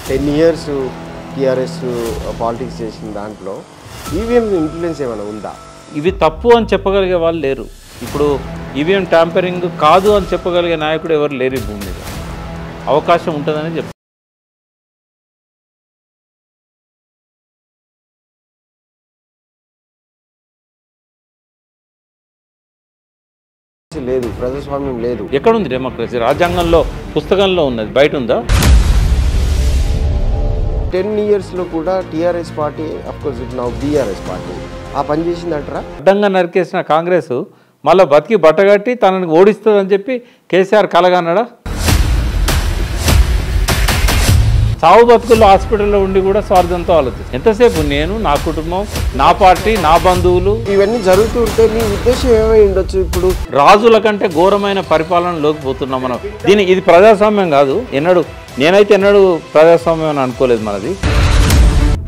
10 years TRS politics చేసిన దాంట్లో EVM influence ఏమైనా ఉందా? ఇవి తప్పు అని చెప్పగలిగే వాళ్ళు లేరు. ఇప్పుడు ఈవీఎం ట్యాంపరింగ్ కాదు అని చెప్పగలిగే నాయకుడు ఎవరు లేరు ఈ భూమి మీద. అవకాశం ఉంటుందని చెప్తారు. లేదు, ప్రజాస్వామ్యం లేదు. ఎక్కడుంది డెమోక్రసీ? రాజ్యాంగంలో పుస్తకంలో ఉన్నది, బయట ఉందా? 10 yearsలో కూడా TRS party, of course it now BRS party ఆ పని చేసిందంటారా? అడ్డంగా నరికేసిన కాంగ్రెస్ మళ్ళీ బతికి బట్టగట్టి తనని ఓడిస్తుందని చెప్పి కేసీఆర్ కలగన్నాడా? సావు బతుకుల్లో హాస్పిటల్లో ఉండి కూడా స్వార్థంతో ఆలోచిస్తుంది. ఎంతసేపు నేను, నా కుటుంబం, నా పార్టీ, నా బంధువులు, ఇవన్నీ జరుగుతూ ఉంటే నీ ఉద్దేశం ఏమై ఉండొచ్చు? ఇప్పుడు రాజుల కంటే ఘోరమైన పరిపాలనలోకి పోతున్నాం మనం. ఇది ప్రజాస్వామ్యం కాదు. నేనైతే ఎన్నడూ ప్రజాస్వామ్యం అని అనుకోలేదు. మనది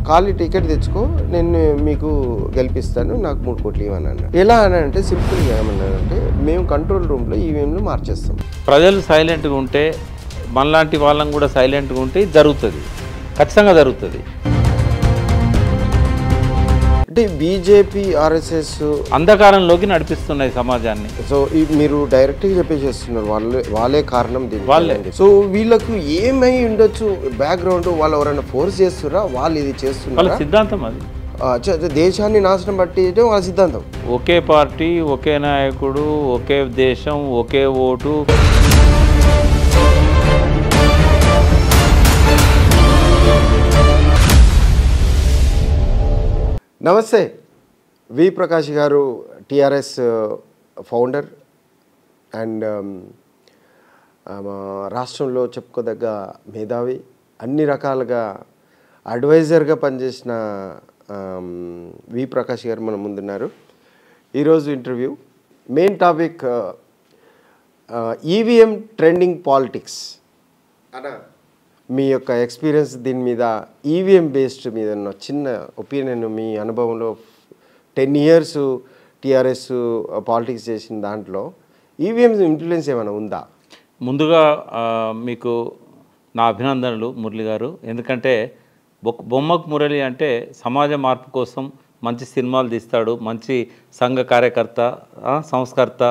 ఖాళీ టికెట్ తెచ్చుకో, నేను మీకు గెలిపిస్తాను, నాకు 3 కోట్లు ఇవ్వను. ఎలా అని అంటే సింపుల్గా ఏమన్నానంటే, మేము కంట్రోల్ రూమ్లో ఈవీఎంలు మార్చేస్తాం. ప్రజలు సైలెంట్గా ఉంటే, మనలాంటి వాళ్ళని కూడా సైలెంట్గా ఉంటే జరుగుతుంది, ఖచ్చితంగా జరుగుతుంది. అంటే బీజేపీ ఆర్ఎస్ఎస్ అంధకారంలోకి నడిపిస్తున్నాయి సమాజాన్ని. సో మీరు డైరెక్ట్గా చెప్పేసేస్తున్నారు, వాళ్ళే కారణం దీనికి. వాళ్ళే. సో వీళ్ళకు ఏమై ఉండొచ్చు బ్యాక్గ్రౌండ్? వాళ్ళు ఎవరైనా ఫోర్స్ చేస్తున్నారా? వాళ్ళు ఇది చేస్తున్నారు? వాళ్ళ సిద్ధాంతం అది. దేశాన్ని నాశనం పట్టి వాళ్ళ సిద్ధాంతం. ఒకే పార్టీ, ఒకే నాయకుడు, ఒకే దేశం, ఒకే ఓటు. నమస్తే. వి ప్రకాష్ గారు టీఆర్ఎస్ ఫౌండర్ అండ్ రాష్ట్రంలో చెప్పుకోదగ్గ మేధావి, అన్ని రకాలుగా అడ్వైజర్గా పనిచేసిన వి ప్రకాష్ గారు మన ముందున్నారు. ఈరోజు interview main topic EVM trending politics అనా మీ యొక్క ఎక్స్పీరియన్స్ దీని మీద, ఈవీఎం బేస్డ్ మీద చిన్న ఒపీనియన్, మీ అనుభవంలో 10 years టీఆర్ఎస్ పాలిటిక్స్ చేసిన దాంట్లో ఈవీఎం ఇన్ఫ్లుయెన్స్ ఏమైనా ఉందా? ముందుగా మీకు నా అభినందనలు మురళి గారు. ఎందుకంటే బొమ్మకు మురళి అంటే సమాజ మార్పు కోసం మంచి సినిమాలు తీస్తాడు, మంచి సంఘ కార్యకర్త, సంస్కర్త.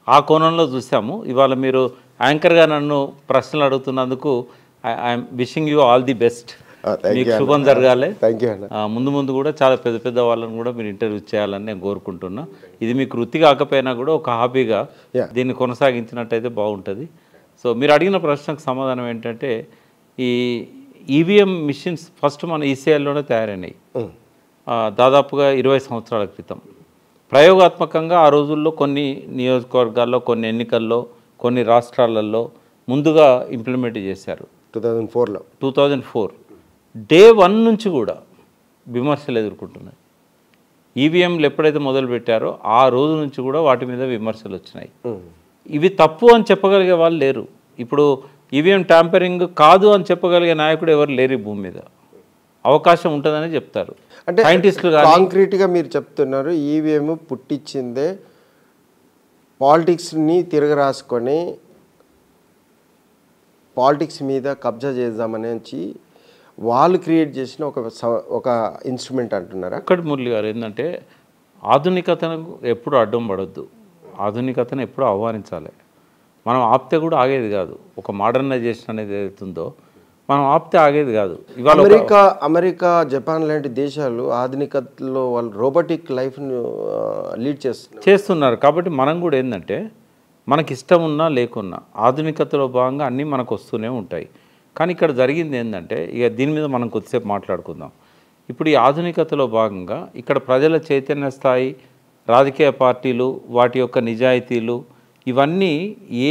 ఆ కోణంలో చూసాము. ఇవాళ మీరు యాంకర్గా నన్ను ప్రశ్నలు అడుగుతున్నందుకు I'm wishing you all the best. మీకు శుభం జరగాలి. ముందు కూడా చాలా పెద్ద పెద్ద వాళ్ళని కూడా మీరు ఇంటర్వ్యూ చేయాలని నేను కోరుకుంటున్నా. ఇది మీకు వృత్తి కాకపోయినా కూడా ఒక హాబీగా దీన్ని కొనసాగించినట్టయితే బాగుంటుంది. సో మీరు అడిగిన ప్రశ్నకు సమాధానం ఏంటంటే, ఈ ఈవీఎం మిషన్స్ ఫస్ట్ మన ఈసీఐలోనే తయారైనాయి దాదాపుగా 20 సంవత్సరాల క్రితం. ప్రయోగాత్మకంగా ఆ రోజుల్లో కొన్ని నియోజకవర్గాల్లో, కొన్ని ఎన్నికల్లో, కొన్ని రాష్ట్రాలలో ముందుగా ఇంప్లిమెంట్ చేశారు. 2004 డే 1 నుంచి కూడా విమర్శలు ఎదుర్కొంటున్నాయి. ఈవీఎంలు ఎప్పుడైతే మొదలుపెట్టారో ఆ రోజు నుంచి కూడా వాటి మీద విమర్శలు వచ్చినాయి. ఇవి తప్పు అని చెప్పగలిగే వాళ్ళు లేరు. ఇప్పుడు ఈవీఎం ట్యాంపరింగ్ కాదు అని చెప్పగలిగే నాయకుడు ఎవరు లేరు ఈ భూమి మీద. అవకాశం ఉంటుందని చెప్తారు. అంటే సైంటిస్టులు కాంక్రీట్గా మీరు చెప్తున్నారు, ఈవీఎం పుట్టించిందే పాలిటిక్స్ని తిరగరాసుకొని పాలిటిక్స్ మీద కబ్జా చేద్దామని వాళ్ళు క్రియేట్ చేసిన ఒక ఇన్స్ట్రుమెంట్ అంటున్నారా? ఒక్కటి మురళి గారు, ఏంటంటే ఆధునికతను ఎప్పుడు అడ్డం పడొద్దు, ఆధునికతను ఎప్పుడు ఆహ్వానించాలి. మనం ఆపితే కూడా ఆగేది కాదు. ఒక మోడర్నైజేషన్ అనేది ఏదైతుందో మనం ఆపితే ఆగేది కాదు. ఇవాళ అమెరికా, జపాన్ లాంటి దేశాలు ఆధునికతలో వాళ్ళు రోబోటిక్ లైఫ్ను లీడ్ చేస్తున్నారు. కాబట్టి మనం కూడా ఏంటంటే, మనకి ఇష్టం ఉన్నా లేకున్నా ఆధునికతలో భాగంగా అన్నీ మనకు వస్తూనే ఉంటాయి. కానీ ఇక్కడ జరిగింది ఏంటంటే, ఇక దీని మీద మనం కొద్దిసేపు మాట్లాడుకుందాం. ఇప్పుడు ఈ ఆధునికతలో భాగంగా ఇక్కడ ప్రజల చైతన్య స్థాయి, రాజకీయ పార్టీలు, వాటి యొక్క నిజాయితీలు, ఇవన్నీ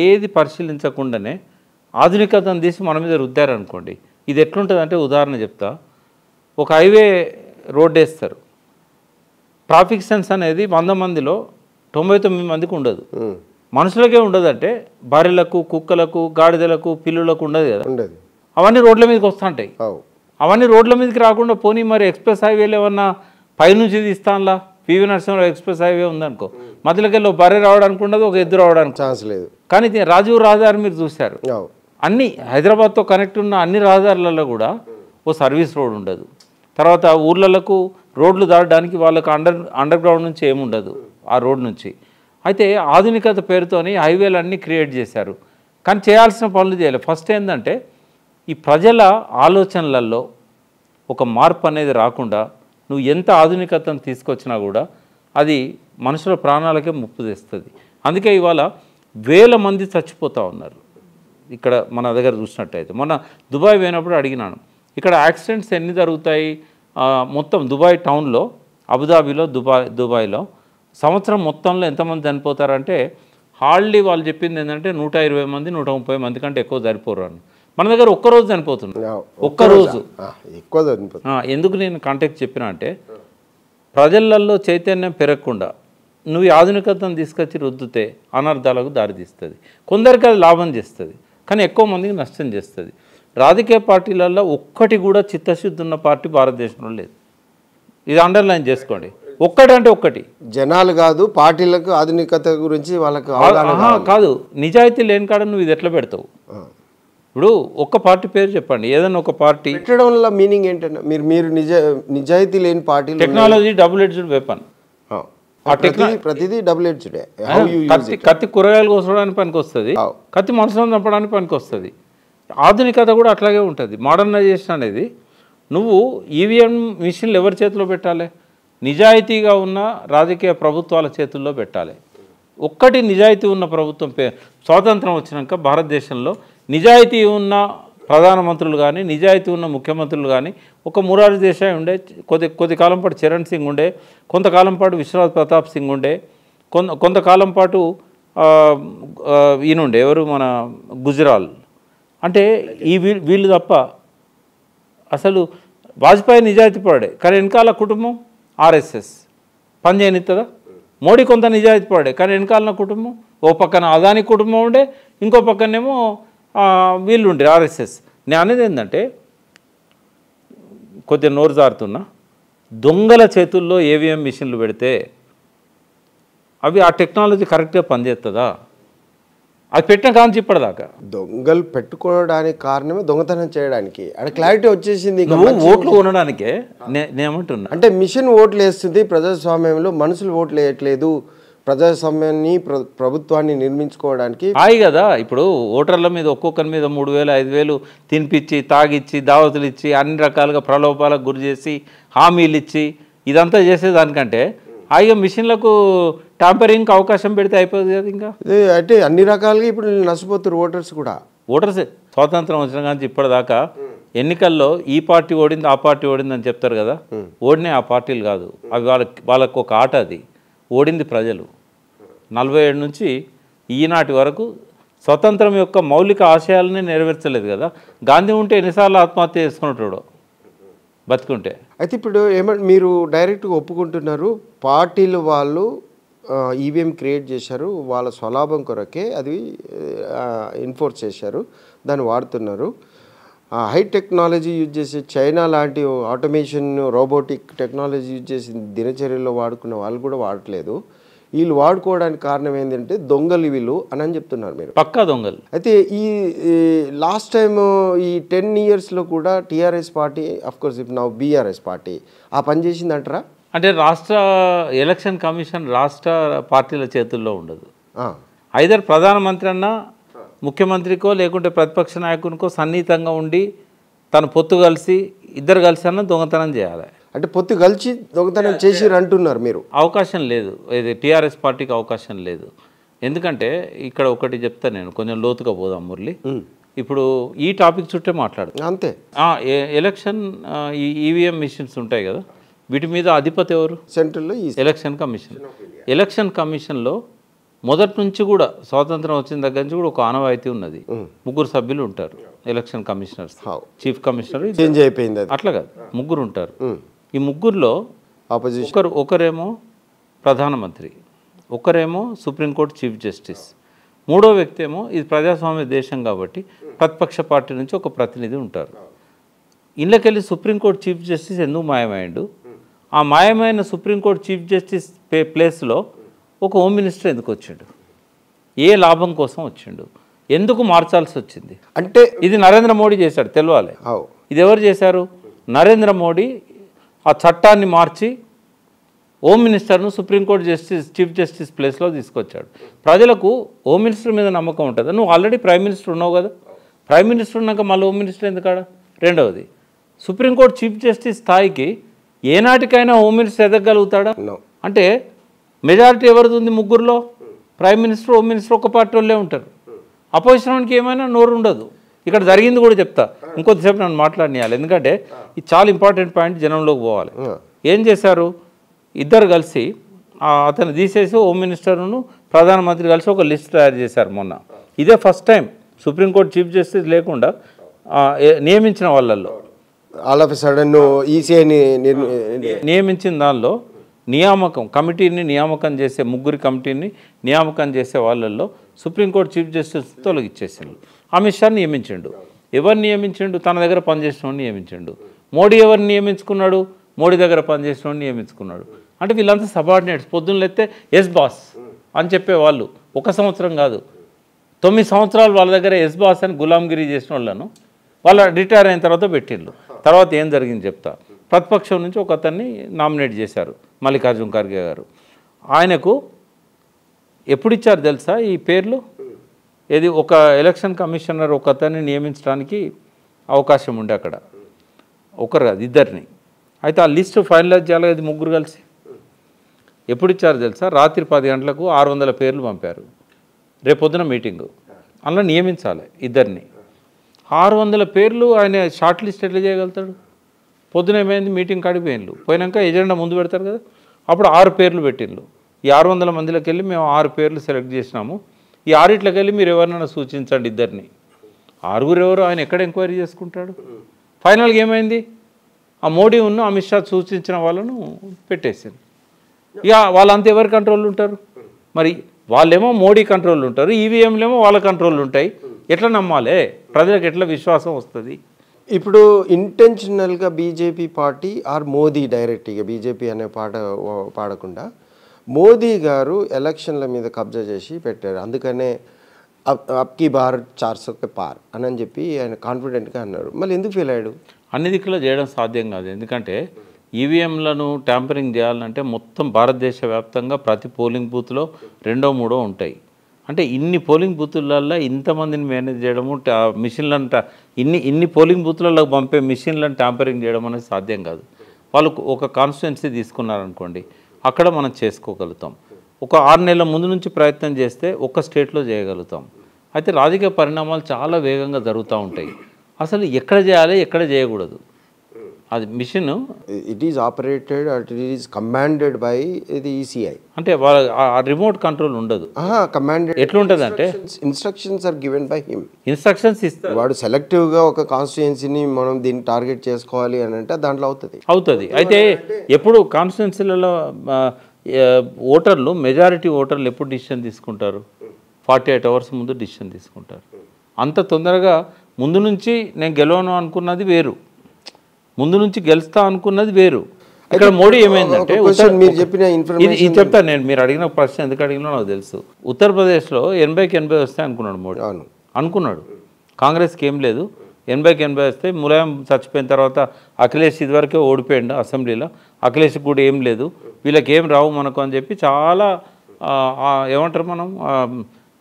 ఏది పరిశీలించకుండానే ఆధునికతను తీసి మన మీద రుద్దారనుకోండి, ఇది ఎట్లుంటుంది అంటే, ఉదాహరణ చెప్తా. ఒక హైవే రోడ్ వేస్తారు, ట్రాఫిక్ సెన్స్ అనేది 100 మందిలో 99 మందికి ఉండదు. మనుషులకే ఉండదంటే బర్రెలకు, కుక్కలకు, గాడిదలకు, పిల్లులకు ఉండదు కదా. అవన్నీ రోడ్ల మీదకి వస్తుంటాయి. అవన్నీ రోడ్ల మీదకి రాకుండా పోనీ మరి ఎక్స్ప్రెస్ హైవేలు ఏమన్నా పైనుంచి తీస్తానులా, పివి నరసింహరావు ఎక్స్ప్రెస్ హైవే ఉందనుకో, మధ్యలోకి వెళ్ళి బర్రె రావడానికి ఉండదు, ఒక ఎద్దు రావడానికి ఛాన్స్ లేదు. కానీ రాజీవ్ రహదారి మీరు చూశారు, అన్ని హైదరాబాద్తో కనెక్ట్ ఉన్న అన్ని రహదారులలో కూడా ఓ సర్వీస్ రోడ్ ఉండదు. తర్వాత ఊర్లకు రోడ్లు దాటడానికి వాళ్ళకు అండర్ గ్రౌండ్ నుంచి ఏముండదు ఆ రోడ్ నుంచి. అయితే ఆధునికత పేరుతోని హైవేలు అన్నీ క్రియేట్ చేశారు, కానీ చేయాల్సిన పనులు చేయలేదు. ఫస్ట్ ఏంటంటే ఈ ప్రజల ఆలోచనలలో ఒక మార్పు అనేది రాకుండా నువ్వు ఎంత ఆధునికతను తీసుకొచ్చినా కూడా అది మనుషుల ప్రాణాలకే ముప్పు తెస్తుంది. అందుకే ఇవాళ వేల మంది చచ్చిపోతూ ఉన్నారు. ఇక్కడ మన దగ్గర చూసినట్టయితే మొన్న దుబాయ్ పోయినప్పుడు అడిగినాను, ఇక్కడ యాక్సిడెంట్స్ ఎన్ని జరుగుతాయి మొత్తం దుబాయ్ టౌన్లో, అబుదాబిలో, దుబాయ్లో సంవత్సరం మొత్తంలో ఎంతమంది చనిపోతారంటే హార్డ్లీ వాళ్ళు చెప్పింది ఏంటంటే 120 మంది 130 మంది కంటే ఎక్కువ సరిపోరు అని. మన దగ్గర ఒక్కరోజు చనిపోతున్నారు, ఒక్కరోజు ఎక్కువ చనిపోతుంది. ఎందుకు నేను కాంటాక్ట్ చెప్పినా అంటే ప్రజలల్లో చైతన్యం పెరగకుండా నువ్వు ఆధునికతను తీసుకొచ్చి రుద్దితే అనర్థాలకు దారితీస్తుంది. కొందరికి అది లాభం చేస్తుంది, కానీ ఎక్కువ మందికి నష్టం చేస్తుంది. రాజకీయ పార్టీలలో ఒక్కటి కూడా చిత్తశుద్ధి ఉన్న పార్టీ భారతదేశంలో లేదు. ఇది అండర్లైన్ చేసుకోండి. ఒక్కటంటే ఒక్కటి జనాలు కాదు, పార్టీలకు ఆధునికత గురించి వాళ్ళకి కాదు. నిజాయితీ లేని కాడ నువ్వు ఇది ఎట్లా పెడతావు? ఇప్పుడు ఒక్క పార్టీ పేరు చెప్పండి, ఏదైనా ఒక పార్టీ పెట్టడం వల్ల మీనింగ్ ఏంటంటే మీరు నిజాయితీ లేని party. Technology double edged weapon. ప్రతిదీ డబుల్ ఎడ్జ్డే. కత్తి కూరగాయలు కోసడానికి పనికి వస్తుంది, కత్తి మనుషులను చంపడానికి పనికి వస్తుంది. ఆధునికత కూడా అట్లాగే ఉంటుంది. మోడర్నైజేషన్ అనేది నువ్వు ఈవీఎం మిషన్లు ఎవరి చేతిలో పెట్టాలి? నిజాయితీగా ఉన్న రాజకీయ ప్రభుత్వాల చేతుల్లో పెట్టాలి. ఒక్కటి నిజాయితీ ఉన్న ప్రభుత్వం స్వాతంత్రం వచ్చినాక భారతదేశంలో నిజాయితీ ఉన్న ప్రధానమంత్రులు కానీ నిజాయితీ ఉన్న ముఖ్యమంత్రులు కానీ ఒక మొరార్జీ దేశాయ్ ఉండే, కొద్ది కాలం పాటు చరణ్ సింగ్ ఉండే, కొంతకాలం పాటు విశ్వనాథ్ ప్రతాప్ సింగ్ ఉండే, కొంతకాలం పాటు ఈయనుండే ఎవరు మన గుజరాల్. అంటే వీళ్ళు తప్ప అసలు వాజ్పేయి నిజాయితీ పడే, కానీ వెనకాల కుటుంబం ఆర్ఎస్ఎస్ పనిచేయనిస్తుందా? మోడీ కొంత నిజాయితీ పడే, కానీ వెనకాలన కుటుంబం, ఓ పక్కన అదాని కుటుంబం ఉండే, ఇంకో పక్కనేమో వీళ్ళు ఉండే ఆర్ఎస్ఎస్. నేను అనేది ఏంటంటే కొద్దిగా నోరు జారుతున్నా, దొంగల చేతుల్లో ఏవిఎం మిషన్లు పెడితే అవి ఆ టెక్నాలజీ కరెక్ట్గా పనిచేస్తుందా? అది పెట్టిన కాంచి ఇప్పటిదాకా దొంగలు పెట్టుకోవడానికి కారణమే దొంగతనం చేయడానికి. అక్కడ క్లారిటీ వచ్చేసింది. ఓట్లు కొనడానికే నేనేమంటున్నా అంటే మిషన్ ఓట్లు వేస్తుంది, ప్రజాస్వామ్యంలో మనుషులు ఓట్లు వేయట్లేదు. ప్రజాస్వామ్యాన్ని ప్రభుత్వాన్ని నిర్మించుకోవడానికి హాయి కదా. ఇప్పుడు ఓటర్ల మీద ఒక్కొక్కరి మీద 3,000 5,000 తినిపించి తాగిచ్చి దావతులు ఇచ్చి అన్ని రకాలుగా ప్రలోభాలకు గురి చేసి హామీలు ఇచ్చి ఇదంతా చేసేదానికంటే హాయిగా మిషన్లకు ట్యాంపరింగ్కి అవకాశం పెడితే అయిపోతుంది కదా. ఇంకా అంటే అన్ని రకాలుగా ఇప్పుడు నష్టపోతారు ఓటర్స్ కూడా. ఓటర్స్ స్వాతంత్రం వచ్చిన కానీ ఇప్పటిదాకా ఎన్నికల్లో ఈ పార్టీ ఓడింది ఆ పార్టీ ఓడింది అని చెప్తారు కదా, ఓడినే ఆ పార్టీలు కాదు, అవి వాళ్ళకు ఒక ఆట. అది ఓడింది ప్రజలు. 47 నుంచి ఈనాటి వరకు స్వతంత్రం యొక్క మౌలిక ఆశయాలని నెరవేర్చలేదు కదా. గాంధీ ఉంటే ఎన్నిసార్లు ఆత్మహత్య చేసుకున్నట్టు బతుకుంటే. అయితే ఇప్పుడు మీరు డైరెక్ట్గా ఒప్పుకుంటున్నారు, పార్టీలు వాళ్ళు ఈవీఎం క్రియేట్ చేశారు, వాళ్ళ స్వలాభం కొరకే అది ఎన్ఫోర్స్ చేశారు, దాన్ని వాడుతున్నారు. హై టెక్నాలజీ యూజ్ చేసి చైనా లాంటి ఆటోమేషన్ రోబోటిక్ టెక్నాలజీ యూజ్ చేసి దినచర్యలో వాడుకున్న వాళ్ళు కూడా వాడట్లేదు. వీళ్ళు వాడుకోవడానికి కారణం ఏంటంటే దొంగలు వీళ్ళు అని చెప్తున్నారు మీరు. పక్కా దొంగలు. అయితే ఈ లాస్ట్ టైం ఈ 10 yearsలో కూడా టీఆర్ఎస్ పార్టీ, అఫ్కోర్స్ ఇప్పుడు నా బీఆర్ఎస్ పార్టీ ఆ పని చేసిందంటారా? అంటే రాష్ట్ర ఎలక్షన్ కమిషన్ రాష్ట్ర పార్టీల చేతుల్లో ఉండదు. ఐదర్ ప్రధానమంత్రి అన్నా ముఖ్యమంత్రికో లేకుంటే ప్రతిపక్ష నాయకునికో సన్నిహితంగా ఉండి తన పొత్తు కలిసి ఇద్దరు కలిసి అన్న దొంగతనం చేయాలి. అంటే పొత్తు కలిసి దొంగతనం చేసిరు అంటున్నారు మీరు? అవకాశం లేదు, ఇది టీఆర్ఎస్ పార్టీకి అవకాశం లేదు. ఎందుకంటే ఇక్కడ ఒకటి చెప్తా, నేను కొంచెం లోతుగా పోదాం మురళి. ఇప్పుడు ఈ టాపిక్ చుట్టే మాట్లాడు అంతే. ఎలక్షన్ ఈవీఎం మిషన్స్ ఉంటాయి కదా, వీటి మీద అధిపతి ఎవరు? సెంట్రల్లో ఎలక్షన్ కమిషన్. ఎలక్షన్ కమిషన్లో మొదటి నుంచి కూడా స్వాతంత్రం వచ్చిన దగ్గర నుంచి కూడా ఒక ఆనవాయితీ ఉన్నది. 3 సభ్యులు ఉంటారు election commissioners. Chief commissioner change అయిపోయింది, అట్లా కాదు, 3 ఉంటారు. ఈ 3లో ఒకరేమో ప్రధానమంత్రి, ఒకరేమో సుప్రీంకోర్టు చీఫ్ జస్టిస్, 3వ వ్యక్తి ఏమో ఇది ప్రజాస్వామ్య దేశం కాబట్టి ప్రతిపక్ష పార్టీ నుంచి ఒక ప్రతినిధి ఉంటారు. ఇళ్ళకెళ్ళి సుప్రీంకోర్టు చీఫ్ జస్టిస్ ఎందుకు మాయమైండు? ఆ మాయమైన సుప్రీంకోర్టు చీఫ్ జస్టిస్ ప్లేస్లో ఒక హోమ్ మినిస్టర్ ఎందుకు వచ్చిండు? ఏ లాభం కోసం వచ్చిండు? ఎందుకు మార్చాల్సి వచ్చింది? అంటే ఇది నరేంద్ర మోడీ చేశాడు, తెలియాలి. ఇది ఎవరు చేశారు? నరేంద్ర మోడీ ఆ చట్టాన్ని మార్చి హోమ్ మినిస్టర్ను సుప్రీంకోర్టు చీఫ్ జస్టిస్ ప్లేస్లో తీసుకొచ్చాడు. ప్రజలకు హోమ్ మినిస్టర్ మీద నమ్మకం ఉంటుంది. నువ్వు ఆల్రెడీ ప్రైమ్ మినిస్టర్ ఉన్నావు కదా, ప్రైమ్ మినిస్టర్ ఉన్నాక మళ్ళీ హోమ్ మినిస్టర్ ఎందుకాడ? రెండవది, సుప్రీంకోర్టు చీఫ్ జస్టిస్ స్థాయికి ఏనాటికైనా హోమ్ మినిస్టర్ ఎదగలుగుతాడా? అంటే మెజారిటీ ఎవరిది ఉంది? ముగ్గురులో ప్రైమ్ మినిస్టర్, హోమ్ మినిస్టర్ ఒక పార్టీ వాళ్ళే ఉంటారు. అపోజిషన్కి ఏమైనా నోరు ఉండదు. ఇక్కడ జరిగింది కూడా చెప్తా, ఇంకొద్దిసేపు నన్ను మాట్లాడియాలి, ఎందుకంటే ఇది చాలా ఇంపార్టెంట్ పాయింట్, జనంలోకి పోవాలి. ఏం చేశారు? ఇద్దరు కలిసి అతను తీసేసి హోమ్ మినిస్టర్ను ప్రధానమంత్రి కలిసి ఒక లిస్ట్ తయారు చేశారు మొన్న. ఇదే first time supreme court chief justice లేకుండా నియమించిన వాళ్ళల్లో ఆల్ ఆఫ్ ఎ సడన్ ఈసీఐని నియమించిన దానిలో కమిటీని నియామకం చేసే ముగ్గురి కమిటీని నియామకం చేసే వాళ్ళల్లో సుప్రీంకోర్టు చీఫ్ జస్టిస్ తొలగిచ్చేసిండు. అమిత్ షాని నియమించిండు. ఎవరిని నియమించిండు? తన దగ్గర పనిచేసిన వాడిని నియమించిండు. మోడీ ఎవరిని నియమించుకున్నాడు? మోడీ దగ్గర పనిచేసిన వాడిని నియమించుకున్నాడు. అంటే వీళ్ళంతా సబార్డినేట్స్. పొద్దున్న లేస్తే ఎస్ బాస్ అని చెప్పేవాళ్ళు. 1 సంవత్సరం కాదు, 9 సంవత్సరాలు వాళ్ళ దగ్గర ఎస్ బాస్ అని గులాంగిరి చేసిన వాళ్ళను వాళ్ళ రిటైర్ అయిన తర్వాత పెట్టిండ్రు. తర్వాత ఏం జరిగింది చెప్తా. ప్రతిపక్షం నుంచి ఒక అతన్ని నామినేట్ చేశారు, మల్లికార్జున ఖర్గే గారు. ఆయనకు ఎప్పుడు ఇచ్చారు తెలుసా ఈ పేర్లు? ఏది ఒక ఎలక్షన్ కమిషనర్ ఒక అతన్ని నియమించడానికి అవకాశం ఉండే అక్కడ, ఒకరు కాదు ఇద్దరిని. అయితే ఆ లిస్ట్ ఫైనలైజ్ చేయాలి కదా ముగ్గురు కలిసి. ఎప్పుడు ఇచ్చారు తెలుసా? రాత్రి 10 గంటలకు 600 పేర్లు పంపారు. రేపొద్దున మీటింగు, అందులో నియమించాలి ఇద్దరిని. 600 పేర్లు ఆయన షార్ట్ లిస్ట్ ఎట్లా చేయగలుగుతాడు? పొద్దున ఏమైంది? మీటింగ్ కాడిపోయిన్లు. పోయినాక ఎజెండా ముందు పెడతారు కదా, అప్పుడు 6 పేర్లు పెట్టిండ్రు. ఈ 600 మందిలోకి వెళ్ళి మేము 6 పేర్లు సెలెక్ట్ చేసినాము, ఈ 6 వెళ్ళి మీరు ఎవరినైనా సూచించండి ఇద్దరిని. 6 ఎవరు? ఆయన ఎక్కడ ఎంక్వైరీ చేసుకుంటాడు? ఫైనల్గా ఏమైంది? ఆ మోడీ ఉన్న అమిత్ షా సూచించిన వాళ్ళను పెట్టేసింది. ఇక వాళ్ళంతా ఎవరి కంట్రోల్ ఉంటారు? మరి వాళ్ళేమో మోడీ కంట్రోల్ ఉంటారు, ఈవీఎంలేమో వాళ్ళ కంట్రోల్ ఉంటాయి. ఎట్లా నమ్మాలి? ప్రజలకు ఎట్లా విశ్వాసం వస్తుంది? ఇప్పుడు ఇంటెన్షనల్గా బీజేపీ పార్టీ ఆర్ మోదీ డైరెక్ట్గా బీజేపీ అనే పాడకుండా మోదీ గారు ఎలక్షన్ల మీద కబ్జా చేసి పెట్టారు. అందుకనే అబ్కి బార్ 400 పార్ అని చెప్పి ఆయన కాన్ఫిడెంట్గా అన్నారు. మళ్ళీ ఎందుకు ఫెయిల్ అయ్యాడు? అన్ని దిక్కులో చేయడం సాధ్యం కాదు. ఎందుకంటే ఈవీఎంలను ట్యాంపరింగ్ చేయాలంటే మొత్తం భారతదేశ వ్యాప్తంగా ప్రతి పోలింగ్ బూత్లో 2, 3 ఉంటాయి. అంటే ఇన్ని పోలింగ్ బూతులలో ఇంతమందిని మేనేజ్ చేయడము, మిషన్లను ఇన్ని పోలింగ్ బూత్లలో పంపే మిషన్లను ట్యాంపరింగ్ చేయడం అనేది సాధ్యం కాదు. వాళ్ళు ఒక కాన్స్టిట్యున్సీ తీసుకున్నారనుకోండి, అక్కడ మనం చేసుకోగలుగుతాం. ఒక 6 నెలల ముందు నుంచి ప్రయత్నం చేస్తే ఒక స్టేట్లో చేయగలుగుతాం. అయితే రాజకీయ పరిణామాలు చాలా వేగంగా జరుగుతూ ఉంటాయి. అసలు ఎక్కడ చేయాలి, ఎక్కడ చేయకూడదు, అది machine it is operated, it is commanded by the ECI. అంటే వాళ్ళ రిమోట్ కంట్రోల్ ఉండదు. కమాండెడ్ ఎట్లుంటుంది అంటే instructions are given by him. Instructions ఇస్తారు. వాడు సెలెక్టివ్గా ఒక కాన్స్టిట్యుయెన్సీని మనం దీన్ని టార్గెట్ చేసుకోవాలి అని అంటే దాంట్లో అవుతుంది. అయితే ఎప్పుడు కాన్స్టిట్యుయెన్సీలలో ఓటర్లు మెజారిటీ ఓటర్లు ఎప్పుడు డిసిషన్ తీసుకుంటారు? 48 అవర్స్ ముందు డిసిషన్ తీసుకుంటారు. అంత తొందరగా ముందు నుంచి నేను గెలవను అనుకున్నది వేరు, ముందు నుంచి గెలుస్తా అనుకున్నది వేరు. ఇక్కడ మోడీ ఏమైందంటే మీరు చెప్పిన ఇది చెప్తాను నేను, మీరు అడిగిన ప్రశ్న ఎందుకు అడిగినా నాకు తెలుసు. ఉత్తరప్రదేశ్లో 80కి 80 వస్తాయి అనుకున్నాడు మోడీ. అనుకున్నాడు కాంగ్రెస్కి ఏం లేదు, 80కి 80 వస్తాయి. ములాయం చచ్చిపోయిన తర్వాత అఖిలేష్ ఇదివరకే ఓడిపోయాడు అసెంబ్లీలో, అఖిలేష్కి కూడా ఏం లేదు, వీళ్ళకి ఏం రావు మనకు అని చెప్పి చాలా ఏమంటారు మనం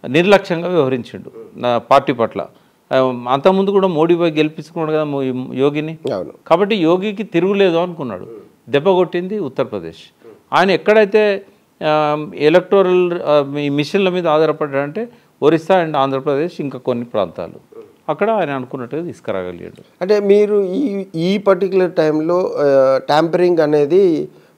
నిర్లక్ష్యంగా వ్యవహరించిండు నా పార్టీ పట్ల. అంతకుముందు కూడా మోడీ పోయి గెలిపించుకున్నాడు కదా యోగిని. కాబట్టి యోగికి తిరుగులేదు అనుకున్నాడు. దెబ్బ కొట్టింది ఉత్తరప్రదేశ్. ఆయన ఎక్కడైతే ఎలక్టోరల్ మిషన్ల మీద ఆధారపడ్డాడంటే ఒరిస్సా అండ్ ఆంధ్రప్రదేశ్, ఇంకా కొన్ని ప్రాంతాలు, అక్కడ ఆయన అనుకున్నట్టుగా తీసుకురాగలిగాడు. అంటే మీరు ఈ పర్టికులర్ టైంలో ట్యాంపరింగ్ అనేది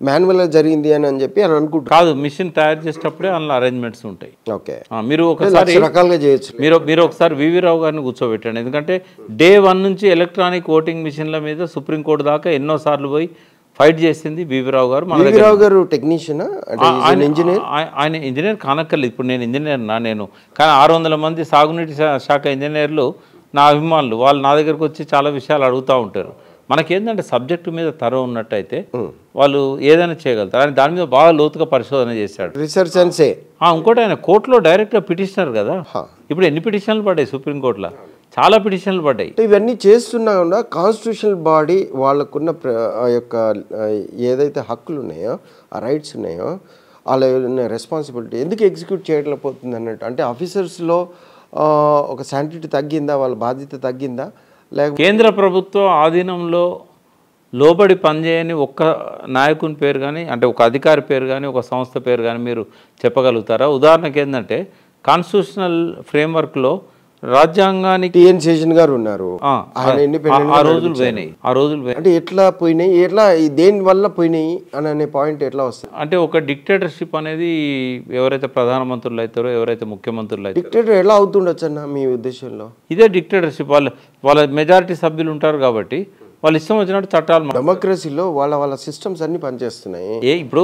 మాన్యువల్గా జరిగింది అని చెప్పి అని అనుకుంటారు కాదు, మిషన్ తయారు చేసేటప్పుడే అందులో అరేంజ్మెంట్స్ ఉంటాయి. ఓకే, మీరు ఒకసారి రకాలుగా చేయొచ్చు. మీరు ఒకసారి వివి రావు గారిని కూర్చోబెట్టండి. ఎందుకంటే డే 1 నుంచి ఎలక్ట్రానిక్ ఓటింగ్ మిషన్ల మీద సుప్రీంకోర్టు దాకా ఎన్నోసార్లు పోయి ఫైట్ చేసింది వివి రావు గారు. రావు గారు టెక్నీషియన్, ఆయన ఇంజనీర్ కానక్కర్లేదు. ఇప్పుడు నేను ఇంజనీర్ నేను, కానీ 600 మంది సాగునీటి శాఖ ఇంజనీర్లు నా అభిమానులు, వాళ్ళు నా దగ్గరకు వచ్చి చాలా విషయాలు అడుగుతూ ఉంటారు. మనకేంటంటే సబ్జెక్టు మీద తరో ఉన్నట్టయితే వాళ్ళు ఏదైనా చేయగలుగుతారు. ఆయన దాని మీద బాగా లోతుగా పరిశోధన చేశాడు, రీసెర్చ్ అండ్ సే. ఇంకోటి ఆయన కోర్టులో డైరెక్ట్గా పిటిషనర్ కదా. ఇప్పుడు ఎన్ని పిటిషన్లు పడ్డాయి సుప్రీంకోర్టులో? చాలా పిటిషన్లు పడ్డాయి. ఇవన్నీ చేస్తున్నా కూడా కాన్స్టిట్యూషనల్ బాడీ వాళ్ళకున్న ఆ యొక్క ఏదైతే హక్కులు ఉన్నాయో, ఆ రైట్స్ ఉన్నాయో, వాళ్ళ రెస్పాన్సిబిలిటీ ఎందుకు ఎగ్జిక్యూట్ చేయలేకపోతుంది అన్నట్టు. అంటే ఆఫీసర్స్లో ఒక శాంటిటీ తగ్గిందా, వాళ్ళ బాధ్యత తగ్గిందా, లేకపోతే కేంద్ర ప్రభుత్వ ఆధీనంలో లోబడి పనిచేయని ఒక్క నాయకుని పేరు కానీ, అంటే ఒక అధికారి పేరు కానీ, ఒక సంస్థ పేరు కానీ మీరు చెప్పగలుగుతారా? ఉదాహరణకి ఏంటంటే కాన్స్టిట్యూషనల్ ఫ్రేమ్వర్క్లో రాజ్యాంగానికి టిఎన్ శేషన్ గారు ఉన్నారు, ఆయన ఇండిపెండెంట్. ఆ రోజులు పోయినాయి. అంటే ఎట్లా పోయినాయి, ఎట్లా దేని వల్ల పోయినాయి అని అనే పాయింట్ ఎట్లా వస్తుంది? అంటే ఒక డిక్టేటర్షిప్ అనేది ఎవరైతే ప్రధానమంత్రులు అవుతారో, ఎవరైతే ముఖ్యమంత్రులు అవుతారో, డిక్టేటర్ ఎలా అవుతుండొచ్చు అన్న మీ ఉద్దేశంలో? ఇదే డిక్టేటర్షిప్. వాళ్ళ మెజారిటీ సభ్యులు ఉంటారు కాబట్టి వాళ్ళు ఇష్టం వచ్చినట్టు చట్టాలు. డెమోక్రసీలో వాళ్ళ సిస్టమ్స్ అన్ని పనిచేస్తున్నాయి. ఇప్పుడు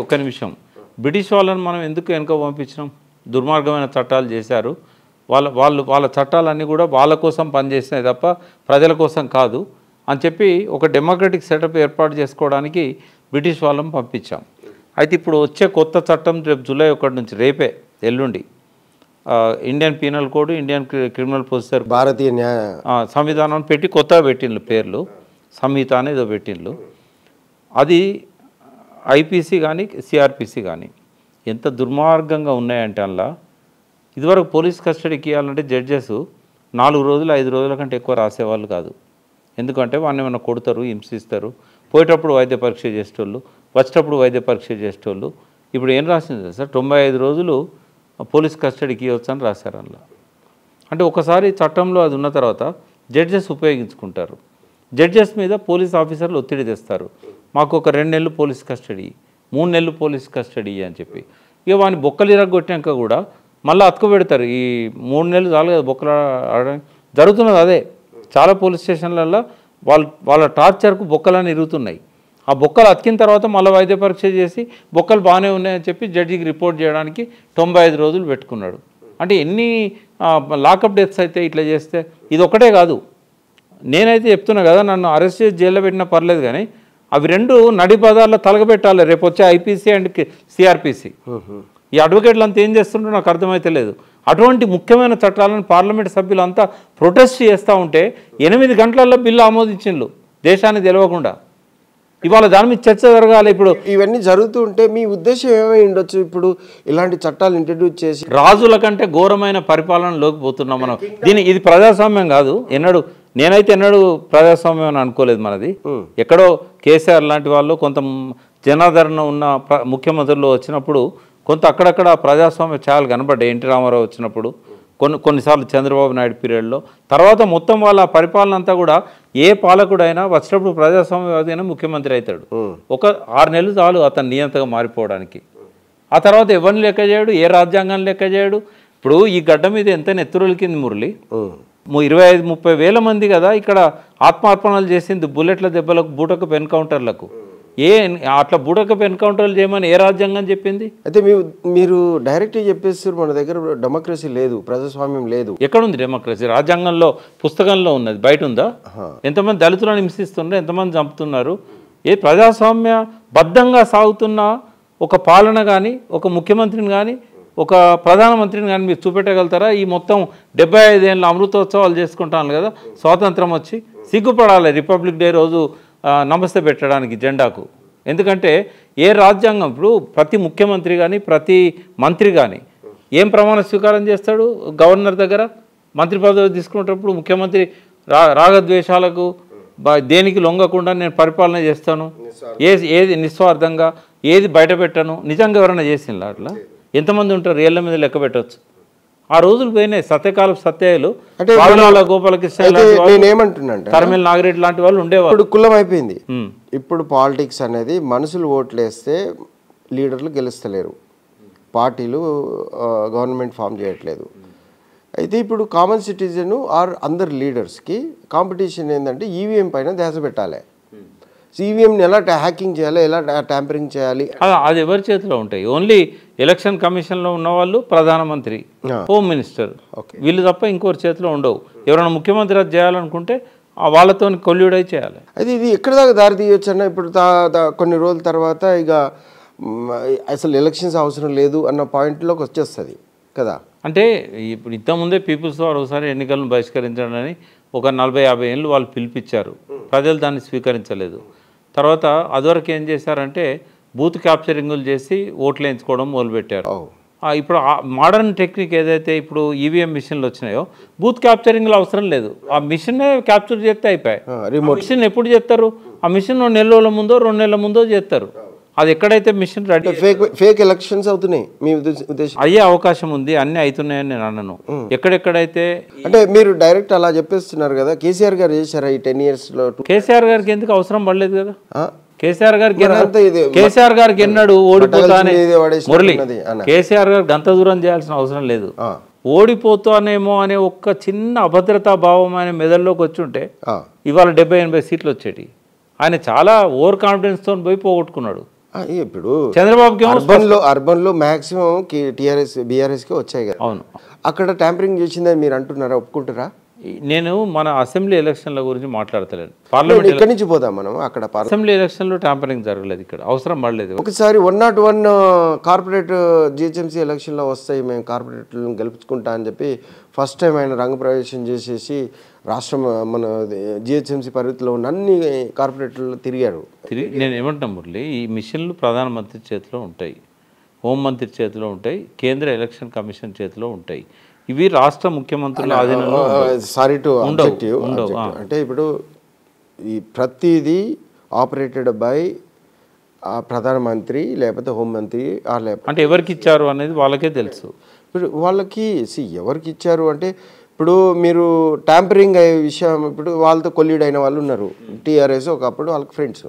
ఒక్క నిమిషం, బ్రిటిష్ వాళ్ళని మనం ఎందుకు వెనుక పంపించినాం? దుర్మార్గమైన చట్టాలు చేశారు. వాళ్ళ చట్టాలన్నీ కూడా వాళ్ళ కోసం పనిచేసినాయి తప్ప ప్రజల కోసం కాదు అని చెప్పి ఒక డెమోక్రటిక్ సెటప్ ఏర్పాటు చేసుకోవడానికి బ్రిటిష్ వాళ్ళని పంపించాం. అయితే ఇప్పుడు వచ్చే కొత్త చట్టం రేపు జూలై 1 నుంచి, రేపే ఎల్లుండి, Indian penal code, Indian criminal procedure, Bharatiya Nyaya Samvidhanam పెట్టి కొత్తగా పెట్టిండ్రు పేర్లు, సంహిత అనేది ఏదో పెట్టిండ్రు. అది ఐపీసీ కానీ సిఆర్పిసి కానీ ఎంత దుర్మార్గంగా ఉన్నాయంటే అందులో ఇదివరకు పోలీస్ కస్టడీకి ఇవ్వాలంటే జడ్జెస్ 4 రోజులు 5 రోజుల కంటే ఎక్కువ రాసేవాళ్ళు కాదు. ఎందుకంటే వాడిని ఏమైనా కొడతారు, హింసిస్తారు. పోయేటప్పుడు వైద్య పరీక్ష చేసేటోళ్ళు, వచ్చేటప్పుడు వైద్య పరీక్ష చేసేటోళ్ళు. ఇప్పుడు ఏం రాసింది సార్, 95 రోజులు పోలీస్ కస్టడీకి ఇవ్వచ్చు అని రాశారు అందులో. అంటే ఒకసారి చట్టంలో అది ఉన్న తర్వాత జడ్జెస్ ఉపయోగించుకుంటారు. జడ్జెస్ మీద పోలీస్ ఆఫీసర్లు ఒత్తిడి తెస్తారు, మాకు ఒక 2 నెలలు పోలీస్ కస్టడీ, 3 నెలలు పోలీస్ కస్టడీ అని చెప్పి. ఇక వాడిని బొక్కలు ఇరగొట్టాక కూడా మళ్ళీ అతుకు పెడతారు. ఈ 3 నెలలు చాలు కదా బొక్కలు ఆడడానికి. జరుగుతున్నది అదే. చాలా పోలీస్ స్టేషన్లలో వాళ్ళ టార్చర్కు బొక్కలని ఇరుగుతున్నాయి. ఆ బొక్కలు అతికిన తర్వాత మళ్ళీ వైద్య పరీక్ష చేసి బొక్కలు బాగానే ఉన్నాయని చెప్పి జడ్జికి రిపోర్ట్ చేయడానికి 95 రోజులు పెట్టుకున్నాడు. అంటే ఎన్ని లాకప్ డెత్స్ అయితే ఇట్లా చేస్తే. ఇది ఒకటే కాదు, నేనైతే చెప్తున్నా కదా, నన్ను అరెస్ట్ చేసి జైల్లో పెట్టినా పర్లేదు కానీ అవి 2 నడి పదాల్లో తలగబెట్టాలి రేపు వచ్చే ఐపీసీ అండ్ సిఆర్పిసి. ఈ అడ్వకేట్లు అంతా ఏం చేస్తుంటారో నాకు అర్థమైతే లేదు. అటువంటి ముఖ్యమైన చట్టాలను పార్లమెంట్ సభ్యులంతా ప్రొటెస్ట్ చేస్తూ ఉంటే 8 గంటలలో బిల్లు ఆమోదించిండ్రు దేశానికి తెలియకుండా. ఇవాళ దాని మీద చర్చ జరగాలి. ఇప్పుడు ఇవన్నీ జరుగుతూ ఉంటే మీ ఉద్దేశం ఏమై ఉండొచ్చు? ఇప్పుడు ఇలాంటి చట్టాలు ఇంట్రడ్యూస్ చేసి రాజుల కంటే ఘోరమైన పరిపాలనలోకి పోతున్నాం మనం. ఇది ప్రజాస్వామ్యం కాదు. నేనైతే ఎన్నడూ ప్రజాస్వామ్యం అని అనుకోలేదు మనది. ఎక్కడో కేసీఆర్ లాంటి వాళ్ళు కొంత జనాదరణ ఉన్న ముఖ్యమంత్రులు వచ్చినప్పుడు కొంత అక్కడక్కడ ప్రజాస్వామ్య ఛాయలు కనబడ్డాయి. ఎన్టీ రామారావు వచ్చినప్పుడు, కొన్నిసార్లు చంద్రబాబు నాయుడు పీరియడ్లో. తర్వాత మొత్తం వాళ్ళ పరిపాలన అంతా కూడా ఏ పాలకుడైనా వచ్చినప్పుడు ప్రజాస్వామ్యవాదైనా ముఖ్యమంత్రి అవుతాడు. ఒక 6 నెలలు చాలు అతను నియంతగా మారిపోవడానికి. ఆ తర్వాత ఎవరిని లెక్క చేయడు, ఏ రాజ్యాంగాన్ని లెక్క చేయడు. ఇప్పుడు ఈ గడ్డ మీద ఎంత నెత్తురులకింది మురళి, 25-30 వేల మంది కదా ఇక్కడ ఆత్మార్పణలు చేసింది బుల్లెట్ల దెబ్బలకు, బూటకపు ఎన్కౌంటర్లకు. అట్లా బూటకపు ఎన్కౌంటర్లు చేయమని ఏ రాజ్యాంగం చెప్పింది? అయితే మీరు డైరెక్ట్గా చెప్పేస్తారు మన దగ్గర డెమోక్రసీ లేదు, ప్రజాస్వామ్యం లేదు. ఎక్కడుంది డెమోక్రసీ? రాజ్యాంగంలో పుస్తకంలో ఉన్నది, బయట ఉందా? ఎంతమంది దళితులను హింసిస్తున్నారు, ఎంతమంది చంపుతున్నారు? ఏ ప్రజాస్వామ్య బద్ధంగా సాగుతున్న ఒక పాలన కానీ, ఒక ముఖ్యమంత్రిని కానీ, ఒక ప్రధానమంత్రిని కానీ మీరు చూపెట్టగలుగుతారా? ఈ మొత్తం 75 ఏళ్ళ అమృతోత్సవాలు చేసుకుంటాను కదా, స్వాతంత్రం వచ్చి సిగ్గుపడాలి రిపబ్లిక్ డే రోజు నమస్తే పెట్టడానికి జెండాకు. ఎందుకంటే ఏ రాజ్యాంగం, ఇప్పుడు ప్రతి ముఖ్యమంత్రి కానీ ప్రతి మంత్రి కానీ ఏం ప్రమాణ స్వీకారం చేస్తాడు గవర్నర్ దగ్గర? మంత్రి పదవి తీసుకునేటప్పుడు ముఖ్యమంత్రి రాగద్వేషాలకు దేనికి లొంగకుండా నేను పరిపాలన చేస్తాను, ఏది నిస్వార్థంగా, ఏది బయట పెట్టను. నిజంగా ఎవరైనా చేసిందా అట్లా? ఎంతమంది ఉంటారు? ఏళ్ళ మీద లెక్క పెట్టవచ్చు. ఆ రోజులు పోయినాయి. సత్యకాలపు సత్యాలు, గోపాలకృష్ణ, తరమేల నాగిరెడ్డి లాంటి వాళ్ళు ఉండేవాళ్ళు. ఇప్పుడు కులం అయిపోయింది. ఇప్పుడు పాలిటిక్స్ అనేది మనుషులు ఓట్లు వేస్తే లీడర్లు గెలుస్తలేరు, పార్టీలు గవర్నమెంట్ ఫామ్ చేయట్లేదు. అయితే ఇప్పుడు కామన్ సిటిజన్ ఆర్ అందరు లీడర్స్కి కాంపిటీషన్ ఏంటంటే ఈవీఎం పైన ధ్యాస పెట్టాలి. ఈవీఎంని ఎలా హ్యాకింగ్ చేయాలి, ఎలా ట్యాంపరింగ్ చేయాలి, అది ఎవరి చేతిలో ఉంటాయి? ఓన్లీ ఎలక్షన్ కమిషన్లో ఉన్నవాళ్ళు, ప్రధానమంత్రి, హోమ్ మినిస్టర్, వీళ్ళు తప్ప ఇంకోరి చేతిలో ఉండవు. ఎవరైనా ముఖ్యమంత్రి అది చేయాలనుకుంటే వాళ్ళతో కొల్యూడై చేయాలి. అయితే ఇది ఎక్కడి దాకా దారి తీయొచ్చు అన్న? ఇప్పుడు కొన్ని రోజుల తర్వాత ఇక అసలు ఎలక్షన్స్ అవసరం లేదు అన్న పాయింట్లోకి వచ్చేస్తుంది కదా. అంటే ఇప్పుడు ఇంతకుముందే పీపుల్స్ వారు ఒకసారి ఎన్నికలను బహిష్కరించాలని ఒక 40-50 ఏళ్ళు వాళ్ళు పిలిపించారు, ప్రజలు దాన్ని స్వీకరించలేదు. తర్వాత అదివరకు ఏం చేశారంటే బూత్ క్యాప్చరింగులు చేసి ఓట్లు వేయించుకోవడం మొదలుపెట్టారు. ఇప్పుడు మోడర్న్ టెక్నిక్ ఏదైతే ఇప్పుడు ఈవీఎం మిషన్లు వచ్చినాయో బూత్ క్యాప్చరింగ్లో అవసరం లేదు, ఆ మిషనే క్యాప్చర్ చేస్తే అయిపోయాయి. మిషన్ ఎప్పుడు చేస్తారు? ఆ మిషన్ 1 నెల రోజుల ముందో 2 నెలల ముందో చేస్తారు. అది ఎక్కడైతే మిషన్ రెడీ ఫేక్ ఎలక్షన్స్ అవుతున్నాయి మీ ఉద్దేశం? అయ్యే అవకాశం ఉంది, అన్నీ అవుతున్నాయని నేను అన్నాను. ఎక్కడెక్కడైతే అంటే మీరు డైరెక్ట్ అలా చెప్పేస్తున్నారు కదా. కేసీఆర్ గారు చేశారా ఈ 10 yearsలో? కేసీఆర్ గారికి ఎందుకు అవసరం పడలేదు కదా. కేసీఆర్ గారికి ఎన్నాడు ఓడిపోతానే మురళి, కేసీఆర్ గారికి అంత దూరం చేయాల్సిన అవసరం లేదు. ఓడిపోతానేమో అనే ఒక్క చిన్న అభద్రతా భావం ఆయన మెదడులోకి వచ్చి ఉంటే ఇవాళ 70-80 సీట్లు వచ్చేటి. ఆయన చాలా ఓవర్ కాన్ఫిడెన్స్తో పోయి పోగొట్టుకున్నాడు. ఇప్పుడు చంద్రబాబుకి అర్బన్లో మ్యాక్సిమం టీఆర్ఎస్ బీఆర్ఎస్కి వచ్చాయి కదా. అవును, అక్కడ ట్యాంపరింగ్ చేసిందని మీరు అంటున్నారా, ఒప్పుకుంటారా? నేను మన అసెంబ్లీ ఎలక్షన్ల గురించి మాట్లాడతలేను. పార్లమెంట్ ఇక్కడి నుంచి పోదాం మనం. అక్కడ అసెంబ్లీ ఎలక్షన్లో ట్యాంపరింగ్ జరగలేదు, ఇక్కడ అవసరం పడలేదు. ఒకసారి 101 కార్పొరేట్ జిహెచ్ఎంసీ ఎలక్షన్లో వస్తాయి, మేము కార్పొరేట్లను గెలుపుకుంటా అని చెప్పి ఫస్ట్ టైం ఆయన రంగప్రవేశం చేసేసి రాష్ట్రం మన జిహెచ్ఎంసీ పరిధిలో ఉన్న అన్ని కార్పొరేట్లు తిరిగారు. నేను ఏమంటున్నా మురళి, ఈ మిషన్లు ప్రధానమంత్రి చేతిలో ఉంటాయి, హోంమంత్రి చేతిలో ఉంటాయి, కేంద్ర ఎలక్షన్ కమిషన్ చేతిలో ఉంటాయి. ఇవి రాష్ట్ర ముఖ్యమంత్రుల ఆధీనంలో సారీ టు ఆబ్జెక్టివ్ అంటే ఇప్పుడు ఈ ప్రతిదీ ఆపరేటెడ్ బై ప్రధానమంత్రి లేకపోతే హోంమంత్రి అంటే ఎవరికి ఇచ్చారు అనేది వాళ్ళకే తెలుసు. ఇప్పుడు వాళ్ళకి ఎవరికి ఇచ్చారు అంటే ఇప్పుడు మీరు ట్యాంపరింగ్ అయ్యే విషయం, ఇప్పుడు వాళ్ళతో కొల్లీడ్ అయిన వాళ్ళు ఉన్నారు. టీఆర్ఎస్ ఒకప్పుడు వాళ్ళకి ఫ్రెండ్స్,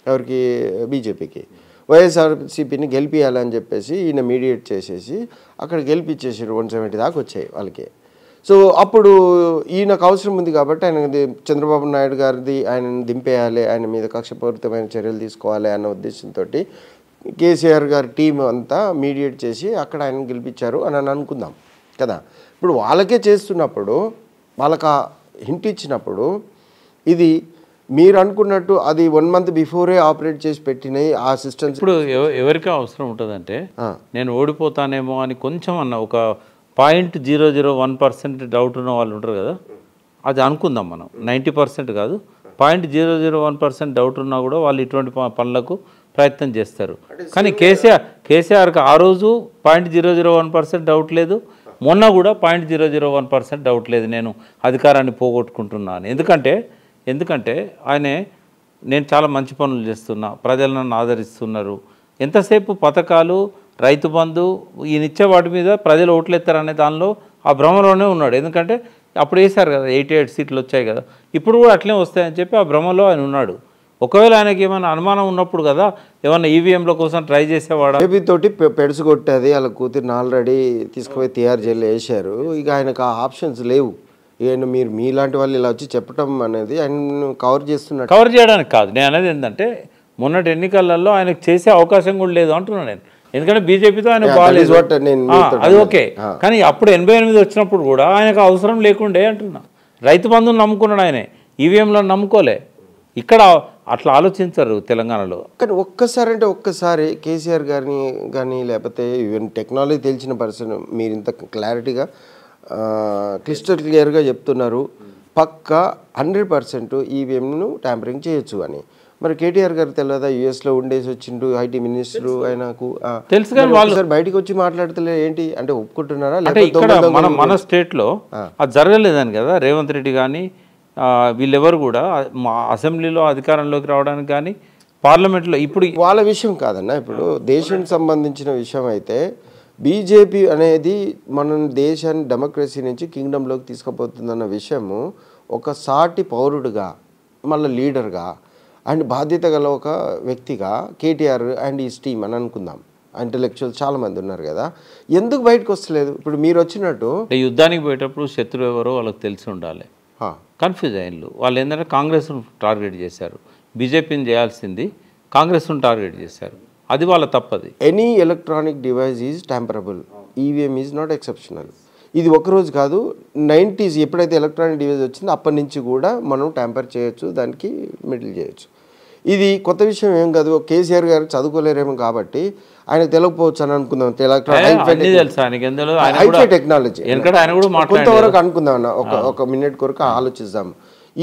ఎవరికి బీజేపీకి. వైఎస్ఆర్సీపీని గెలిపియాలని చెప్పేసి ఈయన మీడియేట్ చేసేసి అక్కడ గెలిపించేసారు. 170 దాకా వచ్చాయి వాళ్ళకి. సో అప్పుడు ఈయనకు అవసరం ఉంది కాబట్టి ఆయన చంద్రబాబు నాయుడు గారిది ఆయనను దింపేయాలి, ఆయన మీద కక్షపూరితమైన చర్యలు తీసుకోవాలి అన్న ఉద్దేశంతో కేసీఆర్ గారి టీం అంతా మీడియేట్ చేసి అక్కడ ఆయన గెలిపించారు అని అనుకుందాం కదా. ఇప్పుడు వాళ్ళకే చేస్తున్నప్పుడు, వాళ్ళకి హింట్ ఇచ్చినప్పుడు, ఇది మీరు అనుకున్నట్టు అది 1 month బిఫోరే ఆపరేట్ చేసి పెట్టినాయి ఆ సిస్టమ్స్. ఇప్పుడు ఎవరికి అవసరం ఉంటుందంటే నేను ఓడిపోతానేమో అని కొంచెం అన్న ఒక 0.001% డౌట్ ఉన్న వాళ్ళు ఉంటారు కదా, అది అనుకుందాం మనం. 90% కాదు, 0.001% డౌట్ ఉన్నా కూడా వాళ్ళు ఇటువంటి పనులకు ప్రయత్నం చేస్తారు. కానీ కేసీఆర్కి ఆ రోజు 0.001% డౌట్ లేదు, మొన్న కూడా 0.001% డౌట్ లేదు నేను అధికారాన్ని పోగొట్టుకుంటున్నాను. ఎందుకంటే నేను చాలా మంచి పనులు చేస్తున్నా, ప్రజలు నన్ను ఆదరిస్తున్నారు, ఎంతసేపు పథకాలు, రైతు బంధు ఈయన ఇచ్చే వాటి మీద ప్రజలు ఓట్లేస్తారనే దానిలో ఆ భ్రమలోనే ఉన్నాడు. ఎందుకంటే అప్పుడు వేశారు కదా, 88 సీట్లు వచ్చాయి కదా, ఇప్పుడు కూడా అట్లే వస్తాయని చెప్పి ఆ భ్రమలో ఆయన ఉన్నాడు. ఒకవేళ ఆయనకి ఏమైనా అనుమానం ఉన్నప్పుడు కదా ఏమన్నా ఈవీఎంల కోసం ట్రై చేసేవాడు. ఏపీ తోటి పెడుసు కొట్టేది వాళ్ళ కూతురిని ఆల్రెడీ తీసుకుపోయి TR జైల్లో వేశారు. ఇక ఆయనకు ఆ ఆప్షన్స్ లేవు. ఈయన మీరు మీలాంటి వాళ్ళు ఇలా వచ్చి చెప్పడం అనేది ఆయన కవర్ చేయడానికి కాదు. నేను అనేది ఏంటంటే మొన్నటి ఎన్నికలలో ఆయనకు చేసే అవకాశం కూడా లేదు అంటున్నాను నేను. ఎందుకంటే బీజేపీతో ఆయన బాగాలేదు, అది ఓకే. కానీ అప్పుడు 88 వచ్చినప్పుడు కూడా ఆయనకు అవసరం లేకుండే అంటున్నా. రైతు బంధువుని నమ్ముకున్నాడు ఆయన, ఈవీఎంలో నమ్ముకోలే. ఇక్కడ అట్లా ఆలోచించారు తెలంగాణలో. కానీ ఒక్కసారి కేసీఆర్ గారిని కానీ లేకపోతే ఈవెన్ టెక్నాలజీ తెలిసిన పర్సన్ మీరు ఇంత క్లారిటీగా క్లిస్టర్ క్లియర్గా చెప్తున్నారు, పక్కా 100% ఈవీఎంను ట్యాంపరింగ్ చేయొచ్చు అని. మరి కేటీఆర్ గారు తెలియదా? యూఎస్లో ఉండేసి వచ్చిండు, ఐటీ మినిస్టర్, ఆయనకు తెలుసు. కానీ వాళ్ళు బయటకు వచ్చి మాట్లాడతలే ఏంటి అంటే ఒప్పుకుంటున్నారా? అంటే ఇక్కడ మన స్టేట్లో అది జరగలేదని కదా. రేవంత్ రెడ్డి కానీ వీళ్ళెవరు కూడా అసెంబ్లీలో అధికారంలోకి రావడానికి కానీ పార్లమెంట్లో ఇప్పుడు వాళ్ళ విషయం కాదన్న. ఇప్పుడు దేశానికి సంబంధించిన విషయం అయితే బీజేపీ అనేది మన దేశాన్ని డెమోక్రసీ నుంచి కింగ్డమ్లోకి తీసుకుపోతుందన్న విషయము ఒక సాటి పౌరుడుగా, మళ్ళీ లీడర్గా అండ్ బాధ్యత గల ఒక వ్యక్తిగా కేటీఆర్ అండ్ ఈ టీమ్ అని అనుకుందాం. ఇంటలెక్చువల్ చాలామంది ఉన్నారు కదా, ఎందుకు బయటకు వస్తలేదు? ఇప్పుడు మీరు వచ్చినట్టు యుద్ధానికి పోయేటప్పుడు శత్రువు ఎవరో వాళ్ళకి తెలిసి ఉండాలి. కన్ఫ్యూజ్ అయ్యిండు వాళ్ళు. ఏంటంటే కాంగ్రెస్ను టార్గెట్ చేశారు, బీజేపీని చేయాల్సింది కాంగ్రెస్ను టార్గెట్ చేశారు. అది వాళ్ళ తప్పది. Any electronic device is tamperable, EVM is not exceptional. ఇది ఒకరోజు కాదు, 90s ఎప్పుడైతే ఎలక్ట్రానిక్ డివైస్ వచ్చిందో అప్పటి నుంచి కూడా మనం ట్యాంపర్ చేయొచ్చు, దానికి మిడిల్ చేయొచ్చు. ఇది కొత్త విషయం ఏం కాదు. కేసీఆర్ గారు చదువుకోలేరేమో కాబట్టి ఆయనకు తెలియకపోవచ్చు అని అనుకుందాం. టెక్నాలజీ కొంతవరకు అనుకుందాం అన్న, ఒక మినిట్ కొరకు ఆలోచిద్దాం.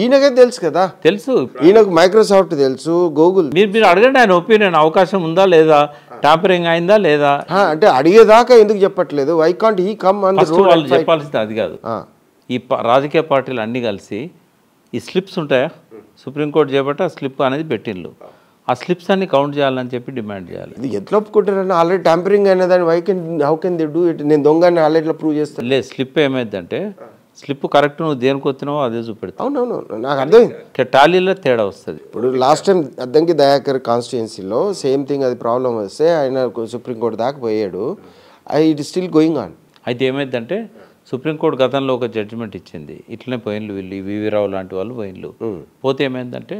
ఈయనకే తెలుసు కదా, తెలుసు. ఈయనకు మైక్రోసాఫ్ట్ తెలుసు, గూగుల్. మీరు అడగండి ఆయన ఒపీనియన్, అవకాశం ఉందా లేదా, టాంపరింగ్ అయిందా లేదా అంటే అడిగేదాకా ఎందుకు చెప్పట్లేదు? Why can't he come on the road? వాళ్ళు చెప్పాల్సింది అది కాదు. ఈ రాజకీయ పార్టీలు అన్నీ కలిసి ఈ స్లిప్స్ ఉంటాయా, సుప్రీంకోర్టు చేపట్టి ఆ స్లిప్ అనేది పెట్టిండ్రు. ఆ స్లిప్స్ అన్ని కౌంట్ చేయాలని చెప్పి డిమాండ్ చేయాలి. ఇది ఎట్లా ఒప్పుకుంటారని ఆల్రెడీ ట్యాంపరింగ్ అయిన దాన్ని how can they do it? నేను దొంగని ఆల్రెడీ ప్రూవ్ చేస్తాను. లేదు, స్లిప్ ఏమైందంటే స్లిప్ కరెక్ట్ నువ్వు దేనికి వచ్చినావో అదే చూపెడతావు. అవునవును, నాకు అర్థమైంది. టాలీలో తేడా వస్తుంది. ఇప్పుడు లాస్ట్ టైం అద్దంకి దయాకర్ కాన్స్టిట్యున్సీలో సేమ్ థింగ్, అది ప్రాబ్లం వస్తే ఆయన సుప్రీంకోర్టు దాకా పోయాడు. It is still going on. అయితే ఏమైందంటే సుప్రీంకోర్టు గతంలో ఒక జడ్జిమెంట్ ఇచ్చింది, ఇట్లనే పోయిన్లు వీళ్ళు వివి రావు లాంటి వాళ్ళు పోయిన్లు. పోతే ఏమైందంటే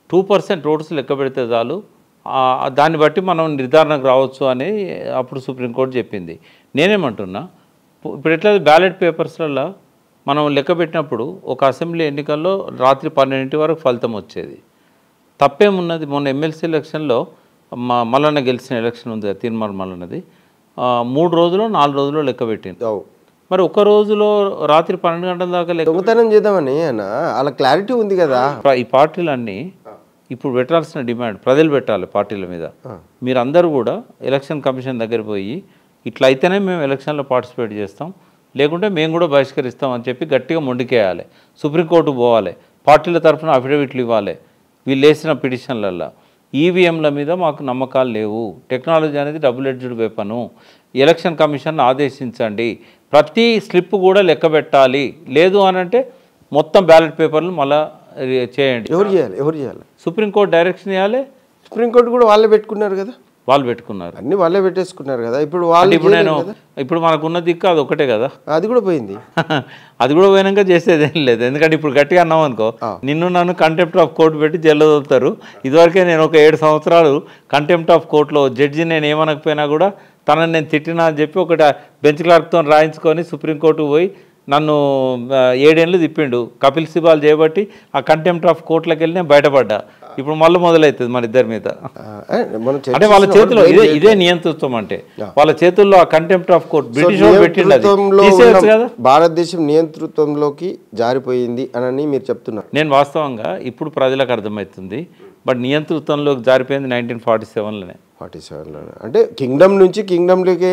2% ఓట్స్ లెక్క పెడితే చాలు, దాన్ని బట్టి మనం నిర్ధారణకు రావచ్చు అని అప్పుడు సుప్రీంకోర్టు చెప్పింది. నేనేమంటున్నా, ఇప్పుడు ఎట్లా బ్యాలెట్ పేపర్స్లలో మనం లెక్క పెట్టినప్పుడు ఒక అసెంబ్లీ ఎన్నికల్లో రాత్రి 12 వరకు ఫలితం వచ్చేది. తప్పేమున్నది? మొన్న ఎమ్మెల్సీ ఎలక్షన్లో మల్లన్న గెలిచిన ఎలక్షన్ ఉంది, తీర్మార్ మల్లన్నది 3 రోజులు 4 రోజులు లెక్క పెట్టింది. మరి ఒక రోజులో రాత్రి 12 గంటల దాకా దొంగతనం చేద్దామని అలా క్లారిటీ ఉంది కదా. ఈ పార్టీలన్నీ ఇప్పుడు పెట్టాల్సిన డిమాండ్ ప్రజలు పెట్టాలి పార్టీల మీద. మీరందరూ కూడా ఎలక్షన్ కమిషన్ దగ్గర పోయి ఇట్లా అయితేనే మేము ఎలక్షన్లో పార్టిసిపేట్ చేస్తాం, లేకుంటే మేము కూడా బహిష్కరిస్తాం అని చెప్పి గట్టిగా మొండికేయాలి. సుప్రీంకోర్టు పోవాలి, పార్టీల తరఫున అఫిడవిట్లు ఇవ్వాలి. వీళ్ళు వేసిన పిటిషన్లల్లో ఈవీఎంల మీద మాకు నమ్మకాలు లేవు, టెక్నాలజీ అనేది డబుల్ ఎడ్జ్డ్ వెపను, ఎలక్షన్ కమిషన్ ఆదేశించండి, ప్రతి స్లిప్ కూడా లెక్క పెట్టాలి, లేదు అని అంటే మొత్తం బ్యాలెట్ పేపర్లు మళ్ళీ చేయండి. ఎవరు చేయాలి? సుప్రీంకోర్టు డైరెక్షన్ ఇవ్వాలి. సుప్రీంకోర్టు కూడా వాళ్ళే పెట్టుకున్నారు కదా, వాళ్ళు పెట్టుకున్నారు, అన్ని వాళ్ళే పెట్టేసుకున్నారు కదా. ఇప్పుడు మనకున్న దిక్కు అది ఒకటే కదా, అది కూడా పోయింది. అది కూడా పోయినాక చేసేది ఏం లేదు. ఎందుకంటే ఇప్పుడు గట్టిగా అన్నాం అనుకో, నన్ను కంటెంప్ట్ ఆఫ్ కోర్టు పెట్టి జైల్లో వదులుతారు. ఇదివరకే నేను ఒక 7 సంవత్సరాలు కంటెంప్ట్ ఆఫ్ కోర్టులో జడ్జి నేను ఏమనకపోయినా కూడా తనని నేను తిట్టినా అని చెప్పి ఒకటి బెంచ్ క్లర్క్తో రాయించుకొని సుప్రీంకోర్టుకు పోయి నన్ను 7 ఏళ్ళు తిప్పిండు. కపిల్ సిబాల్ చేయబట్టి ఆ కంటెంప్ట్ ఆఫ్ కోర్టులకు వెళ్ళి నేను బయటపడ్డా. ఇప్పుడు మళ్ళీ మొదలవుతుంది మన ఇద్దరి మీద. అంటే వాళ్ళ చేతిలో ఇదే నియంతృత్వం, అంటే వాళ్ళ చేతుల్లో ఆ కంటెంప్ట్ ఆఫ్ కోర్ట్ బ్రిటిష్ పెట్టిండు కదా. భారతదేశం నియంతృత్వంలోకి జారిపోయింది అని మీరు చెప్తున్నారు. నేను వాస్తవంగా ఇప్పుడు ప్రజలకు అర్థమవుతుంది, బట్ నియంతృత్వంలోకి జారిపోయింది 1947లోనే. 47లోనే అంటే కింగ్డమ్ నుంచి కింగ్డమ్లోకి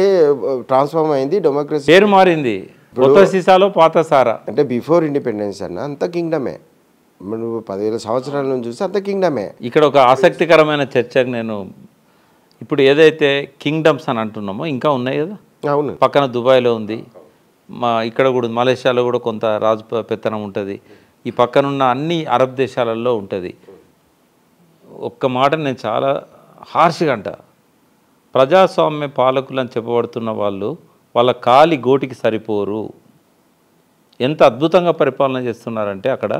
ట్రాన్స్ఫార్మ్ అయింది. డెమోక్రసీ పేరు మారింది, కొత్త సీసాలో పాత సారా. అంటే బిఫోర్ ఇండిపెండెన్స్ అన్న అంత కింగ్డమే, నువ్వు 10,000 సంవత్సరాల నుంచి చూస్తే అంత కింగ్డమే. ఇక్కడ ఒక ఆసక్తికరమైన చర్చకు నేను ఇప్పుడు ఏదైతే కింగ్డమ్స్ అని అంటున్నామో ఇంకా ఉన్నాయి కదా. అవును, పక్కన దుబాయ్లో ఉంది, ఇక్కడ కూడా మలేషియాలో కూడా కొంత రాజు పెత్తనం ఉంటుంది, ఈ పక్కనున్న అన్ని అరబ్ దేశాలలో ఉంటుంది. ఒక్క మాట నేను చాలా హార్ష్గా అంట, ప్రజాస్వామ్య పాలకులు అని చెప్పబడుతున్న వాళ్ళు వాళ్ళ కాలి గోటికి సరిపోరు. ఎంత అద్భుతంగా పరిపాలన చేస్తున్నారంటే అక్కడ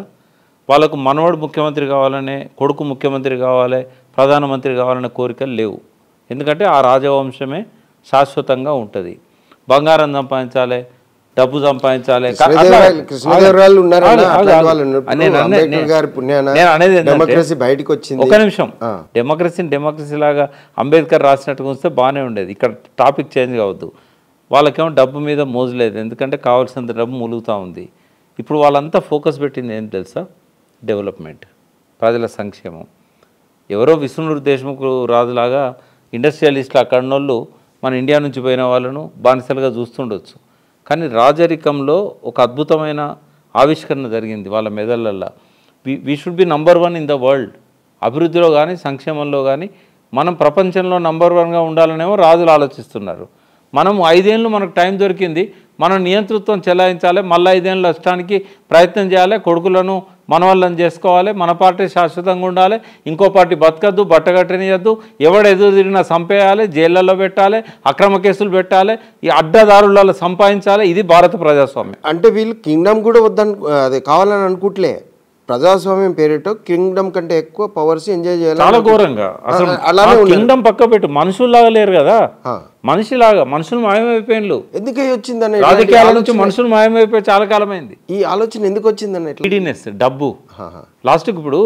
వాళ్ళకు మనవడు ముఖ్యమంత్రి కావాలనే, కొడుకు ముఖ్యమంత్రి కావాలి, ప్రధానమంత్రి కావాలనే కోరికలు లేవు. ఎందుకంటే ఆ రాజవంశమే శాశ్వతంగా ఉంటుంది. బంగారం సంపాదించాలి, డబ్బు సంపాదించాలి. ఒక నిమిషం, డెమోక్రసీ లాగా అంబేద్కర్ రాసినట్టుగా వస్తే బాగానే ఉండేది. ఇక్కడ టాపిక్ చేంజ్ కావద్దు. వాళ్ళకేమో డబ్బు మీద మోజు లేదు, ఎందుకంటే కావాల్సినంత డబ్బు మూలుగుతూ ఉంది. ఇప్పుడు వాళ్ళంతా ఫోకస్ పెట్టింది ఏం తెలుసా? డెవలప్మెంట్, ప్రజల సంక్షేమం. ఎవరో విష్ణునూరు దేశముఖ్ రాజులాగా ఇండస్ట్రియలిస్టులు అక్కడనోళ్ళు మన ఇండియా నుంచి పోయిన వాళ్ళను బానిసలుగా చూస్తుండొచ్చు, కానీ రాజరికంలో ఒక అద్భుతమైన ఆవిష్కరణ జరిగింది వాళ్ళ మెదళ్ళల్లో. We should be number 1 in the world. అభివృద్ధిలో కానీ సంక్షేమంలో కానీ మనం ప్రపంచంలో నంబర్ 1గా ఉండాలనేమో రాజులు ఆలోచిస్తున్నారు. మనం 5 ఏళ్ళు మనకు టైం దొరికింది, మనం నియంతృత్వం చెలాయించాలి, మళ్ళీ 5 ఏళ్ళు వచ్చడానికి ప్రయత్నం చేయాలి, కొడుకులను మనవాళ్ళని చేసుకోవాలి, మన పార్టీ శాశ్వతంగా ఉండాలి, ఇంకో పార్టీ బతకద్దు, బట్టగట్టనియద్దు, ఎవడు ఎదురు తిరిగినా చంపేయాలి, జైళ్ళల్లో పెట్టాలి, అక్రమ కేసులు పెట్టాలి, ఈ అడ్డదారులలో సంపాదించాలి. ఇది భారత ప్రజాస్వామ్యం. అంటే వీళ్ళు కింగ్డమ్ కూడా వద్దని అదే కావాలని అనుకుంటలే, ప్రజాస్వామ్యం పేరిట కింగ్డమ్ కంటే ఎక్కువ పవర్స్ ఎంజాయ్ చేయాలి. చాలా ఘోరంగా అసలు అలానే కింగ్డమ్ పక్క పెట్టు, మనుషుల్లాగా లేరు కదా, మనుషులు మాయమైపోయినలు. ఎందుకు వచ్చిందని రాజకీయాల నుంచి మనుషులు మాయమైపోయి చాలా కాలమైంది. ఈ ఆలోచన ఎందుకు వచ్చిందని? గ్రీడీనెస్, డబ్బు. లాస్ట్కి ఇప్పుడు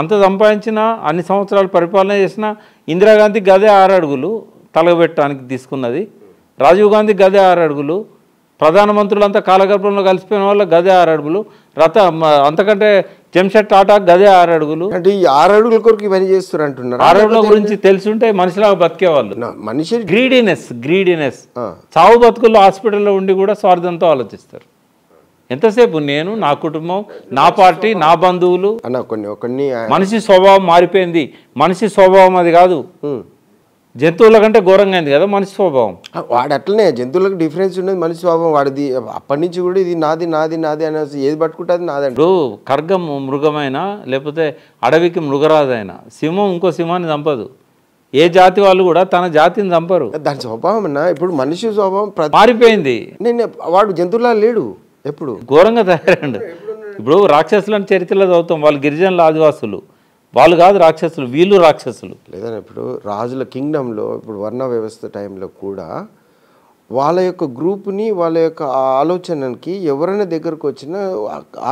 అంత సంపాదించినా, అన్ని సంవత్సరాలు పరిపాలన చేసినా, ఇందిరాగాంధీ గదే 6 అడుగులు తలగబెట్టడానికి తీసుకున్నది, రాజీవ్ గాంధీ గదే 6 అడుగులు, ప్రధానమంత్రులంతా కాలగర్భంలో కలిసిపోయిన వాళ్ళ గదే 6 అడుగులు, అంతకంటే జంషెడ్ టాటా గదే 6 అడుగులు. అంటే ఈ 6 అడుగుల కొరకు ఇవన్నీ చేస్తారు అంటున్నారు. 6 అడుగుల గురించి తెలుసుంటే మనిషిలాగా బతికేవాళ్ళు. మనిషి గ్రీడీనెస్ చావు బతుకుల్లో హాస్పిటల్లో ఉండి కూడా స్వార్థంతో ఆలోచిస్తారు. ఎంతసేపు నేను, నా కుటుంబం, నా పార్టీ, నా బంధువులు. కొన్ని మనిషి స్వభావం మారిపోయింది. మనిషి స్వభావం అది కాదు, జంతువుల కంటే ఘోరంగా అయింది కదా మనిషి స్వభావం. వాడు అట్లనే, జంతువులకు డిఫరెన్స్ ఉన్నది మనిషి స్వభావం. వాడిది అప్పటి నుంచి కూడా ఇది నాది నాది నాది అనేసి ఏది పట్టుకుంటుంది నాదండి. ఇప్పుడు ఖడ్గం మృగమైనా, లేకపోతే అడవికి మృగరాజైనా, సింహం ఇంకో సింహాన్ని చంపదు. ఏ జాతి వాళ్ళు కూడా తన జాతిని చంపరు. దాని స్వభావం అన్న. ఇప్పుడు మనిషి స్వభావం మారిపోయింది. వాడు జంతువులా లేడు, ఎప్పుడు ఘోరంగా తయారండు. ఇప్పుడు రాక్షసులను చరిత్రలో చదువుతాం, వాళ్ళు గిరిజనుల ఆదివాసులు, వాళ్ళు కాదు రాక్షసులు, వీళ్ళు రాక్షసులు. లేదని ఇప్పుడు రాజుల కింగ్డంలో ఇప్పుడు వర్ణ వ్యవస్థ టైంలో కూడా వాళ్ళ యొక్క గ్రూప్ని, వాళ్ళ యొక్క ఆలోచనకి ఎవరైనా దగ్గరకు వచ్చినా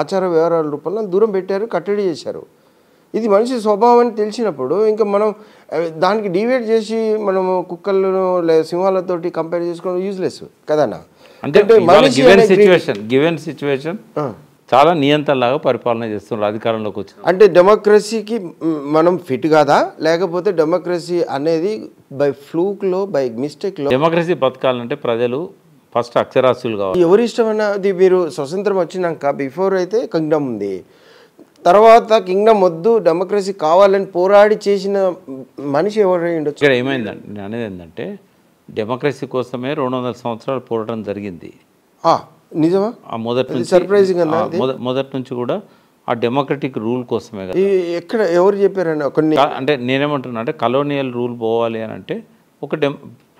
ఆచార వ్యవహారాల రూపంలో దూరం పెట్టారు, కట్టడి చేశారు. ఇది మనిషి స్వభావం అని తెలిసినప్పుడు ఇంకా మనం దానికి డివైడ్ చేసి మనము కుక్కలను లేదా సింహాలతోటి కంపేర్ చేసుకోవడం యూజ్లెస్ కదన్నా. అంటే గివెన్ సిచ్యువేషన్ చాలా నియంత్రణలాగా పరిపాలన చేస్తున్నారు అధికారంలోకి వచ్చి. అంటే డెమోక్రసీకి మనం ఫిట్ కాదా, లేకపోతే డెమోక్రసీ అనేది బై ఫ్లూక్లో, బై మిస్టేక్లో? డెమోక్రసీ బతకాలంటే ప్రజలు ఫస్ట్ అక్షరాస్యులు కావాలి. ఎవరి ఇష్టం అన్నది. మీరు స్వతంత్రం వచ్చినాక బిఫోర్ అయితే కింగ్డమ్ ఉంది, తర్వాత కింగ్డమ్ వద్దు డెమోక్రసీ కావాలని పోరాడి చేసిన మనిషి ఎవరు ఉండొచ్చు? ఇక్కడ ఏమైందంటే, నేను అనేది ఏంటంటే డెమోక్రసీ కోసమే 200 సంవత్సరాలు పోరాటం జరిగింది. నిజమా? మొదటి నుంచి కూడా ఆ డెమోక్రటిక్ రూల్ కోసమే కదా. ఎక్కడ ఎవరు చెప్పారని కొన్ని అంటే నేనేమంటున్నా అంటే కలోనియల్ రూల్ పోవాలి అని అంటే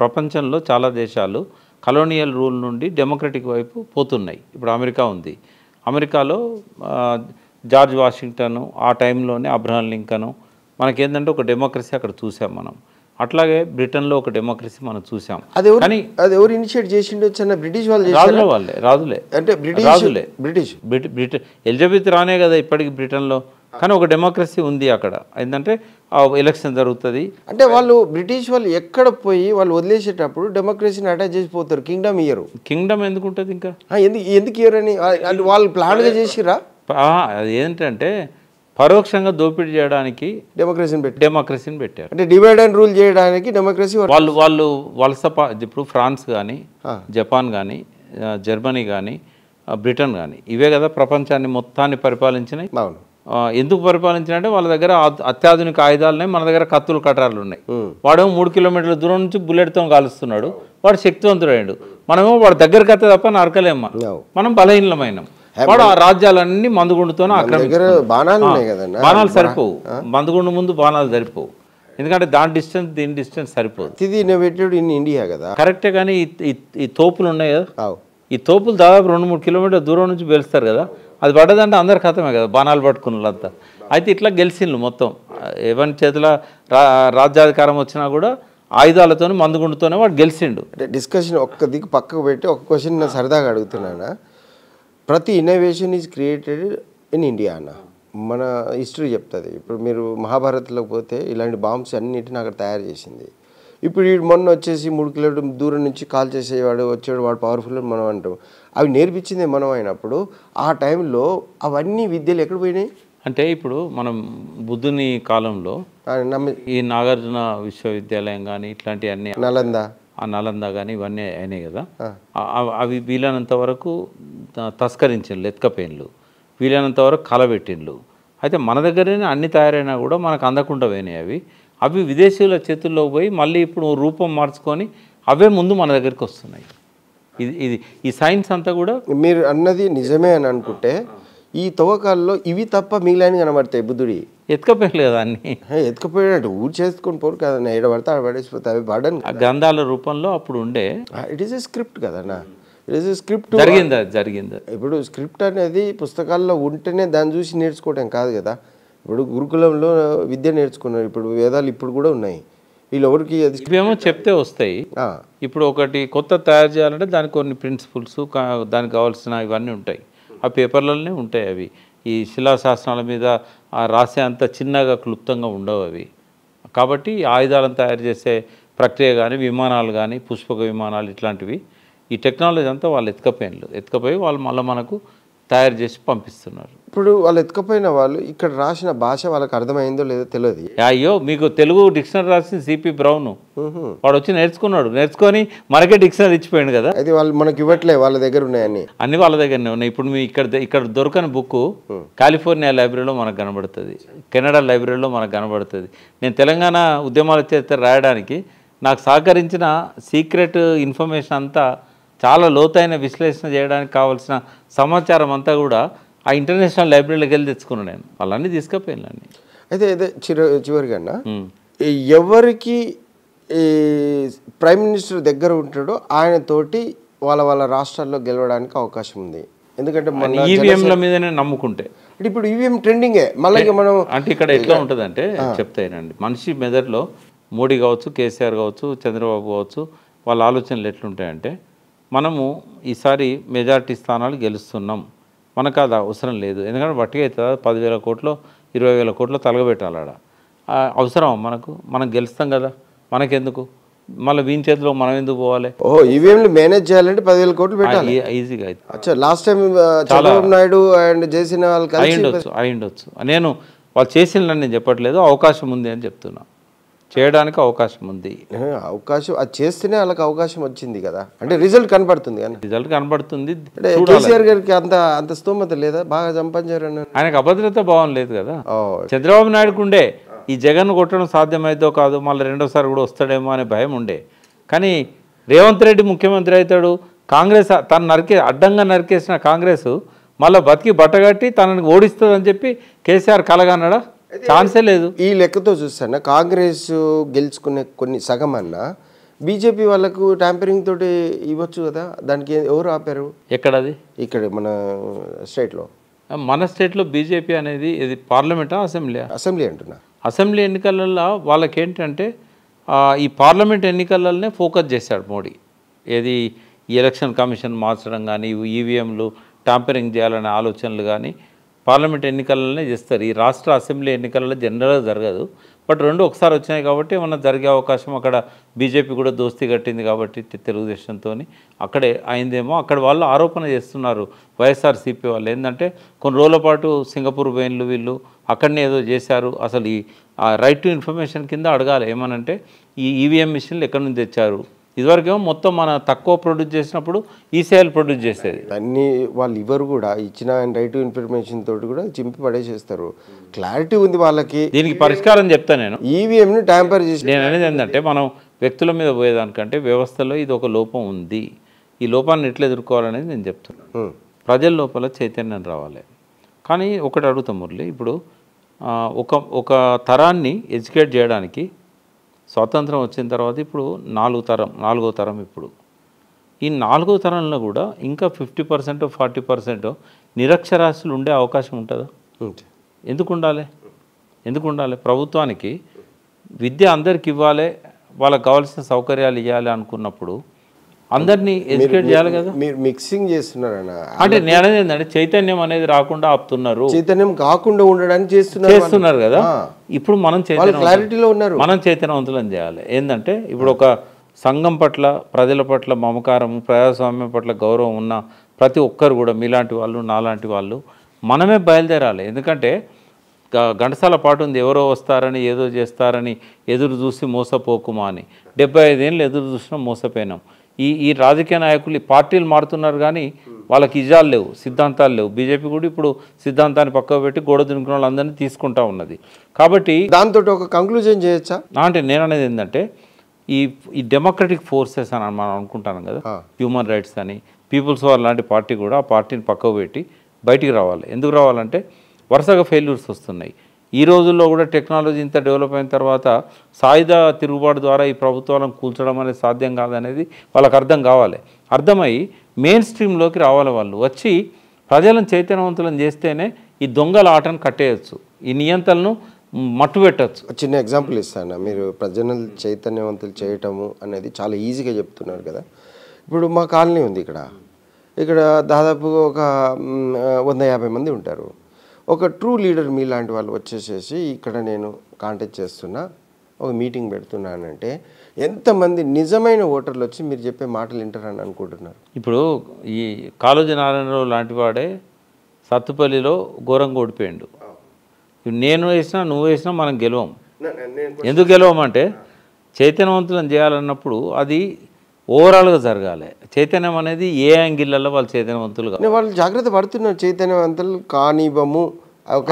ప్రపంచంలో చాలా దేశాలు కలోనియల్ రూల్ నుండి డెమోక్రటిక్ వైపు పోతున్నాయి. ఇప్పుడు అమెరికా ఉంది, అమెరికాలో జార్జ్ వాషింగ్టన్, ఆ టైంలోనే అబ్రహాం లింకన్, మనకేంటంటే ఒక డెమోక్రసీ అక్కడ చూసాం మనం. అట్లాగే బ్రిటన్లో ఒక డెమోక్రసీ మనం చూసాం. కానీ అది ఎవరు ఇనిషియేట్ చేసిండొచ్చు అన్న? బ్రిటిష్ వాళ్ళు, రాజులే అంటే బ్రిటిష్ ఎలిజబెత్ రానే కదా ఇప్పటికి బ్రిటన్లో. కానీ ఒక డెమోక్రసీ ఉంది అక్కడ. ఏంటంటే ఎలక్షన్ జరుగుతుంది. అంటే వాళ్ళు బ్రిటిష్ వాళ్ళు ఎక్కడ పోయి వాళ్ళు వదిలేసేటప్పుడు డెమోక్రసీని అటాచ్ చేసిపోతారు, కింగ్డమ్ ఇయ్యరు. కింగ్డమ్ ఎందుకు ఉంటుంది ఇంకా? ఎందుకు ఇయ్యరని వాళ్ళు ప్లాన్గా చేసిరా? అది ఏంటంటే పరోక్షంగా దోపిడీ చేయడానికి డెమోక్రసీని పెట్టారు. అంటే డివైడ్ అండ్ రూల్ చేయడానికి డెమోక్రసీ వాళ్ళు వలస. ఇప్పుడు ఫ్రాన్స్ కానీ, జపాన్ కానీ, జర్మనీ కానీ, బ్రిటన్ కానీ, ఇవే కదా ప్రపంచాన్ని మొత్తాన్ని పరిపాలించినాయి. ఎందుకు పరిపాలించినంటే వాళ్ళ దగ్గర అత్యాధునిక ఆయుధాలు ఉన్నాయి, మన దగ్గర కత్తులు కటార్లు ఉన్నాయి. వాడేమో 3 కిలోమీటర్ల దూరం నుంచి బుల్లెట్తో కాలుస్తున్నాడు, వాడు శక్తివంతుడయ్యాడు. మనమేమో వాడి దగ్గర కత్తే తప్ప నరకలేమ్మా, మనం బలహీనమైనాం. వాడు ఆ రాజ్యాలన్నీ మందుగుండుతోనే బాణాలు సరిపోవు, మందుగుండు ముందు బాణాలు సరిపోవు. ఎందుకంటే దాని డిస్టెన్స్ దీని డిస్టెన్స్ సరిపోదు. ఇండియా కదా కరెక్టే. కానీ ఈ తోపులు ఉన్నాయి కదా, ఈ తోపులు దాదాపు 2-3 కిలోమీటర్ల దూరం నుంచి పేలుస్తారు కదా, అది పడ్డదంటే అందరు ఖతమే కదా బాణాలు పట్టుకున్న వాళ్ళంతా. అయితే ఇట్లా గెలిచిండ్రు మొత్తం. ఎవరి చేతిలో రాజ్యాధికారం వచ్చినా కూడా ఆయుధాలతో మందుగుండుతోనే వాడు గెలిచిండు. అంటే డిస్కషన్ ఒక్క దిక్కు పక్కకు పెట్టి ఒక క్వశ్చన్ నేను సరదాగా అడుగుతున్నానా. ప్రతి innovation is created in India అన్న. మన హిస్టరీ చెప్తుంది. ఇప్పుడు మీరు మహాభారత్లోకి పోతే ఇలాంటి బాంబ్స్ అన్నిటిని అక్కడ తయారు చేసింది. ఇప్పుడు ఈ మొన్న వచ్చేసి 3 కిలోమీటర్ దూరం నుంచి కాల్ చేసేవాడు వచ్చాడు, వాడు పవర్ఫుల్ అని మనం అంటాం. అవి నేర్పించింది మనం అయినప్పుడు ఆ టైంలో అవన్నీ విద్యలు ఎక్కడ పోయినాయి? అంటే ఇప్పుడు మనం బుద్ధుని కాలంలో ఈ నాగార్జున విశ్వవిద్యాలయం కానీ ఇట్లాంటివన్నీ, నలంద కానీ ఇవన్నీ అయినాయి కదా. అవి వీలైనంత వరకు తస్కరించిండ్లు, ఎత్తుకపోయిన్లు, వీలైనంత వరకు కలబెట్టిండ్లు. అయితే మన దగ్గరనే అన్ని తయారైనా కూడా మనకు అందకుండా పోయినాయి. అవి విదేశీయుల చేతుల్లో పోయి మళ్ళీ ఇప్పుడు రూపం మార్చుకొని అవే ముందు మన దగ్గరికి వస్తున్నాయి. ఇది ఈ సైన్స్ అంతా కూడా మీరు అన్నది నిజమే అని అనుకుంటే ఈ తవ్వకాల్లో ఇవి తప్ప మిగిలిన కనబడతాయి. బుద్ధుడి ఎత్తుకపోయలేదు కదా, అన్ని ఎత్తుకపోయినట్టు ఊరు చేసుకొని పోరు కదా, ఏడ పడితే ఆడ పడేసిపోతే అవి పడను. గ్రంథాల రూపంలో అప్పుడు ఉండే. ఇట్ ఈస్ ఏ స్క్రిప్ట్ కదన్నా. స్క్రిప్ట్ జరిగింది. ఇప్పుడు స్క్రిప్ట్ అనేది పుస్తకాల్లో ఉంటేనే దాన్ని చూసి నేర్చుకోవటం కాదు కదా. ఇప్పుడు గురుకులంలో విద్య నేర్చుకున్నారు, ఇప్పుడు వేదాలు ఇప్పుడు కూడా ఉన్నాయి. వీళ్ళెవరికి అది ఇవేమో చెప్తే వస్తాయి. ఇప్పుడు ఒకటి కొత్త తయారు చేయాలంటే దానికి కొన్ని ప్రిన్సిపల్స్, దానికి కావాల్సిన ఇవన్నీ ఉంటాయి. ఆ పేపర్లలోనే ఉంటాయి అవి. ఈ శిలాశాసనాల మీద రాసే అంత చిన్నగా క్లుప్తంగా ఉండవు అవి. కాబట్టి ఆయుధాలను తయారు చేసే ప్రక్రియ కానీ, విమానాలు కానీ, పుష్పక విమానాలు ఇట్లాంటివి, ఈ టెక్నాలజీ అంతా వాళ్ళు ఎత్తుకపోయి వాళ్ళు మళ్ళీ మనకు తయారు చేసి పంపిస్తున్నారు. ఇప్పుడు వాళ్ళు ఎత్తుకపోయిన వాళ్ళు ఇక్కడ రాసిన భాష వాళ్ళకి అర్థమైందో లేదో తెలియదు. అయ్యో, మీకు తెలుగు డిక్షనరీ రాసింది సిపి బ్రౌన్. వాడు వచ్చి నేర్చుకొని మనకే డిక్షనరీ ఇచ్చిపోయాడు కదా. అయితే వాళ్ళు మనకి ఇవ్వట్లే, వాళ్ళ దగ్గర ఉన్నాయని. అన్ని వాళ్ళ దగ్గరనే ఉన్నాయి. ఇప్పుడు మీ ఇక్కడ దొరకని బుక్ కాలిఫోర్నియా లైబ్రరీలో మనకు కనబడుతుంది, కెనడా లైబ్రరీలో మనకు కనబడుతుంది. నేను తెలంగాణ ఉద్యమాల చరిత్ర రాయడానికి నాకు సహకరించిన సీక్రెట్ ఇన్ఫర్మేషన్ అంతా, చాలా లోతైన విశ్లేషణ చేయడానికి కావాల్సిన సమాచారం అంతా కూడా ఆ ఇంటర్నేషనల్ లైబ్రరీలోకి వెళ్ళి తెచ్చుకున్నాను నేను. వాళ్ళన్నీ తీసుకుపోయాను. అయితే చివరిగా ఎవరికి ప్రైమ్ మినిస్టర్ దగ్గర ఉంటాడో ఆయనతోటి వాళ్ళ రాష్ట్రాల్లో గెలవడానికి అవకాశం ఉంది. ఎందుకంటే ఈవీఎంల మీదనే నమ్ముకుంటే ఇప్పుడు ఈవీఎం ట్రెండింగే. మళ్ళీ మనం అంటే ఇక్కడ ఎట్లా ఉంటుందంటే చెప్తానండి, మనిషి మెదడులో మోడీ కావచ్చు, కేసీఆర్ కావచ్చు, చంద్రబాబు కావచ్చు, వాళ్ళ ఆలోచనలు ఎట్లుంటాయంటే, మనము ఈసారి మెజారిటీ స్థానాలు గెలుస్తున్నాం, మనకు అది అవసరం లేదు. ఎందుకంటే బట్టిగా అవుతుందా 10,000 కోట్లు 20,000 కోట్లు తలగబెట్టాలి ఆడ. అవసరం మనం గెలుస్తాం కదా, మనకెందుకు మళ్ళీ వీని చేతిలో మనం ఎందుకు పోవాలి? ఈవీఎంలు మేనేజ్ చేయాలంటే 10,000 కోట్లు పెట్టాలి, ఈజీగా అయితే. అచ్చా, last time Chandrababu Naidu and చేసిన వాళ్ళు అయ్యుండొచ్చు. నేను వాళ్ళు చేసిన నేను చెప్పట్లేదు, అవకాశం ఉంది అని చెప్తున్నా. చేయడానికి అవకాశం ఉంది. అది చేస్తేనే వాళ్ళకి అవకాశం వచ్చింది కదా. అంటే రిజల్ట్ కనబడుతుంది కానీ రిజల్ట్ కనబడుతుంది. కేసీఆర్ గారికి అంత స్తోమత లేదా? బాగా సంపాదించారని ఆయనకు అభద్రత భావం లేదు కదా. చంద్రబాబు నాయుడుకు ఉండే ఈ జగన్ కొట్టడం సాధ్యమైందో కాదు, మళ్ళీ రెండోసారి కూడా వస్తాడేమో అనే భయం ఉండే. కానీ రేవంత్ రెడ్డి ముఖ్యమంత్రి అవుతాడు, కాంగ్రెస్ అడ్డంగా నరికేసిన కాంగ్రెస్ మళ్ళీ బతికి బట్టగట్టి తనని ఓడిస్తుందని చెప్పి కేసీఆర్ కలగన్నాడా? ఛాన్సే లేదు. ఈ లెక్కతో చూస్తాను కాంగ్రెస్ గెలుచుకునే కొన్ని సగం అన్నా బీజేపీ వాళ్ళకు ట్యాంపరింగ్ తోటి ఇవ్వచ్చు కదా. దానికి ఎవరు ఆపారు? ఎక్కడది? ఇక్కడ మన స్టేట్లో. మన స్టేట్లో బీజేపీ అనేది ఇది పార్లమెంటా అసెంబ్లీ అంటున్నా. అసెంబ్లీ ఎన్నికలలో వాళ్ళకేంటంటే ఈ పార్లమెంట్ ఎన్నికలనే ఫోకస్ చేశాడు మోడీ. ఏది ఈ ఎలక్షన్ కమిషన్ మార్చడం కానీ, ఈవీఎంలు ట్యాంపరింగ్ చేయాలనే ఆలోచనలు కానీ పార్లమెంట్ ఎన్నికలనే చేస్తారు. ఈ రాష్ట్ర అసెంబ్లీ ఎన్నికలలో జనరల్గా జరగదు. బట్ రెండు ఒకసారి వచ్చినాయి కాబట్టి ఏమన్నా జరిగే అవకాశం, అక్కడ బీజేపీ కూడా దోస్తీ కట్టింది కాబట్టి తెలుగుదేశంతో అక్కడే అయిందేమో. అక్కడ వాళ్ళు ఆరోపణ చేస్తున్నారు వైఎస్ఆర్సీపీ వాళ్ళు, ఏంటంటే కొన్ని రోజుల పాటు సింగపూర్ బెయిన్లు వీళ్ళు అక్కడనే ఏదో చేశారు. అసలు ఈ రైట్ టు ఇన్ఫర్మేషన్ కింద అడగాలి ఏమనంటే, ఈ ఈవీఎం మిషన్లు ఎక్కడి నుంచి తెచ్చారు? ఇదివరకేమో మొత్తం మన తక్కువ ప్రొడ్యూస్ చేసినప్పుడు ఈసీఐలు ప్రొడ్యూస్ చేసేది. అన్నీ వాళ్ళు ఇవ్వరు కూడా, ఇచ్చిన రైట్ టు ఇన్ఫర్మేషన్ తోటి కూడా చింపి పడేసేస్తారు. క్లారిటీ ఉంది వాళ్ళకి. దీనికి పరిష్కారం చెప్తాను నేను. ఈవీఎంని ట్యాంపర్ చేసి నేను అనేది ఏంటంటే, మనం వ్యక్తుల మీద పోయేదానికంటే వ్యవస్థలో ఇది ఒక లోపం ఉంది. ఈ లోపాన్ని ఎట్లా ఎదుర్కోవాలనేది నేను చెప్తున్నాను. ప్రజల లోపల చైతన్యం రావాలి. కానీ ఒకటి అడుగుతాం మురళి, ఇప్పుడు ఒక తరాన్ని ఎడ్యుకేట్ చేయడానికి స్వాతంత్రం వచ్చిన తర్వాత ఇప్పుడు నాలుగో తరం ఇప్పుడు ఈ 4వ తరంలో కూడా ఇంకా 50% 40% నిరక్షరాస్యులు ఉండే అవకాశం ఉంటుందా? ఎందుకు ఉండాలి? ప్రభుత్వానికి విద్య అందరికి ఇవ్వాలి, వాళ్ళకి కావాల్సిన సౌకర్యాలు ఇవ్వాలి అనుకున్నప్పుడు అందరినీ ఎడ్యుకేట్ చేయాలి కదా. మీరు మిక్సింగ్ చేస్తున్నారన్న అంటే నేను అనేది ఏంటంటే, చైతన్యం అనేది రాకుండా ఆపుతున్నారు. చైతన్యం కాకుండా ఉండడానికి చేస్తున్నారు కదా. ఇప్పుడు మనం క్లారిటీలో ఉన్నారు, మనం చైతన్యవంతులను చేయాలి. ఏంటంటే ఇప్పుడు ఒక సంఘం పట్ల, ప్రజల పట్ల మమకారం, ప్రజాస్వామ్యం పట్ల గౌరవం ఉన్న ప్రతి ఒక్కరు కూడా, మీలాంటి వాళ్ళు, నాలాంటి వాళ్ళు మనమే బయలుదేరాలి. ఎందుకంటే గంటసాల పాట ఉంది, ఎవరో వస్తారని ఏదో చేస్తారని ఎదురు చూసి మోసపోకుమా అని. 75 ఏళ్ళు ఎదురు చూసినా మోసపోయినాం. ఈ రాజకీయ నాయకులు ఈ పార్టీలు మారుతున్నారు కానీ వాళ్ళకి ఇజాలు లేవు, సిద్ధాంతాలు లేవు. బీజేపీ కూడా ఇప్పుడు సిద్ధాంతాన్ని పక్కకు పెట్టి గోడ దునుకున్న వాళ్ళందరినీ తీసుకుంటా ఉన్నది. కాబట్టి దాంతో ఒక కంక్లూజన్ చేయొచ్చా అంటే నేను అనేది ఏంటంటే, ఈ డెమోక్రటిక్ ఫోర్సెస్ అని మనం అనుకుంటాను కదా, హ్యూమన్ రైట్స్ అని, పీపుల్స్ వార్ లాంటి పార్టీ కూడా ఆ పార్టీని పక్కకు పెట్టి బయటికి రావాలి. ఎందుకు రావాలంటే వరుసగా ఫెయిల్యూర్స్ వస్తున్నాయి. ఈ రోజుల్లో కూడా టెక్నాలజీ ఇంత డెవలప్ అయిన తర్వాత సాయుధ తిరుగుబాటు ద్వారా ఈ ప్రభుత్వాలను కూల్చడం అనేది సాధ్యం కాదనేది వాళ్ళకి అర్థం కావాలి. అర్థమై మెయిన్ స్ట్రీమ్లోకి రావాలి. వాళ్ళు వచ్చి ప్రజలను చైతన్యవంతులను చేస్తేనే ఈ దొంగల ఆటను కట్టేయచ్చు, ఈ నియంత్రణను మట్టు పెట్టచ్చు. చిన్న ఎగ్జాంపుల్ ఇస్తాను. మీరు ప్రజలను చైతన్యవంతులు చేయటము అనేది చాలా ఈజీగా చెప్తున్నారు కదా. ఇప్పుడు మా కాలనీ ఉంది ఇక్కడ దాదాపు ఒక 150 మంది ఉంటారు. ఒక ట్రూ లీడర్ మీ లాంటి వాళ్ళు వచ్చేసేసి ఇక్కడ నేను కాంటాక్ట్ చేస్తున్నా, ఒక మీటింగ్ పెడుతున్నానంటే ఎంతమంది నిజమైన ఓటర్లు వచ్చి మీరు చెప్పే మాటలు వింటారని అనుకుంటున్నారు? ఇప్పుడు ఈ కాళోజీ నారాయణరావు లాంటి వాడే సత్తుపల్లిలో ఘోరంగా ఓడిపోయాడు. నేను వేసినా నువ్వు వేసినా మనం గెలవం. ఎందుకు గెలవమంటే చైతన్యవంతులను చేయాలన్నప్పుడు అది ఓవరాల్గా జరగాలి. చైతన్యం అనేది ఏ యాంగిల్లో వాళ్ళు చైతన్యవంతులుగా వాళ్ళు జాగ్రత్త పడుతున్నారు. చైతన్యవంతులు కానివ్వము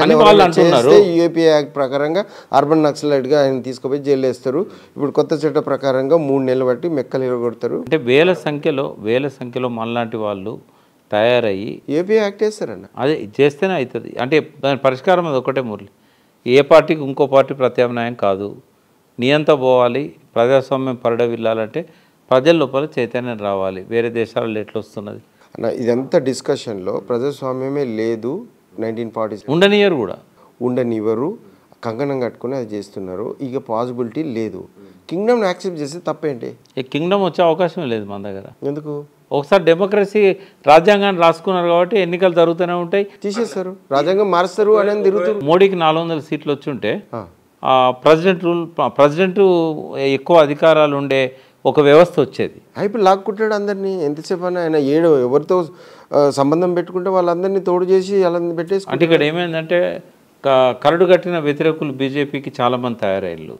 అని వాళ్ళు అంటున్నారు. యూఏపీ యాక్ట్ ప్రకారంగా అర్బన్ నక్సలైట్గా ఆయన తీసుకుపోయి జైలు వేస్తారు. ఇప్పుడు కొత్త చట్ట ప్రకారంగా 3 నెలలు బట్టి మెక్కలు ఇరగొడతారు. అంటే వేల సంఖ్యలో మనలాంటి వాళ్ళు తయారయ్యి యూఏపీ యాక్ట్ వేస్తారన్న. అదే చేస్తేనే అవుతుంది. అంటే దాని పరిష్కారం అది ఒకటే మురళి. ఏ పార్టీకి ఇంకో పార్టీ ప్రత్యామ్నాయం కాదు. నియంత పోవాలి, ప్రజాస్వామ్యం పరిడవిల్లాలంటే ప్రజల లోపల చైతన్యం రావాలి. వేరే దేశాలలో ఎట్లా వస్తున్నది అన్న? ఇదంతా డిస్కషన్లో ప్రజాస్వామ్యమే లేదు. 1940s ఉండనియరు కూడా ఉండనివ్వరు, కంకణం కట్టుకుని అది చేస్తున్నారు. ఇక పాసిబిలిటీ లేదు. కింగ్డమ్ని యాక్సెప్ట్ చేస్తే తప్పేంటి? ఈ కింగ్డమ్ వచ్చే అవకాశం లేదు మన దగ్గర. ఎందుకు? ఒకసారి డెమోక్రసీ రాజ్యాంగాన్ని రాసుకున్నారు కాబట్టి ఎన్నికలు జరుగుతూనే ఉంటాయి, తీసేస్తారు, రాజ్యాంగం మారుస్తారు అని తిరుగుతారు. మోడీకి 400 సీట్లు వచ్చి ఉంటే ప్రెసిడెంట్ ఎక్కువ అధికారాలు ఉండే ఒక వ్యవస్థ వచ్చేది. ఇప్పుడు లాక్కుంటాడు అందరినీ. ఎంతసేపు అని ఆయన ఎవరితో సంబంధం పెట్టుకుంటే వాళ్ళందరినీ తోడు చేసి వాళ్ళని పెట్టేసి. అంటే ఇక్కడ ఏమైందంటే కరడు కట్టిన వ్యతిరేకులు బీజేపీకి చాలా మంది తయారయ్యారు.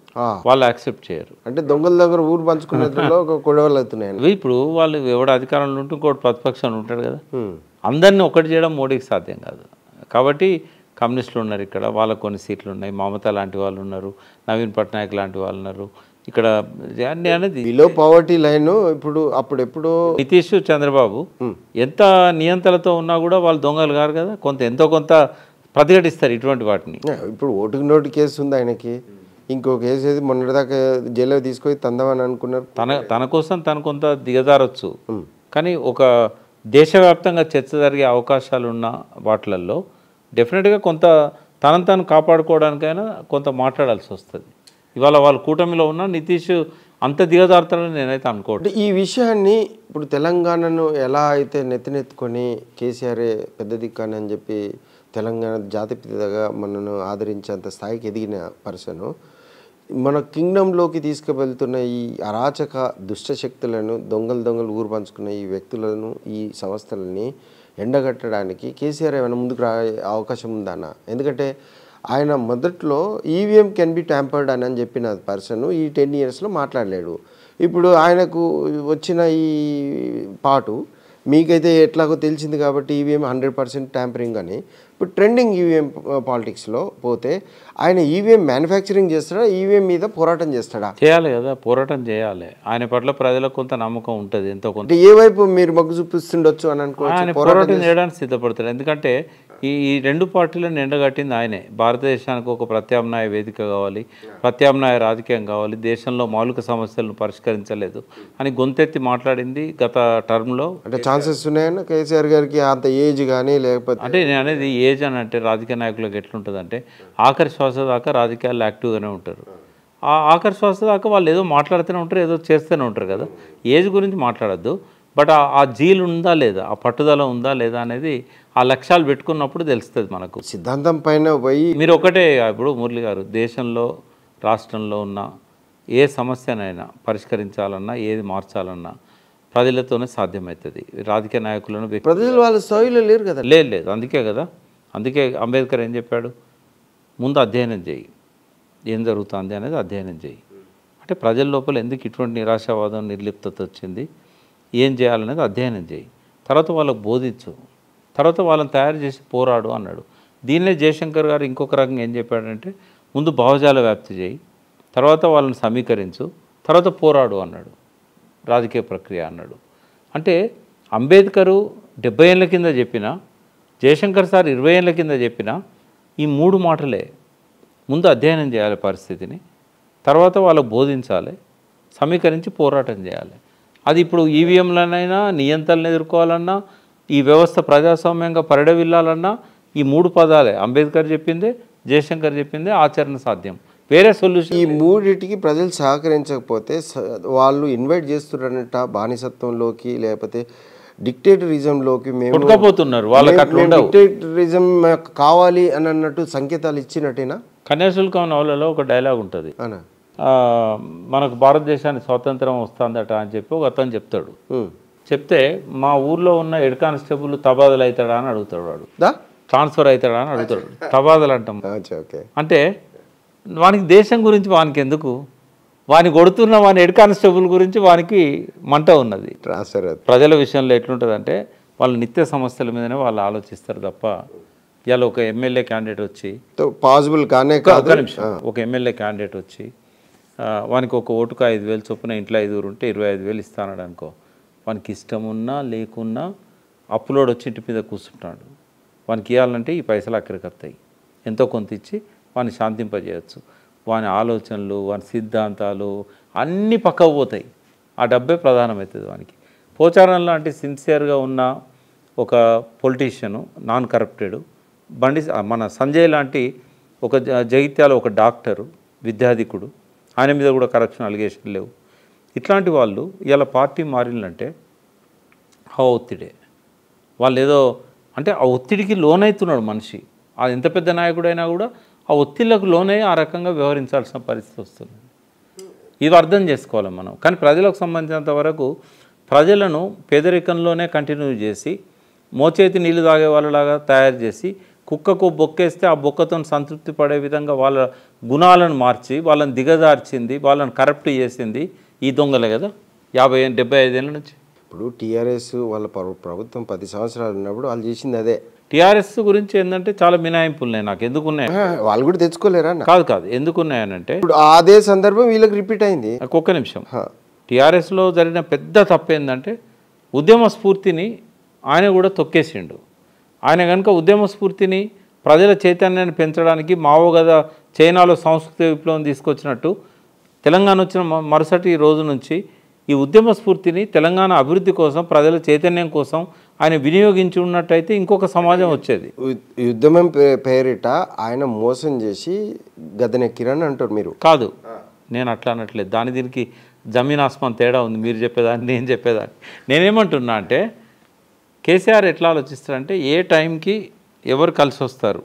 వాళ్ళు యాక్సెప్ట్ చేయరు. అంటే దొంగల దగ్గర ఊరు పంచుకునేలో ఒక గొడవలు అవుతున్నాయి. ఇప్పుడు వాళ్ళు ఎవడు అధికారంలో ఉంటే ఇంకోటి ప్రతిపక్షంలో ఉంటాడు కదా. అందరినీ ఒకటి చేయడం మోడీకి సాధ్యం కాదు. కాబట్టి కమ్యూనిస్టులు ఉన్నారు ఇక్కడ, వాళ్ళకు కొన్ని సీట్లు ఉన్నాయి. మమతా లాంటి వాళ్ళు ఉన్నారు, నవీన్ పట్నాయక్ లాంటి వాళ్ళు ఉన్నారు ఇక్కడ. అనేది బిలో పవర్టీ లైన్. అప్పుడెప్పుడు నితీష్ చంద్రబాబు ఎంత నియంత్రణతో ఉన్నా కూడా వాళ్ళు దొంగలు కారు కదా. ఎంతో కొంత ప్రతిఘటిస్తారు ఇటువంటి వాటిని. ఇప్పుడు ఓటుకు నోటు కేసు ఉంది ఆయనకి. ఇంకో కేసు ఏది మొన్నటిదాకా జైల్లో తీసుకొని తందామని అనుకున్నారు. తన కోసం తను కొంత దిగజారొచ్చు, కానీ ఒక దేశవ్యాప్తంగా చర్చ జరిగే అవకాశాలు ఉన్న వాటిలలో డెఫినెట్గా కొంత తను కాపాడుకోవడానికైనా కొంత మాట్లాడాల్సి వస్తుంది. ఇవాళ వాళ్ళ కూటమిలో ఉన్న నితీష్ అంత దిగజారుతాడని నేనైతే అనుకోవట్లేదు. ఈ విషయాన్ని ఇప్పుడు తెలంగాణను ఎలా అయితే నెత్తినెత్తుకొని కేసీఆర్ పెద్ద దిక్కాని అని చెప్పి తెలంగాణ జాతిపితగా మనను ఆదరించేంత స్థాయికి ఎదిగిన పర్సను మన కింగ్డమ్లోకి తీసుకువెళ్తున్న ఈ అరాచక దుష్టశక్తులను దొంగలు ఊరు పంచుకున్న ఈ వ్యక్తులను ఈ సంస్థలని ఎండగట్టడానికి కేసీఆర్ ఏమైనా ముందుకు రా అవకాశం ఉందా అన్న? ఎందుకంటే ఆయన మొదట్లో ఈవీఎం కెన్ బి ట్యాంపర్డ్ అని చెప్పిన పర్సన్ ఈ 10 yearsలో మాట్లాడలేడు. ఇప్పుడు ఆయనకు వచ్చిన ఈ పాటు మీకైతే ఎట్లాగో తెలిసింది కాబట్టి ఈవీఎం 100% ట్యాంపరింగ్ అని. ఇప్పుడు ట్రెండింగ్ ఈవీఎం పాలిటిక్స్లో పోతే ఆయన ఈవీఎం మ్యానుఫ్యాక్చరింగ్ చేస్తాడా, ఈవీఎం మీద పోరాటం చేస్తాడా? చేయాలి కదా, పోరాటం చేయాలి. ఆయన పట్ల ప్రజలకు కొంత నమ్మకం ఉంటుంది, ఎంతో కొంత. ఏ వైపు మీరు మొగ్గు చూపిస్తుండొచ్చు అని అనుకోవచ్చు. ఆయన పోరాటం చేయడానికి సిద్ధపడతాడు. ఎందుకంటే ఈ 2 పార్టీలను ఎండగట్టింది ఆయనే. భారతదేశానికి ఒక ప్రత్యామ్నాయ వేదిక కావాలి, ప్రత్యామ్నాయ రాజకీయం కావాలి, దేశంలో మౌలిక సమస్యలను పరిష్కరించలేదు అని గొంతెత్తి మాట్లాడింది గత టర్మ్లో. అంటే ఛాన్సెస్ ఉన్నాయన్న కేసీఆర్ గారికి అంత ఏజ్ కానీ లేకపోతే? అంటే నేను అనేది ఏజ్ అని అంటే రాజకీయ నాయకులకు ఎట్లుంటుందంటే ఆఖరి శ్వాస దాకా రాజకీయాల్లో యాక్టివ్గానే ఉంటారు. ఆ ఆఖరి శ్వాస దాకా వాళ్ళు ఏదో మాట్లాడుతూనే ఉంటారు, ఏదో చేస్తూనే ఉంటారు కదా. ఏజ్ గురించి మాట్లాడద్దు, బట్ ఆ జీలు ఉందా లేదా, ఆ పట్టుదల ఉందా లేదా అనేది ఆ లక్ష్యాలు పెట్టుకున్నప్పుడు తెలుస్తుంది మనకు. సిద్ధాంతం పైన పోయి మీరు ఒకటే ఇప్పుడు మురళి గారు, దేశంలో రాష్ట్రంలో ఉన్న ఏ సమస్యనైనా పరిష్కరించాలన్నా ఏది మార్చాలన్నా ప్రజలతోనే సాధ్యమవుతుంది. రాజకీయ నాయకులను ప్రజలు వాళ్ళ స్థాయిలో లేరు కదా. లేదు, అందుకే కదా. అందుకే అంబేద్కర్ ఏం చెప్పాడు, ముందు అధ్యయనం చేయి, ఏం జరుగుతుంది అనేది అధ్యయనం చేయి. అంటే ప్రజల లోపల ఎందుకు ఇటువంటి నిరాశావాదం నిర్లిప్తత వచ్చింది, ఏం చేయాలనేది అధ్యయనం చేయి, తర్వాత వాళ్ళకు బోధించు, తర్వాత వాళ్ళని తయారు చేసి పోరాడు అన్నాడు. దీన్నే జయశంకర్ గారు ఇంకొక రకంగా ఏం చెప్పాడంటే ముందు భావజాల వ్యాప్తి చేయి, తర్వాత వాళ్ళని సమీకరించు, తర్వాత పోరాడు అన్నాడు, రాజకీయ ప్రక్రియ అన్నాడు. అంటే అంబేద్కరు 70 ఏళ్ళ కింద చెప్పిన, జయశంకర్ సార్ 20 ఏళ్ళ కింద చెప్పిన ఈ 3 మాటలే. ముందు అధ్యయనం చేయాలి పరిస్థితిని, తర్వాత వాళ్ళకు బోధించాలి, సమీకరించి పోరాటం చేయాలి. అది ఇప్పుడు ఈవీఎంలనైనా నియంత్రణలు ఎదుర్కోవాలన్నా ఈ వ్యవస్థ ప్రజాస్వామ్యంగా పరిడవిల్లాలన్నా ఈ 3 పదాలే అంబేద్కర్ చెప్పిందే, జయశంకర్ చెప్పిందే ఆచరణ సాధ్యం. వేరే సొల్యూషన్ ఈ మూడిటికి ప్రజలు సహకరించకపోతే వాళ్ళు ఇన్వైట్ చేస్తున్నారంట బానిసత్వంలోకి, లేకపోతే డిక్టేటరిజంలోకి. మేము కొట్టుకపోతున్నారు. వాళ్ళకి అట్లా ఉండవు. డిక్టేటరిజం కావాలి అని అన్నట్టు సంకేతాలు ఇచ్చినట్టేనా? కన్యాశుల్కం నవలలో ఒక డైలాగ్ ఉంటుంది, అనా మనకు భారతదేశానికి స్వాతంత్రం వస్తుందట అని చెప్పి ఒక అతను చెప్తాడు. చెప్తే మా ఊర్లో ఉన్న హెడ్ కానిస్టేబుల్ తబాదలు అవుతాడా అని అడుగుతాడు. వాడు ట్రాన్స్ఫర్ అవుతాడా అని అడుగుతాడు. తబాదలు అంటాం. అంటే వానికి దేశం గురించి వానికి ఎందుకు, వాని కొడుతున్న వాని హెడ్ కానిస్టేబుల్ గురించి వానికి మంట ఉన్నది. ప్రజల విషయంలో ఎట్లుంటుందంటే వాళ్ళు నిత్య సమస్యల మీదనే వాళ్ళు ఆలోచిస్తారు తప్ప ఇవాళ ఒక ఎమ్మెల్యే క్యాండిడేట్ వచ్చి పాసిబుల్ కానే ఒక నిమిషం, ఒక ఎమ్మెల్యే క్యాండిడేట్ వచ్చి వానికి ఒక ఓటుకు 5,000 చొప్పున ఇంట్లో 5 ఉంటే 25,000 ఇస్తాడు అనుకో, వానికి ఇష్టం ఉన్నా లేకున్నా అప్పులోడు వచ్చి ఇంటి మీద కూర్చుంటాడు. వానికి ఇవ్వాలంటే ఈ పైసలు అక్కడికి వస్తాయి, ఎంతో కొంత ఇచ్చి వాడిని శాంతింపజేయచ్చు. వాని ఆలోచనలు, వాని సిద్ధాంతాలు అన్నీ పక్కకు పోతాయి. ఆ డబ్బే ప్రధానమవుతుంది వానికి. పోచారం లాంటి సిన్సియర్గా ఉన్న ఒక పొలిటీషియను, నాన్ కరప్టెడ్ మన సంజయ్ లాంటి ఒక జగిత్యాల ఒక డాక్టరు, విద్యాధికుడు, ఆయన మీద కూడా కరప్షన్ అలిగేషన్ లేవు. ఇట్లాంటి వాళ్ళు ఇలా పార్టీ మారిందంటే ఆ ఒత్తిడే. వాళ్ళు ఏదో అంటే ఆ ఒత్తిడికి లోనవుతున్నాడు మనిషి. అది ఎంత పెద్ద నాయకుడైనా కూడా ఆ ఒత్తిళ్లకు లోనై ఆ రకంగా వ్యవహరించాల్సిన పరిస్థితి వస్తుంది. ఇది అర్థం చేసుకోవాలి మనం. కానీ ప్రజలకు సంబంధించినంత వరకు ప్రజలను పేదరికంలోనే కంటిన్యూ చేసి మోచేతి నీళ్లు తాగే వాళ్ళలాగా తయారు చేసి కుక్కకు బొక్కేస్తే ఆ బొక్కతో సంతృప్తి పడే విధంగా వాళ్ళ గుణాలను మార్చి వాళ్ళని దిగజార్చింది, వాళ్ళని కరప్ట్ చేసింది ఈ దొంగలే కదా 75 ఏళ్ళ నుంచి. ఇప్పుడు టీఆర్ఎస్ వాళ్ళ ప్రభుత్వం 10 సంవత్సరాలు ఉన్నప్పుడు వాళ్ళు చేసింది అదే. టీఆర్ఎస్ గురించి ఏంటంటే చాలా మినాయింపులు ఉన్నాయి. నాకు ఎందుకున్నాయి, వాళ్ళు కూడా తెచ్చుకోలేరా? కాదు ఎందుకున్నాయనంటే ఇప్పుడు అదే సందర్భం వీళ్ళకి రిపీట్ అయింది. ఒక్క నిమిషం, టీఆర్ఎస్లో జరిగిన పెద్ద తప్పు ఏంటంటే ఉద్యమ స్ఫూర్తిని ఆయన కూడా తొక్కేసిండు. ఆయన కనుక ఉద్యమ స్ఫూర్తిని ప్రజల చైతన్యాన్ని పెంచడానికి మావోగద చైనాలో సంస్కృతి విప్లవం తీసుకొచ్చినట్టు తెలంగాణ వచ్చిన మరుసటి రోజు నుంచి ఈ ఉద్యమ స్ఫూర్తిని తెలంగాణ అభివృద్ధి కోసం, ప్రజల చైతన్యం కోసం ఆయన వినియోగించి ఉన్నట్టయితే ఇంకొక సమాజం వచ్చేది. ఉద్యమం పేరిట ఆయన మోసం చేసి గదనెక్కిరని అంటారు మీరు. కాదు, నేను అట్లా అనట్లేదు. దీనికి జమీన్ ఆస్మాన్ తేడా ఉంది. మీరు చెప్పేదాన్ని, నేను చెప్పేదాన్ని. నేనేమంటున్నా అంటే కేసీఆర్ ఎట్లా ఆలోచిస్తారంటే ఏ టైంకి ఎవరు కలిసి వస్తారు,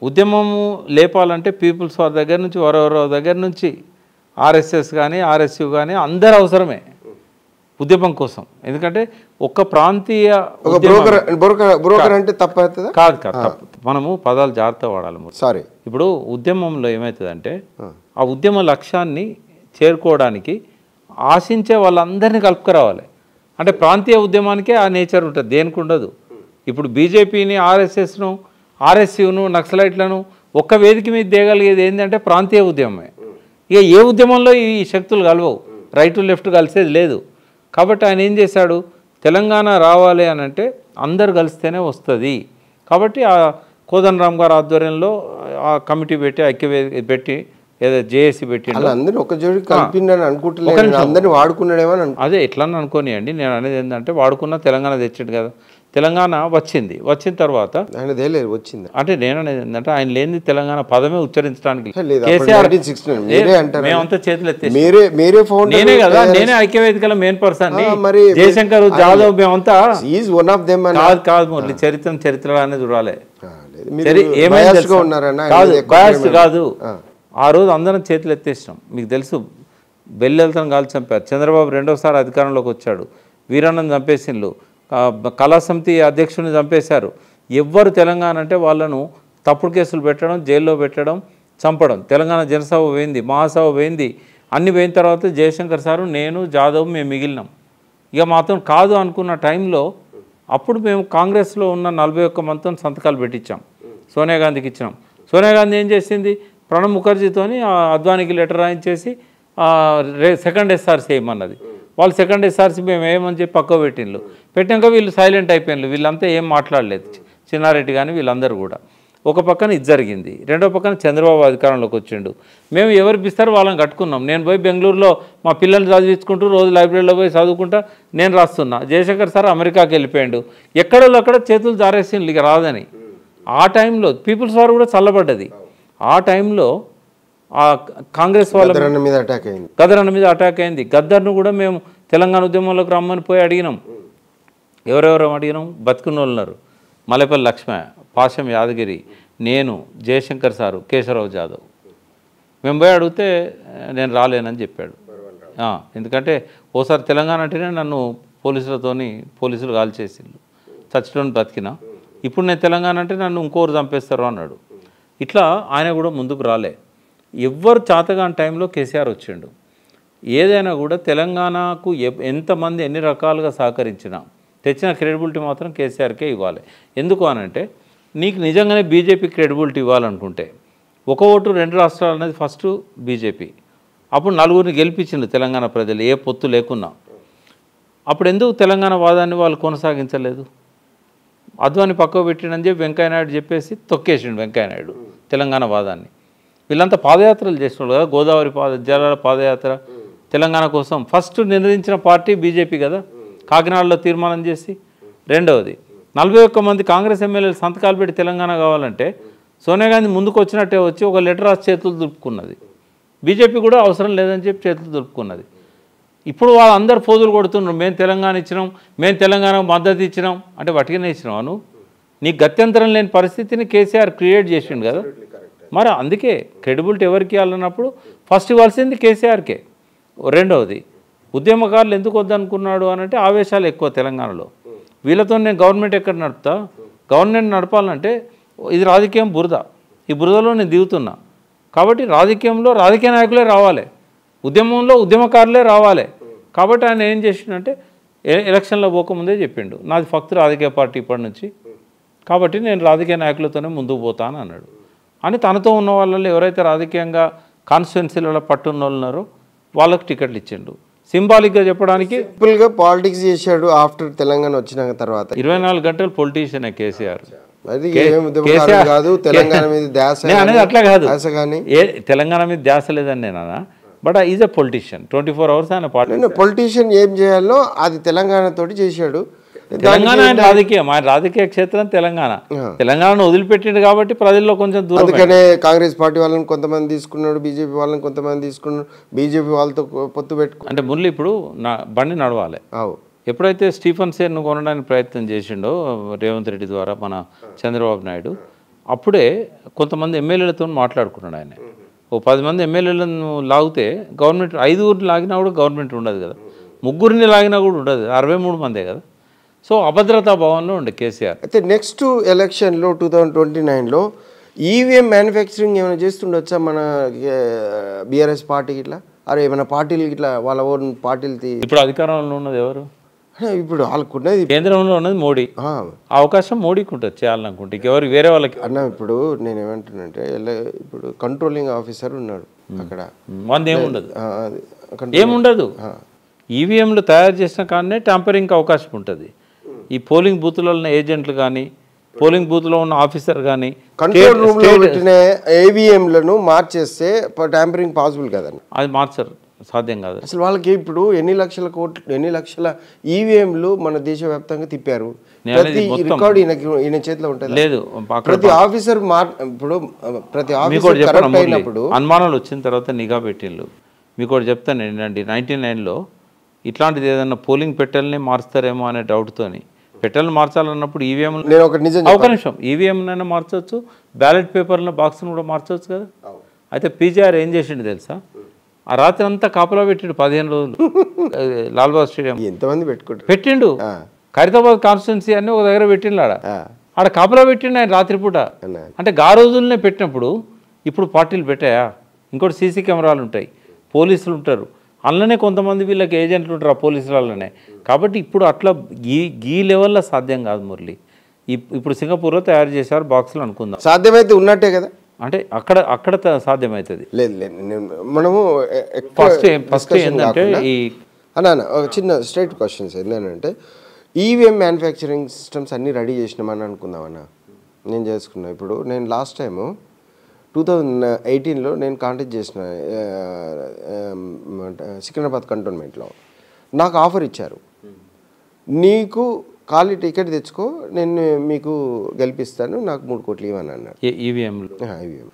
ఉద్యమము లేపాలంటే పీపుల్స్ వారి దగ్గర నుంచి ఎవరెవరో దగ్గర నుంచి ఆర్ఎస్ఎస్ కానీ ఆర్ఎస్యు కానీ అందరు అవసరమే ఉద్యమం కోసం. ఎందుకంటే ఒక్క ప్రాంతీయ అంటే తప్పవుతుందా? కాదు తప్పు. మనము పదాలు జాగ్రత్త వాడాలి. సారీ, ఇప్పుడు ఉద్యమంలో ఏమవుతుందంటే ఆ ఉద్యమ లక్ష్యాన్ని చేరుకోవడానికి ఆశించే వాళ్ళందరినీ కలుపుకురావాలి. అంటే ప్రాంతీయ ఉద్యమానికే ఆ నేచర్ ఉంటుంది, దేనికి ఉండదు. ఇప్పుడు బీజేపీని, ఆర్ఎస్ఎస్ను, ఆర్ఎస్యును, నక్సలైట్లను ఒక్క వేదిక మీద దేగలిగేది ఏంటంటే ప్రాంతీయ ఉద్యమమే. ఇక ఏ ఉద్యమంలో ఈ శక్తులు కలవవు, రైట్ లెఫ్ట్ కలిసేది లేదు. కాబట్టి ఆయన ఏం చేశాడు, తెలంగాణ రావాలి అని అంటే అందరు కలిస్తేనే వస్తుంది. కాబట్టి ఆ కోదండరామ్ గారి ఆధ్వర్యంలో ఆ కమిటీ పెట్టి ఐక్యవేదిక పెట్టి ఏదో జేఏసీ పెట్టి అదే ఎట్లా అనుకోనియండి. నేను అనేది ఏంటంటే వాడుకున్న తెలంగాణ తెచ్చాడు కదా, తెలంగాణ వచ్చింది. వచ్చిన తర్వాత వచ్చింది అంటే నేను అనేది ఏంటంటే ఆయన లేని తెలంగాణ పదమే ఉచ్చరించడానికి మేమంతా చేతులు ఎత్తే నేనే కదా, నేనే ఐక్యవేదికల మెయిన్ పర్సన్. జయశంకర్, జాదవ్, మేమంతా కాదు మురళి, చరిత్ర అనేది చూడాలి. కాదు, ఆ రోజు అందరం చేతులు ఎత్తేసినాం. మీకు తెలుసు, బెల్లెలతో కాల్చి చంపారు. చంద్రబాబు రెండోసారి అధికారంలోకి వచ్చాడు, వీరన్నను చంపేసిండ్రు, కళాసమితి అధ్యక్షుడిని చంపేశారు. ఎవ్వరు తెలంగాణ అంటే వాళ్ళను తప్పుడు కేసులు పెట్టడం, జైల్లో పెట్టడం, చంపడం. తెలంగాణ జనసభ పోయింది, మహాసభ పోయింది, అన్ని పోయిన తర్వాత జయశంకర్ సారు, నేను, జాదవ్ మేము మిగిలినాం. ఇక మాత్రం కాదు అనుకున్న టైంలో అప్పుడు మేము కాంగ్రెస్లో ఉన్న 41 మందితో సంతకాలు పెట్టించాం, సోనియా గాంధీకి ఇచ్చినాం. సోనియా గాంధీ ఏం చేసింది, ప్రణబ్ ముఖర్జీతోని అద్వానీకి లెటర్ రాయించేసి సెకండ్ ఎస్ఆర్సీ వేయమన్నది. వాళ్ళు సెకండ్ ఎస్ఆర్సీ మేము ఏమని చెప్పి పక్క పెట్టిండ్రు. పెట్టాక వీళ్ళు సైలెంట్ అయిపోయినారు. వీళ్ళంతా ఏం మాట్లాడలేదు, చిన్నారెడ్డి కానీ వీళ్ళందరూ కూడా. ఒక పక్కన ఇది జరిగింది, రెండో పక్కన చంద్రబాబు అధికారంలోకి వచ్చిండు. మేము ఎవరికి ఇస్తారో వాళ్ళని కట్టుకున్నాం. నేను పోయి బెంగళూరులో మా పిల్లల్ని చదివించుకుంటూ రోజు లైబ్రరీలో పోయి చదువుకుంటా నేను రాస్తున్నా. జయశంకర్ సార్ అమెరికాకి వెళ్ళిపోయాడు. ఎక్కడో అక్కడ చేతులు జారేసిండు ఇక రాదని. ఆ టైంలో పీపుల్స్ వార్ కూడా చల్లబడ్డది. ఆ టైంలో ఆ కాంగ్రెస్ వాళ్ళ మీద అటాక్ అయింది, గద్దరన్న మీద అటాక్ అయింది. గద్దర్ను కూడా మేము తెలంగాణ ఉద్యమంలోకి రమ్మని పోయి అడిగినాం. ఎవరెవరు అడిగినాం? బతుకున్న ఉన్నారు. మల్లెపల్లి లక్ష్మ, పాశం యాదగిరి, నేను, జయశంకర్ సారు, కేశవరావు జాదవ్. మేము పోయి అడిగితే నేను రాలేనని చెప్పాడు. ఎందుకంటే ఓసారి తెలంగాణ అంటేనే నన్ను పోలీసులు కాల్ చేసిండు, చచ్చిటోని బతికినా. ఇప్పుడు నేను తెలంగాణ అంటే నన్ను ఇంకోరు చంపేస్తారు అన్నాడు. ఇట్లా ఆయన కూడా ముందుకు రాలే. ఎవ్వరు చాతగాని టైంలో కేసీఆర్ వచ్చిండు. ఏదైనా కూడా తెలంగాణకు ఎంతమంది ఎన్ని రకాలుగా సహకరించినా తెచ్చిన క్రెడిబిలిటీ మాత్రం కేసీఆర్కే ఇవ్వాలి. ఎందుకు అనంటే నీకు నిజంగానే బీజేపీ క్రెడిబిలిటీ ఇవ్వాలనుకుంటే ఒక ఓటు 2 రాష్ట్రాలు అనేది ఫస్ట్ బీజేపీ. అప్పుడు 4గురిని గెలిపించిండు తెలంగాణ ప్రజలు, ఏ పొత్తు లేకున్నా. అప్పుడు ఎందుకు తెలంగాణ వాదాన్ని వాళ్ళు కొనసాగించలేదు? అద్వాని పక్కకు పెట్టిండని చెప్పి వెంకయ్యనాయుడు చెప్పేసి తొక్కేసిండు వెంకయ్యనాయుడు తెలంగాణ వాదాన్ని. వీళ్ళంతా పాదయాత్రలు చేసినారు కదా, గోదావరి జలాల పాదయాత్ర తెలంగాణ కోసం ఫస్ట్ నిర్ణయించిన పార్టీ బీజేపీ కదా, కాకినాడలో తీర్మానం చేసి. రెండవది 41 మంది కాంగ్రెస్ ఎమ్మెల్యేలు సంతకాలు పెట్టి తెలంగాణ కావాలంటే సోనియా గాంధీ ముందుకు వచ్చినట్టే వచ్చి ఒక లెటర్ రాసి చేతులు దులుపుకున్నది. బీజేపీ కూడా అవసరం లేదని చెప్పి చేతులు దులుపుకున్నది. ఇప్పుడు వాళ్ళందరూ పోజులు కొడుతున్నారు, మేము తెలంగాణ ఇచ్చినాం, మేము తెలంగాణకు మద్దతు ఇచ్చినాం అంటే వటిగానే ఇచ్చినావు. నీకు గత్యంతరం లేని పరిస్థితిని కేసీఆర్ క్రియేట్ చేసిండు కదా. మరి అందుకే క్రెడిబిలిటీ ఎవరికి ఇవ్వాలన్నప్పుడు ఫస్ట్ ఇవ్వాల్సింది కేసీఆర్కే. రెండవది ఉద్యమకారులు ఎందుకు వద్దనుకున్నాడు అని అంటే ఆవేశాలు ఎక్కువ తెలంగాణలో. వీళ్ళతో నేను గవర్నమెంట్ ఎక్కడ నడుపుతా? గవర్నమెంట్ నడపాలంటే ఇది రాజకీయం బురద, ఈ బురదలో నేను దిగుతున్నా. కాబట్టి రాజకీయంలో రాజకీయ నాయకులే రావాలి, ఉద్యమంలో ఉద్యమకారులే రావాలి. కాబట్టి ఆయన ఏం చేసిండంటే ఎలక్షన్లో పోకముందే చెప్పిండు, నాది ఫక్త్ రాజకీయ పార్టీ ఇప్పటి నుంచి, కాబట్టి నేను రాజకీయ నాయకులతోనే ముందుకు పోతాను అన్నాడు. అని తనతో ఉన్న వాళ్ళలో ఎవరైతే రాజకీయంగా కాన్స్టిట్యున్సీలలో పట్టున్న వాళ్ళు ఉన్నారో వాళ్ళకి టికెట్లు ఇచ్చిండు. సింబాలిక్గా చెప్పడానికి సింపుల్గా పాలిటిక్స్ చేశాడు. ఆఫ్టర్ తెలంగాణ వచ్చిన తర్వాత 24 గంటలు పొలిటీషియనే కేసీఆర్. కాదు తెలంగాణ మీద ధ్యాస అనేది అట్లా కాదు, తెలంగాణ మీద ధ్యాస లేదని నేను అన్నా. But is a politician, 24 hours ఆయన పొలిటీషియన్ ఏం చేయాలో అది తెలంగాణ తోటి చేశాడు. తెలంగాణ ఆయన రాజకీయం, ఆయన రాజకీయ క్షేత్రం తెలంగాణను వదిలిపెట్టిండు కాబట్టి ప్రజల్లో కొంచెం దూరం. అందుకనే కాంగ్రెస్ పార్టీ వాళ్ళని కొంతమంది తీసుకున్నాడు, బీజేపీ వాళ్ళని కొంతమంది తీసుకున్నాడు, బీజేపీ వాళ్ళతో పొత్తు పెట్టుకు. అంటే మురళి ఇప్పుడు బండి నడవాలి. ఎప్పుడైతే స్టీఫెన్ సేన్ను కొనడానికి ప్రయత్నం చేసిండో రేవంత్ రెడ్డి ద్వారా మన చంద్రబాబు నాయుడు, అప్పుడే కొంతమంది ఎమ్మెల్యేలతో మాట్లాడుకున్నాడు ఆయన. ఓ 10 మంది ఎమ్మెల్యేలను లాగితే గవర్నమెంట్, 5గురిని లాగినా కూడా గవర్నమెంట్ ఉండదు కదా, 3గురిని లాగినా కూడా ఉండదు, 63 మందే కదా. సో అభద్రతా భావంలో ఉండే కేసీఆర్. అయితే నెక్స్ట్ ఎలక్షన్లో 2029లో ఈవీఎం మ్యానుఫ్యాక్చరింగ్ ఏమైనా చేస్తుండొచ్చా మన బీఆర్ఎస్ పార్టీకి? ఇట్లా అరే ఏమైనా పార్టీలు ఇట్లా వాళ్ళ ఓన్ పార్టీలు ఇప్పుడు అధికారంలో ఉన్నది ఎవరు? ఇప్పుడు వాళ్ళకు ఉన్నది కేంద్రంలో ఉన్నది మోడీ. అవకాశం మోడీకి ఉంటుంది చేయాలనుకుంటే, ఎవరు వేరే వాళ్ళకి అన్న. ఇప్పుడు నేను ఏమంటున్నానంటే ఇప్పుడు కంట్రోలింగ్ ఆఫీసర్ ఉన్నాడు అక్కడ, ఏముండదు. ఈవీఎంలు తయారు చేసిన కానీ ట్యాంపరింగ్కి అవకాశం ఉంటుంది. ఈ పోలింగ్ బూత్లో ఉన్న ఏజెంట్లు కానీ, పోలింగ్ బూత్లో ఉన్న ఆఫీసర్ కానీ కంట్రోల్ రూమ్లో పెట్టిన ఏవిఎంలను మార్చేస్తే ట్యాంపరింగ్ పాసిబుల్ కదండి. అది మార్చరు, సాధ్యం కాదు అసలు. వాళ్ళకి ఇప్పుడు ఎన్ని లక్షల ఈవీఎంలు మన దేశవ్యాప్తంగా తిప్పారు. ప్రతి రికార్డు ఈయన చేతిలో ఉంటుంది. లేదు, ప్రతి ఆఫీసర్ ఇప్పుడు ప్రతి ఆఫీసర్ కరెక్ట్ అయినప్పుడు అనుమానాలు వచ్చిన తర్వాత నిఘా పెట్టిండ్రు. మీకు ఒకటి చెప్తాను ఏంటంటే 99లో ఇట్లాంటిది ఏదన్నా పోలింగ్ పెట్టెల్ని మార్స్తారేమో అనే డౌట్తోని పెట్టెలను మార్చాలన్నప్పుడు ఈవీఎంలు, నేను ఒక నిమిషం, ఈవీఎంనైనా మార్చవచ్చు, బ్యాలెట్ పేపర్ల బాక్స్ను కూడా మార్చవచ్చు కదా. అయితే పీజీఆర్ ఏం చేసిండు తెలుసా? ఆ రాత్రి అంతా కాపలా పెట్టిండు 15 రోజులు లాల్బాగ్ స్టేడియం. ఎంతమంది పెట్టిండు. ఖైరతాబాద్ కాన్స్టిట్యున్సీ అని ఒక దగ్గర పెట్టిండు. ఆడ కాపలా పెట్టిండు ఆయన రాత్రిపూట. అంటే గా రోజులనే పెట్టినప్పుడు ఇప్పుడు పార్టీలు పెట్టాయా? ఇంకోటి సీసీ కెమెరాలు ఉంటాయి, పోలీసులు ఉంటారు, అందులోనే కొంతమంది వీళ్ళకి ఏజెంట్లు ఉంటారు ఆ పోలీసులలోనే. కాబట్టి ఇప్పుడు అట్లా ఈ లెవెల్లో సాధ్యం కాదు మురళి. ఇప్పుడు సింగపూర్లో తయారు చేశారు బాక్సులు అనుకుందాం, సాధ్యమైతే ఉన్నట్టే కదా. అంటే అక్కడ సాధ్యమవుతుంది. లేదు మనము ఫస్ట్ ఏంటంటే ఈ అన్న చిన్న స్ట్రైట్ క్వశ్చన్స్ ఏంటంటే ఈవీఎం మ్యానుఫ్యాక్చరింగ్ సిస్టమ్స్ అన్నీ రెడీ చేసినామని అనుకుందామన్నా. నేను చేసుకున్నా. ఇప్పుడు నేను లాస్ట్ టైము 2018లో నేను కాంటాక్ట్ చేసిన సికింద్రాబాద్ కంటోన్మెంట్లో. నాకు ఆఫర్ ఇచ్చారు, నీకు ఖాళీ టికెట్ తెచ్చుకో, నేను మీకు గెలిపిస్తాను, నాకు 3 కోట్లు ఇవ్వని అన్నాడు. ఈవీఎంలు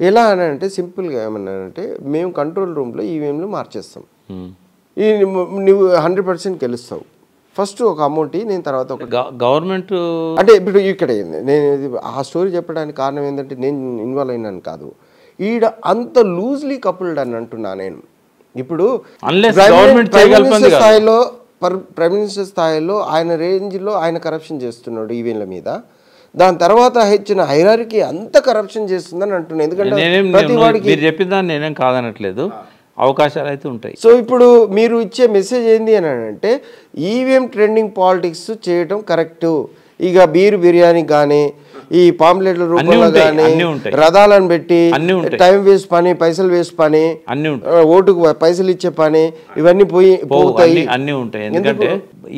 ఎలా అని అంటే సింపుల్గా ఏమన్నానంటే, మేము కంట్రోల్ రూమ్లో ఈవీఎంలు మార్చేస్తాం, నువ్వు 100% గెలుస్తావు, ఫస్ట్ ఒక అమౌంట్ నేను తర్వాత ఒక గవర్నమెంట్. అంటే ఇప్పుడు ఇక్కడ నేను ఆ స్టోరీ చెప్పడానికి కారణం ఏంటంటే నేను ఇన్వాల్వ్ అయినాను కాదు, ఈడ అంత లూజ్లీ కపుల్డ్ అని అంటున్నా నేను. ఇప్పుడు ప్రైమ్ మినిస్టర్ స్థాయిలో ఆయన రేంజ్లో ఆయన కరప్షన్ చేస్తున్నాడు ఈవీఎంల మీద, దాని తర్వాత ఇచ్చిన హైరార్కీ అంత కరప్షన్ చేస్తుందని అంటున్నాను. ఎందుకంటే ప్రతి వాడికి మీరు చెప్పిన దాన్ని నేనేం కాదనట్లేదు, అవకాశాలు అయితే ఉంటాయి. సో ఇప్పుడు మీరు ఇచ్చే మెసేజ్ ఏంది అని అంటే, ఈవీఎం ట్రెండింగ్ పాలిటిక్స్ చేయటం కరెక్టు. ఇక బిర్యానీ కానీ ఈ పాంప్లెట్ల రూపంలో కానీ రథాలను పెట్టి టైం వేస్ట్ పని, పైసలు వేస్ట్ పని, ఓటుకు పైసలు ఇచ్చే పని, ఇవన్నీ పోతాయి, అన్నీ ఉంటాయి. ఎందుకంటే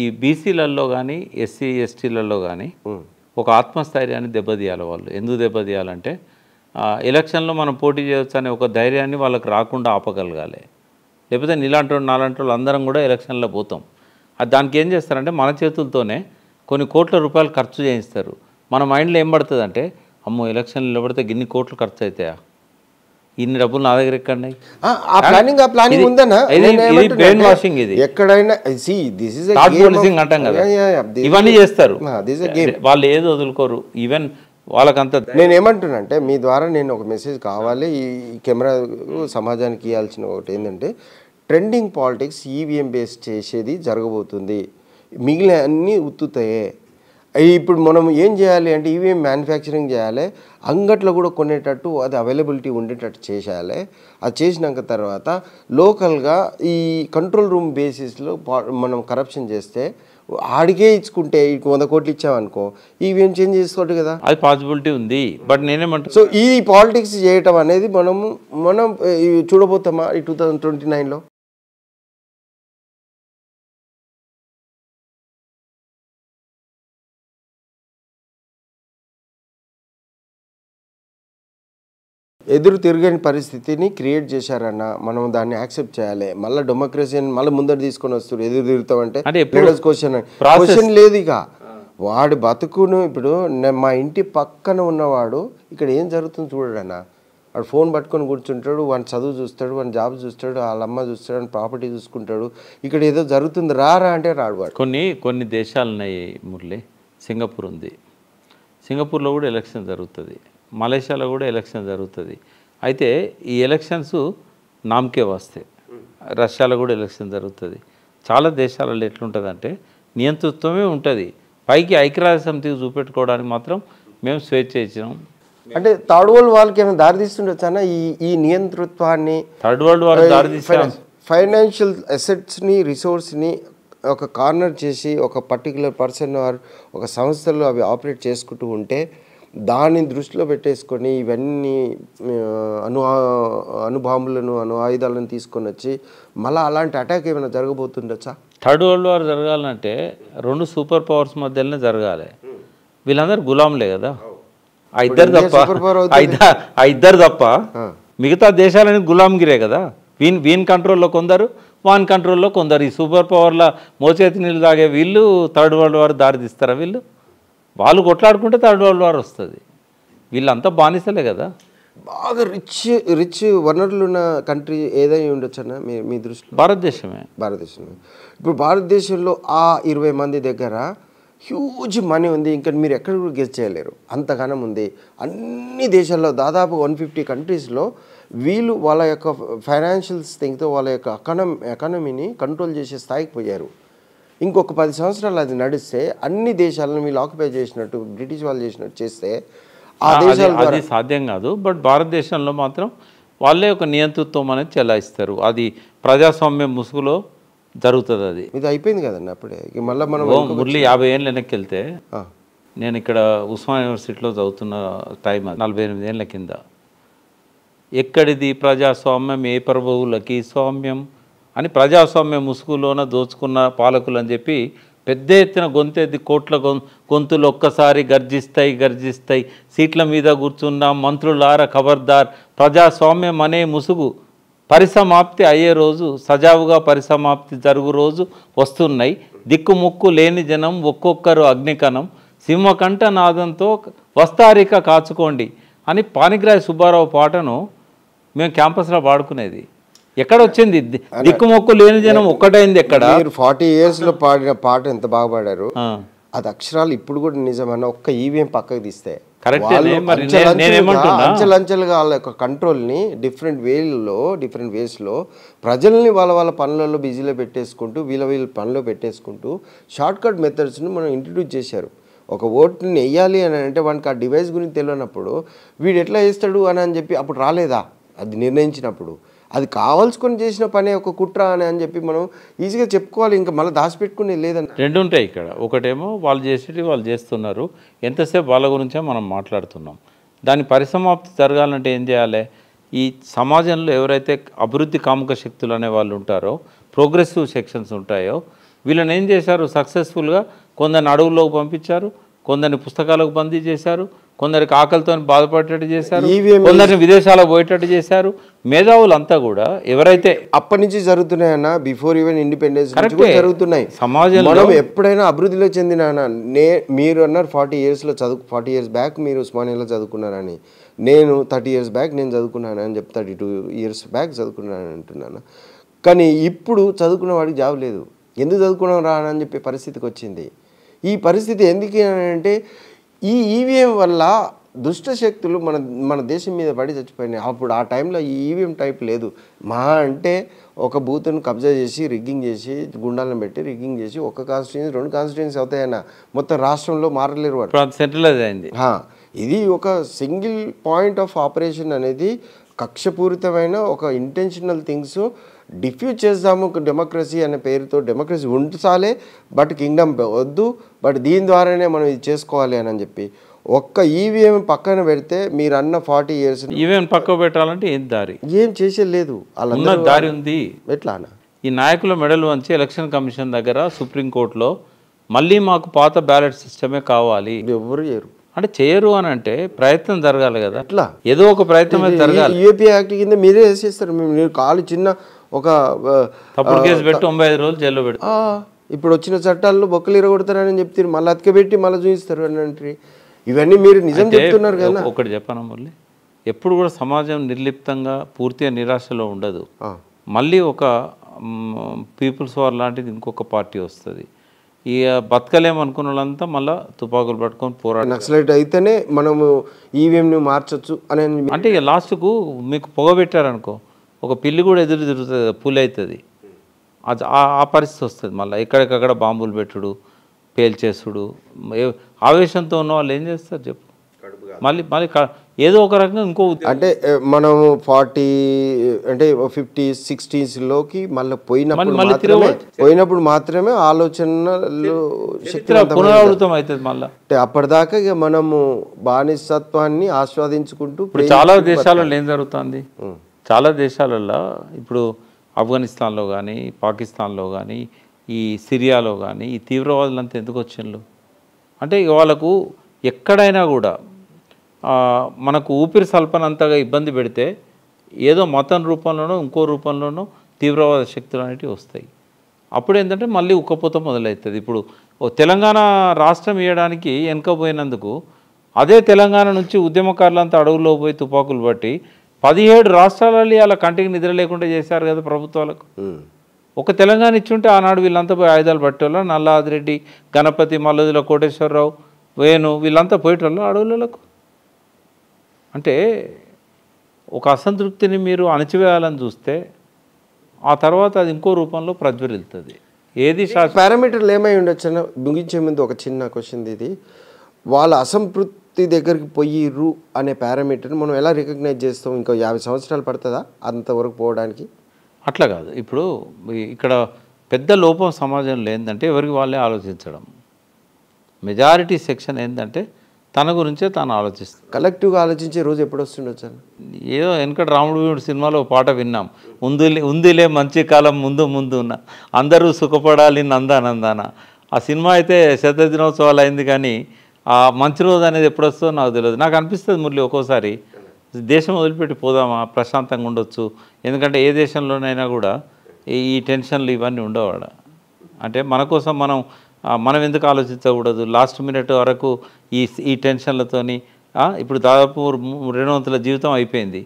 ఈ బీసీలలో కానీ ఎస్సీ ఎస్టీలలో కానీ ఒక ఆత్మస్థైర్యాన్ని దెబ్బతీయాలి వాళ్ళు. ఎందుకు దెబ్బతీయాలంటే ఎలక్షన్లో మనం పోటీ చేయవచ్చు అనే ఒక ధైర్యాన్ని వాళ్ళకి రాకుండా ఆపగలగాలి. లేకపోతే నాలాంటి వాళ్ళు అందరం కూడా ఎలక్షన్లో పోతాం. అది దానికి ఏం చేస్తారంటే మన చేతులతోనే కొన్ని కోట్ల రూపాయలు ఖర్చు చేయిస్తారు. మన మైండ్లో ఏం పడుతుంది అంటే, అమ్మో ఎలక్షన్లు నిలబడితే ఇన్ని కోట్లు ఖర్చు అవుతాయా, ఇన్ని డబ్బులు నా దగ్గర ఎక్కడున్నాయి, ఎక్కడైనా అంటాం కదా, ఇవన్నీ చేస్తారు వాళ్ళు, ఏది వదులుకోరు. ఈవెన్ వాళ్ళకంతా నేనేమంటున్నా అంటే, మీ ద్వారా నేను ఒక మెసేజ్ కావాలి ఈ కెమెరా సమాజానికి ఇవ్వాల్సిన ఒకటి ఏంటంటే, ట్రెండింగ్ పాలిటిక్స్ ఈవీఎం బేస్ చేసేది జరగబోతుంది, మిగిలిన అన్నీ ఉత్తుతాయే. ఇప్పుడు మనం ఏం చేయాలి అంటే, ఈవీఎం మ్యానుఫ్యాక్చరింగ్ చేయాలి, అంగట్లో కూడా కొనేటట్టు అది అవైలబిలిటీ ఉండేటట్టు చేసేయాలి. అది చేసినాక తర్వాత లోకల్గా ఈ కంట్రోల్ రూమ్ బేసిస్లో మనం కరప్షన్ చేస్తే ఆడికే ఇచ్చుకుంటే 100 కోట్లు ఇచ్చామనుకో, ఈవీఎం చేంజ్ చేసుకోవట్టు కదా, అది పాసిబిలిటీ ఉంది. బట్ నేనేమంటా, సో ఈ పాలిటిక్స్ చేయటం అనేది మనం చూడబోతామా ఈ 2029లో? ఎదురు తిరగని పరిస్థితిని క్రియేట్ చేశారన్న, మనం దాన్ని యాక్సెప్ట్ చేయాలి. మళ్ళీ డెమోక్రసీని మళ్ళీ ముందర తీసుకొని వస్తారు. ఎదురు తిరుగుతామంటే క్వశ్చన్ లేదు. ఇక వాడి బతుకును, ఇప్పుడు మా ఇంటి పక్కన ఉన్నవాడు ఇక్కడ ఏం జరుగుతుంది చూడడన్న, వాడు ఫోన్ పట్టుకొని కూర్చుంటాడు, వాడి చదువు చూస్తాడు, వాడి జాబ్ చూస్తాడు, వాళ్ళ అమ్మ చూస్తాడు, వాడి ప్రాపర్టీ చూసుకుంటాడు. ఇక్కడ ఏదో జరుగుతుంది రారా అంటే రాడు వాడు. కొన్ని దేశాలు ఉన్నాయి మురళి, సింగపూర్ ఉంది, సింగపూర్లో కూడా ఎలక్షన్ జరుగుతుంది, మలేషియాలో కూడా ఎలక్షన్ జరుగుతుంది. అయితే ఈ ఎలక్షన్స్ నామకే వస్తాయి. రష్యాలో కూడా ఎలక్షన్ జరుగుతుంది. చాలా దేశాలలో ఎట్లుంటుందంటే నియంతృత్వమే ఉంటుంది. పైకి ఐక్యరాజ్య సమితికి చూపెట్టుకోవడానికి మాత్రం మేము స్వేచ్ఛ ఇచ్చినాం. అంటే థర్డ్ వరల్డ్ వాళ్ళకి ఏమైనా దారితీస్తుండొచ్చా ఈ నియంతృత్వాన్ని? థర్డ్ వరల్డ్ వాళ్ళకి దారితీస్తాం. ఫైనాన్షియల్ అసెట్స్ని, రిసోర్స్ని ఒక కార్నర్ చేసి ఒక పర్టికులర్ పర్సన్ ఆర్ ఒక సంస్థలో అవి ఆపరేట్ చేసుకుంటూ ఉంటే, దాన్ని దృష్టిలో పెట్టేసుకొని ఇవన్నీ అణుబాంబులను, అణు ఆయుధాలను తీసుకొని వచ్చి మళ్ళీ అలాంటి అటాక్ ఏమైనా జరగబోతుండొచ్చా? థర్డ్ వరల్డ్ వార్ జరగాలంటే 2 సూపర్ పవర్స్ మధ్యలోనే జరగాలి. వీళ్ళందరూ గులాంలే కదా, ఆ ఇద్దరు తప్ప మిగతా దేశాలని గులాంగిరే కదా. వీన్ కంట్రోల్లో కొందరు, వాన్ కంట్రోల్లో కొందరు. ఈ సూపర్ పవర్ల మోచేతి నీళ్ళు తాగే వీళ్ళు థర్డ్ వరల్డ్ వార్ దారి తీస్తారా? వాళ్ళు కొట్లాడుకుంటే థర్డ్ వరల్డ్ వార్ వస్తుంది. వీళ్ళంతా బానిసలే కదా. బాగా రిచ్ వనరులు ఉన్న కంట్రీ ఏదైనా ఉండొచ్చు అన్న మీ దృష్టిలో? భారతదేశమే. ఇప్పుడు భారతదేశంలో ఆ 20 మంది దగ్గర హ్యూజ్ మనీ ఉంది, ఇంకా మీరు ఎక్కడ కూడా గెస్ చేయలేరు, అంతగానం ఉంది. అన్ని దేశాల్లో దాదాపు 150 కంట్రీస్లో వీళ్ళు వాళ్ళ యొక్క ఫైనాన్షియల్ థింగ్తో వాళ్ళ యొక్క ఎకానమీని కంట్రోల్ చేసే స్థాయికి పోయారు. ఇంకొక 10 సంవత్సరాలు అది నడిస్తే అన్ని దేశాలను వీళ్ళు ఆక్యుపై చేసినట్టు, బ్రిటిష్ వాళ్ళు చేసినట్టు చేస్తే ఆ దేశాలు అది సాధ్యం కాదు. బట్ భారతదేశంలో మాత్రం వాళ్ళే ఒక నియంతృత్వం అనేది చెలాయిస్తారు. అది ప్రజాస్వామ్యం ముసుగులో జరుగుతుంది. అది ఇది అయిపోయింది కదండి అప్పుడే. మళ్ళీ మనం మురళి 50 ఏళ్ళు వెనక్కి వెళ్తే, నేను ఇక్కడ ఉస్మానియా యూనివర్సిటీలో చదువుతున్న టైం 48 ఏళ్ళ కింద, ఎక్కడిది ప్రజాస్వామ్యం, ఏ ప్రభువులకి స్వామ్యం అని ప్రజాస్వామ్య ముసుగులోన దోచుకున్న పాలకులు అని చెప్పి పెద్ద ఎత్తున గొంతెత్తి కోట్ల గొంతులు ఒక్కసారి గర్జిస్తాయి సీట్ల మీద కూర్చున్న మంత్రులార ఖబర్దార్ ప్రజాస్వామ్యం అనే ముసుగు పరిసమాప్తి అయ్యే రోజు సజావుగా పరిసమాప్తి జరుగు రోజు వస్తున్నాయి దిక్కుముక్కు లేని జనం ఒక్కొక్కరు అగ్నికణం సింహకంఠ నాదంతో వస్తారిక కాచుకోండి అని పానిగ్రాహి సుబ్బారావు పాటను మేము క్యాంపస్లో పాడుకునేది ఎక్కడ వచ్చింది దిక్కుమొక్కు లేని జనం ఒక్కటైంది ఎక్కడ మీరు 40 years లో పాడిన పాట ఎంత బాగా పాడారు అది అక్షరాలు ఇప్పుడు కూడా నిజమన్న ఒక్క ఈవీఎం పక్కకు తీస్తే అంచెలంచెలుగా వాళ్ళ యొక్క కంట్రోల్ని డిఫరెంట్ వేస్లో ప్రజల్ని వాళ్ళ పనులలో బిజీలో పెట్టేసుకుంటూ వీళ్ళ పనిలో పెట్టేసుకుంటూ షార్ట్ కట్ మెథడ్స్ని మనం ఇంట్రడ్యూస్ చేశారు ఒక ఓటుని వేయాలి అని అంటే వానికి ఆ డివైస్ గురించి తెలియనప్పుడు వీడు ఎట్లా వేస్తాడు అని చెప్పి అప్పుడు రాలేదా అది నిర్ణయించినప్పుడు అది కావాల్సుకొని చేసిన పనే ఒక కుట్ర అని చెప్పి మనం ఈజీగా చెప్పుకోవాలి ఇంకా మళ్ళీ దాచిపెట్టుకునే లేదని రెండు ఉంటాయి ఇక్కడ ఒకటేమో వాళ్ళు చేసేటి వాళ్ళు చేస్తున్నారు ఎంతసేపు వాళ్ళ గురించే మనం మాట్లాడుతున్నాం దాని పరిసమాప్తి జరగాలంటే ఏం చేయాలి ఈ సమాజంలో ఎవరైతే అభివృద్ధి కాముక శక్తులు అనే వాళ్ళు ఉంటారో ప్రోగ్రెసివ్ సెక్షన్స్ ఉంటాయో వీళ్ళని ఏం చేశారు సక్సెస్ఫుల్గా కొందరిని అడవుల్లోకి పంపించారు కొందరిని పుస్తకాలకు బందీ చేశారు కొందరికి ఆకలితో బాధపడేటట్టు చేశారు కొందరిని విదేశాలకు పోయేటట్టు చేశారు మేధావులంతా కూడా ఎవరైతే అప్పటి నుంచి జరుగుతున్నాయన్న బిఫోర్ ఈవెన్ ఇండిపెండెన్స్ జరుగుతున్నాయి సమాజంలో మనం ఎప్పుడైనా అభివృద్ధిలో చెందిన మీరు అన్నారు 40 years బ్యాక్ మీరు ఉస్మానియాలో చదువుకున్నారని నేను 30 years బ్యాక్ నేను చదువుకున్నాను అని చెప్పి 32 years బ్యాక్ చదువుకున్నాను అంటున్నాను కానీ ఇప్పుడు చదువుకున్న వాడికి జాబ్ లేదు ఎందుకు చదువుకున్నాం రా అని చెప్పే పరిస్థితికి వచ్చింది ఈ పరిస్థితి ఎందుకు అంటే ఈ ఈవీఎం వల్ల దుష్ట శక్తులు మన దేశం మీద పడి చచ్చిపోయినాయి అప్పుడు ఆ టైంలో ఈ ఈవీఎం టైప్ లేదు మా అంటే ఒక బూత్ను కబ్జా చేసి రిగ్గింగ్ చేసి గుండాలను పెట్టి రిగ్గింగ్ చేసి ఒక కాన్స్టిట్యున్సీ 2 కాన్స్టిట్యున్సీ అవుతాయన్న మొత్తం రాష్ట్రంలో మారలేరు వాడు సెంట్రలైజ్ అయింది ఇది ఒక సింగిల్ పాయింట్ ఆఫ్ ఆపరేషన్ అనేది కక్షపూరితమైన ఒక ఇంటెన్షనల్ థింగ్స్ డిఫ్యూజ్ చేద్దాము డెమోక్రసీ అనే పేరుతో డెమోక్రసీ ఉంచాలే బట్ కింగ్డమ్ వద్దు బట్ దీని ద్వారానే మనం ఇది చేసుకోవాలి అని చెప్పి ఒక్క ఈవీఎం పక్కన పెడితే మీరు అన్న 40 years ఈవీఎం పక్కన పెట్టాలంటే ఏం దారి ఏం చేసేలేదు అలా దారి ఉంది ఎట్లా ఈ నాయకుల మెడలు వంచి ఎలక్షన్ కమిషన్ దగ్గర సుప్రీంకోర్టులో మళ్ళీ మాకు పాత బ్యాలెట్ సిస్టమే కావాలి ఎవరు చేయరు అంటే చేయరు అని అంటే ప్రయత్నం జరగాలి కదా అట్లా ఏదో ఒక ప్రయత్నం జరగాలి యూఏపీ యాక్ట్ కింద మీరే వేసేస్తారు మీరు కాలు చిన్న ఒక తప్పుడు కేసు పెట్టి 95 రోజులు జైల్లో పెడతారు ఇప్పుడు వచ్చిన చట్టాల్లో బొక్కలు ఇరగొడతారని చెప్తారు మళ్ళీ అతకబెట్టి మళ్ళీ చూపిస్తారు అని ఇవన్నీ మీరు నిజం చెప్తున్నారు కదా ఒకటి చెప్పాను మళ్ళీ ఎప్పుడు కూడా సమాజం నిర్లిప్తంగా పూర్తిగా నిరాశలో ఉండదు మళ్ళీ ఒక పీపుల్స్ వార్ లాంటిది ఇంకొక పార్టీ వస్తుంది ఈ బతకలేమనుకున్న వాళ్ళంతా మళ్ళీ తుపాకులు పట్టుకొని పోరాడు నక్సలైట్ అయితేనే మనము ఈవీఎంని మార్చొచ్చు అని అంటే ఇక లాస్ట్కు మీకు పొగబెట్టారనుకో ఒక పిల్లి కూడా ఎదురు తిరుగుతుంది పులి అవుతుంది అది ఆ పరిస్థితి వస్తుంది మళ్ళీ ఎక్కడికక్కడ బాంబులు పెట్టుడు పేల్చేసుడు ఆవేశంతో ఉన్న వాళ్ళు ఏం చేస్తారు చెప్పు మళ్ళీ ఏదో ఒక రకంగా ఇంకో అంటే మనము 40 అంటే 50s 60s మళ్ళీ పోయినప్పుడు మాత్రమే ఆలోచనలు పునరావృతం అవుతుంది మళ్ళీ అంటే అప్పటిదాకా ఇక మనము బానిసత్వాన్ని ఆస్వాదించుకుంటూ చాలా దేశాలలో ఏం జరుగుతుంది చాలా దేశాలలో ఇప్పుడు ఆఫ్ఘనిస్తాన్లో కానీ పాకిస్తాన్లో కానీ ఈ సిరియాలో కానీ ఈ తీవ్రవాదులంతా ఎందుకు వచ్చిండ్రు అంటే వాళ్ళకు ఎక్కడైనా కూడా మనకు ఊపిరి సల్పనంతగా ఇబ్బంది పెడితే ఏదో మతం రూపంలోనో ఇంకో రూపంలోనో తీవ్రవాద శక్తులు అనేటివి వస్తాయి అప్పుడు ఏంటంటే మళ్ళీ ఉక్కపోత మొదలవుతుంది ఇప్పుడు తెలంగాణ రాష్ట్రం ఇవ్వడానికి వెనకపోయినందుకు అదే తెలంగాణ నుంచి ఉద్యమకారులంతా అడవుల్లో పోయి తుపాకులు పట్టి 17 రాష్ట్రాలలో అలా కంటికి నిద్ర లేకుండా చేశారు కదా ప్రభుత్వాలకు ఒక తెలంగాణ ఇచ్చుంటే ఆనాడు వీళ్ళంతా పోయి ఆయుధాలు పట్టేవాళ్ళు నల్లాదిరెడ్డి గణపతి మల్లదుల కోటేశ్వరరావు వేణు వీళ్ళంతా పోయేటోళ్ళు అడవులకు అంటే ఒక అసంతృప్తిని మీరు అణచివేయాలని చూస్తే ఆ తర్వాత అది ఇంకో రూపంలో ప్రజ్వరిల్తుంది ఏది పారామీటర్లు ఏమై ఉండొచ్చు ముగించే ముందు ఒక చిన్న క్వశ్చన్ ఇది వాళ్ళ అసంతృప్తి దగ్గరికి పోయిర్రు అనే పారామీటర్ని మనం ఎలా రికగ్నైజ్ చేస్తాం ఇంకా 50 సంవత్సరాలు పడుతుందా అంతవరకు పోవడానికి అట్లా కాదు ఇప్పుడు ఇక్కడ పెద్ద లోపం సమాజంలో ఏంటంటే ఎవరికి వాళ్ళే ఆలోచించడం మెజారిటీ సెక్షన్ ఏంటంటే తన గురించే తాను ఆలోచిస్తాను కలెక్టివ్గా ఆలోచించే రోజు ఎప్పుడు వస్తుండొచ్చు ఏదో వెనకటి రాముడు వీడు సినిమాలో పాట విన్నాం ఉందిలే మంచి కాలం ముందు ఉన్న అందరూ సుఖపడాలి నందానందాన ఆ సినిమా అయితే శత దినోత్సవాలు అయింది కానీ ఆ మంచి రోజు అనేది ఎప్పుడు వస్తుందో నాకు తెలియదు. నాకు అనిపిస్తుంది మురళి ఒక్కోసారి దేశం వదిలిపెట్టి పోదామా, ప్రశాంతంగా ఉండొచ్చు. ఎందుకంటే ఏ దేశంలోనైనా కూడా ఈ టెన్షన్లు ఇవన్నీ ఉండవాడ. అంటే మన కోసం మనం ఎందుకు ఆలోచించకూడదు? లాస్ట్ మినిట్ వరకు ఈ ఈ టెన్షన్లతోని ఇప్పుడు దాదాపు 2 వంతుల జీవితం అయిపోయింది.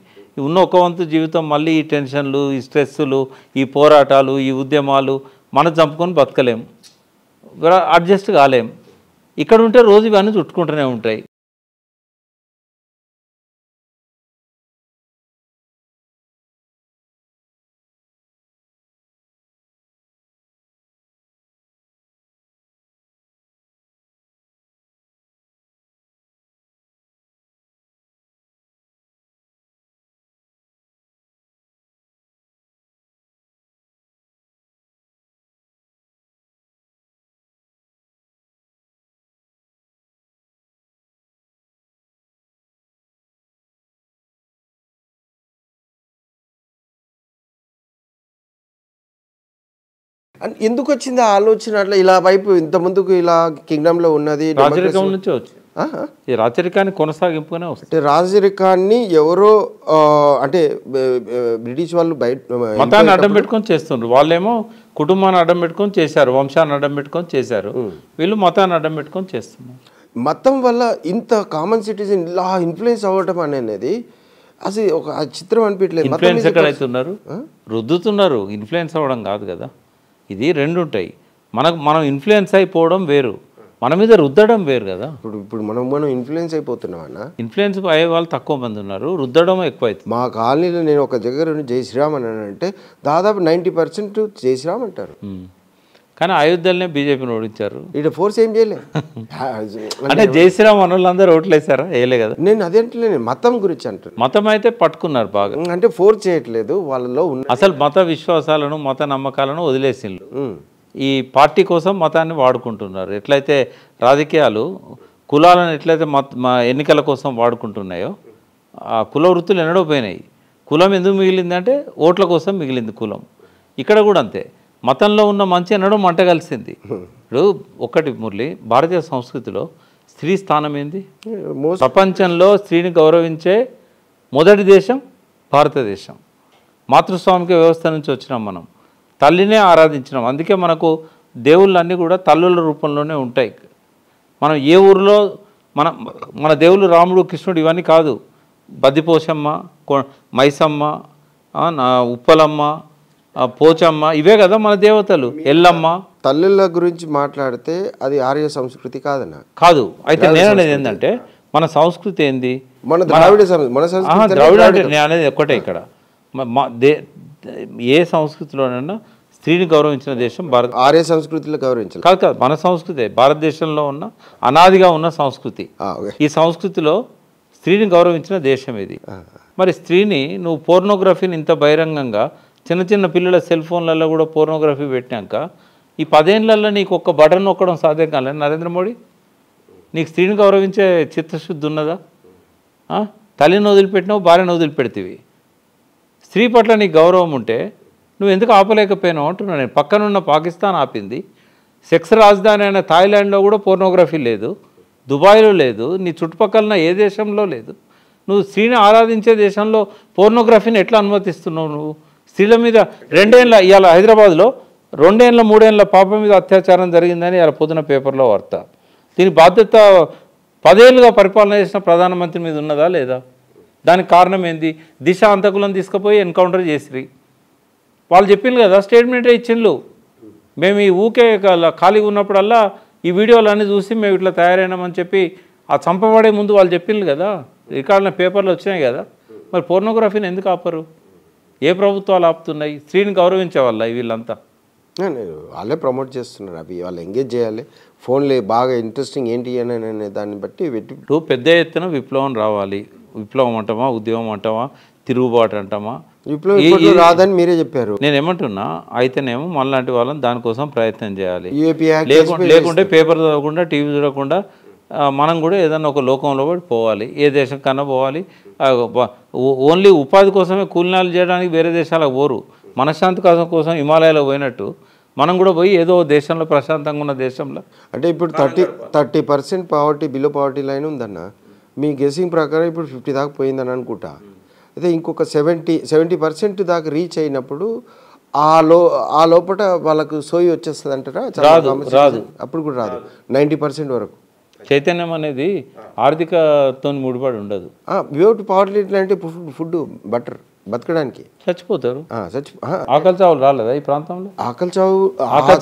ఉన్న 1 వంతు జీవితం మళ్ళీ ఈ టెన్షన్లు, ఈ స్ట్రెస్సులు, ఈ పోరాటాలు, ఈ ఉద్యమాలు మనం చంపుకొని బతకలేం, అడ్జస్ట్ కాలేం. ఇక్కడ ఉంటే రోజు ఇవన్నీ చుట్టుకుంటూనే ఉంటాయి. అండ్ ఎందుకు వచ్చింది ఆ ఆలోచన అట్లా ఇలా వైపు ఇంత ముందుకు ఇలా కింగ్డమ్లో ఉన్నది రాజరికం నుంచే వచ్చింది. ఈ రాజరికాన్ని కొనసాగింపుగానే వస్తుంది. అంటే రాజరికాన్ని ఎవరో అంటే బ్రిటిష్ వాళ్ళు బయట మతాన్ని అడ్డం పెట్టుకొని చేస్తుండ్రు. వాళ్ళేమో కుటుంబాన్ని అడ్డం పెట్టుకొని చేశారు, వంశాన్ని అడ్డం పెట్టుకొని చేశారు. వీళ్ళు మతాన్ని అడ్డం పెట్టుకొని చేస్తున్నారు. మతం వల్ల ఇంత కామన్ సిటిజన్ ఇలా ఇన్ఫ్లుయెన్స్ అవ్వటం అనేది అసలు ఒక చిత్రం అనిపించలేదు. ఇన్ఫ్లుయెన్స్ ఎక్కడైతే ఉన్నారు, రుద్దుతున్నారు. ఇన్ఫ్లుయెన్స్ అవ్వడం కాదు కదా, ఇది రెండు ఉంటాయి. మనం ఇన్ఫ్లుయెన్స్ అయిపోవడం వేరు, మన మీద రుద్దడం వేరు కదా. ఇప్పుడు మనం ఇన్ఫ్లుయెన్స్ అయిపోతున్నాం అన్న. ఇన్ఫ్లుయెన్స్ అయ్యే వాళ్ళు తక్కువ మంది ఉన్నారు, రుద్దడం ఎక్కువ అవుతుంది. మా కాలనీలో నేను ఒక దగ్గర జై శ్రీరామ్ అని అంటే దాదాపు 90% జై శ్రీరామ్ అంటారు. కానీ అయోధ్యలోనే బీజేపీని ఓడించారు. ఇక్కడ ఫోర్స్ ఏం చేయలేదు. అంటే జై శ్రీరామ్ అన్న వాళ్ళందరూ ఓట్లు వేసారా? వేయలే కదా. నేను అదేంటే మతం గురించి అంటాను. మతం అయితే పట్టుకున్నారు బాగా, అంటే ఫోర్స్ చేయట్లేదు వాళ్ళలో ఉన్న అసలు మత విశ్వాసాలను, మత నమ్మకాలను వదిలేసిండ్రు. ఈ పార్టీ కోసం మతాన్ని వాడుకుంటున్నారు. ఎట్లయితే రాజకీయాలు కులాలను ఎట్లయితే ఎన్నికల కోసం వాడుకుంటున్నాయో ఆ కుల వృత్తులు ఎన్నడో పోయినాయి. కులం ఎందుకు మిగిలిందంటే ఓట్ల కోసం మిగిలింది కులం. ఇక్కడ కూడా అంతే, మతంలో ఉన్న మంచి ఎన్నడో మంట కలిసింది. ఇప్పుడు ఒకటి మురళి, భారతీయ సంస్కృతిలో స్త్రీ స్థానం ఏంది? ప్రపంచంలో స్త్రీని గౌరవించే మొదటి దేశం భారతదేశం. మాతృస్వామిక వ్యవస్థ నుంచి వచ్చినాం మనం, తల్లినే ఆరాధించినాం. అందుకే మనకు దేవుళ్ళన్నీ కూడా తల్లుల రూపంలోనే ఉంటాయి. మనం ఏ ఊరిలో మన దేవుళ్ళు రాముడు, కృష్ణుడు ఇవన్నీ కాదు. బద్దిపోషమ్మ, మైసమ్మ, ఉప్పలమ్మ, పోచమ్మ, ఇవే కదా మన దేవతలు. ఎల్లమ్మ. తల్లుల గురించి మాట్లాడితే అది ఆర్య సంస్కృతి కాదన్న. కాదు. అయితే నేను అనేది ఏంటంటే మన సంస్కృతి ఏంది? ద్రావిడ అంటే నేను అనేది ఒక్కటే. ఇక్కడ ఏ సంస్కృతిలోనైనా స్త్రీని గౌరవించిన దేశం భారత. ఆర్య సంస్కృతిలో గౌరవించాలి కాదు, మన సంస్కృతి భారతదేశంలో ఉన్న అనాదిగా ఉన్న సంస్కృతి. ఈ సంస్కృతిలో స్త్రీని గౌరవించిన దేశం ఇది. మరి స్త్రీని నువ్వు పోర్నోగ్రఫీని ఇంత బహిరంగంగా చిన్న చిన్న పిల్లల సెల్ ఫోన్లలో కూడా పోర్నోగ్రఫీ పెట్టినాక ఈ 10 ఏళ్లలో నీకు ఒక్క బటన్ నొక్కడం సాధ్యం కాలేదు నరేంద్ర మోడీ? నీకు స్త్రీని గౌరవించే చిత్తశుద్ధి ఉన్నదా? తల్లిని వదిలిపెట్టినావు, భార్యను వదిలిపెడితివి. స్త్రీ పట్ల నీకు గౌరవం ఉంటే నువ్వు ఎందుకు ఆపలేకపోయినావు అంటున్నాను నేను. పక్కనున్న పాకిస్తాన్ ఆపింది. సెక్స్ రాజధాని అయిన థాయిలాండ్లో కూడా పోర్నోగ్రఫీ లేదు, దుబాయ్లో లేదు, నీ చుట్టుపక్కల ఏ దేశంలో లేదు. నువ్వు స్త్రీని ఆరాధించే దేశంలో పోర్నోగ్రఫీని ఎట్లా అనుమతిస్తున్నావు? నువ్వు స్త్రీల మీద 2 ఏళ్ళ ఇవాళ హైదరాబాద్లో 2 ఏళ్ళ 3 ఏళ్ళ పాప మీద అత్యాచారం జరిగిందని ఇలా పొద్దున పేపర్లో వార్త. దీని బాధ్యత 10 ఏళ్ళుగా పరిపాలన చేసిన ప్రధానమంత్రి మీద ఉన్నదా లేదా? దానికి కారణం ఏంది? దిశ అంతకులను తీసుకుపోయి ఎన్కౌంటర్ చేసిరి. వాళ్ళు చెప్పిండ్రు కదా, స్టేట్మెంటే ఇచ్చిండ్రు. మేము ఈ ఊకే ఖాళీగా ఉన్నప్పుడల్లా ఈ వీడియోలన్నీ చూసి మేము ఇట్లా తయారైనామని చెప్పి ఆ చంపబడే ముందు వాళ్ళు చెప్పిండ్రు కదా, రికార్డుల పేపర్లు వచ్చినాయి కదా. మరి పోర్నోగ్రఫీని ఎందుకు ఆపరు? ఏ ప్రభుత్వాలు ఆపుతున్నాయి? స్త్రీని గౌరవించే వాళ్ళ వీళ్ళంతా వాళ్ళే ప్రమోట్ చేస్తున్నారు. అవి వాళ్ళు ఎంగేజ్ చేయాలి. ఫోన్లే బాగా ఇంట్రెస్టింగ్ ఏంటి అని దాన్ని బట్టి పెద్ద ఎత్తున విప్లవం రావాలి. విప్లవం అంటామా, ఉద్యమం అంటామా, తిరుగుబాటు అంటామా? విప్లవం రాదని మీరే చెప్పారు. నేను ఏమంటున్నా, అయితేనేమో మనలాంటి వాళ్ళని దానికోసం ప్రయత్నం చేయాలి. లేకుంటే పేపర్ చదవకుండా, టీవీ చూడకుండా మనం కూడా ఏదన్నా ఒక లోకంలో పడి పోవాలి. ఏ దేశం కన్నా పోవాలి. ఓన్లీ ఉపాధి కోసమే కూలినాలు చేయడానికి వేరే దేశాలకు పోరు. మనశ్శాంతి కోసం హిమాలయాలకు పోయినట్టు మనం కూడా పోయి ఏదో దేశంలో ప్రశాంతంగా ఉన్న దేశంలో అంటే ఇప్పుడు 30% పావర్టీ బిలో పావర్టీ లైన్ ఉందన్న. మీ గెసింగ్ ప్రకారం ఇప్పుడు 50 దాకా పోయిందని అనుకుంటా. అయితే ఇంకొక 70% దాకా రీచ్ అయినప్పుడు ఆ లోపల వాళ్ళకు సోయి వచ్చేస్తుంది అంటారా? రాదు. అప్పుడు కూడా రాదు 90% వరకు. చైతన్యం అనేది ఆర్థికతో ముడిపడి ఉండదు. వితౌట్ పావర్టీ అంటే ఫుడ్ బతకడానికి చచ్చిపోతారు. ఆకలి చావులు రాలేదా ఈ ప్రాంతంలో? ఆకలి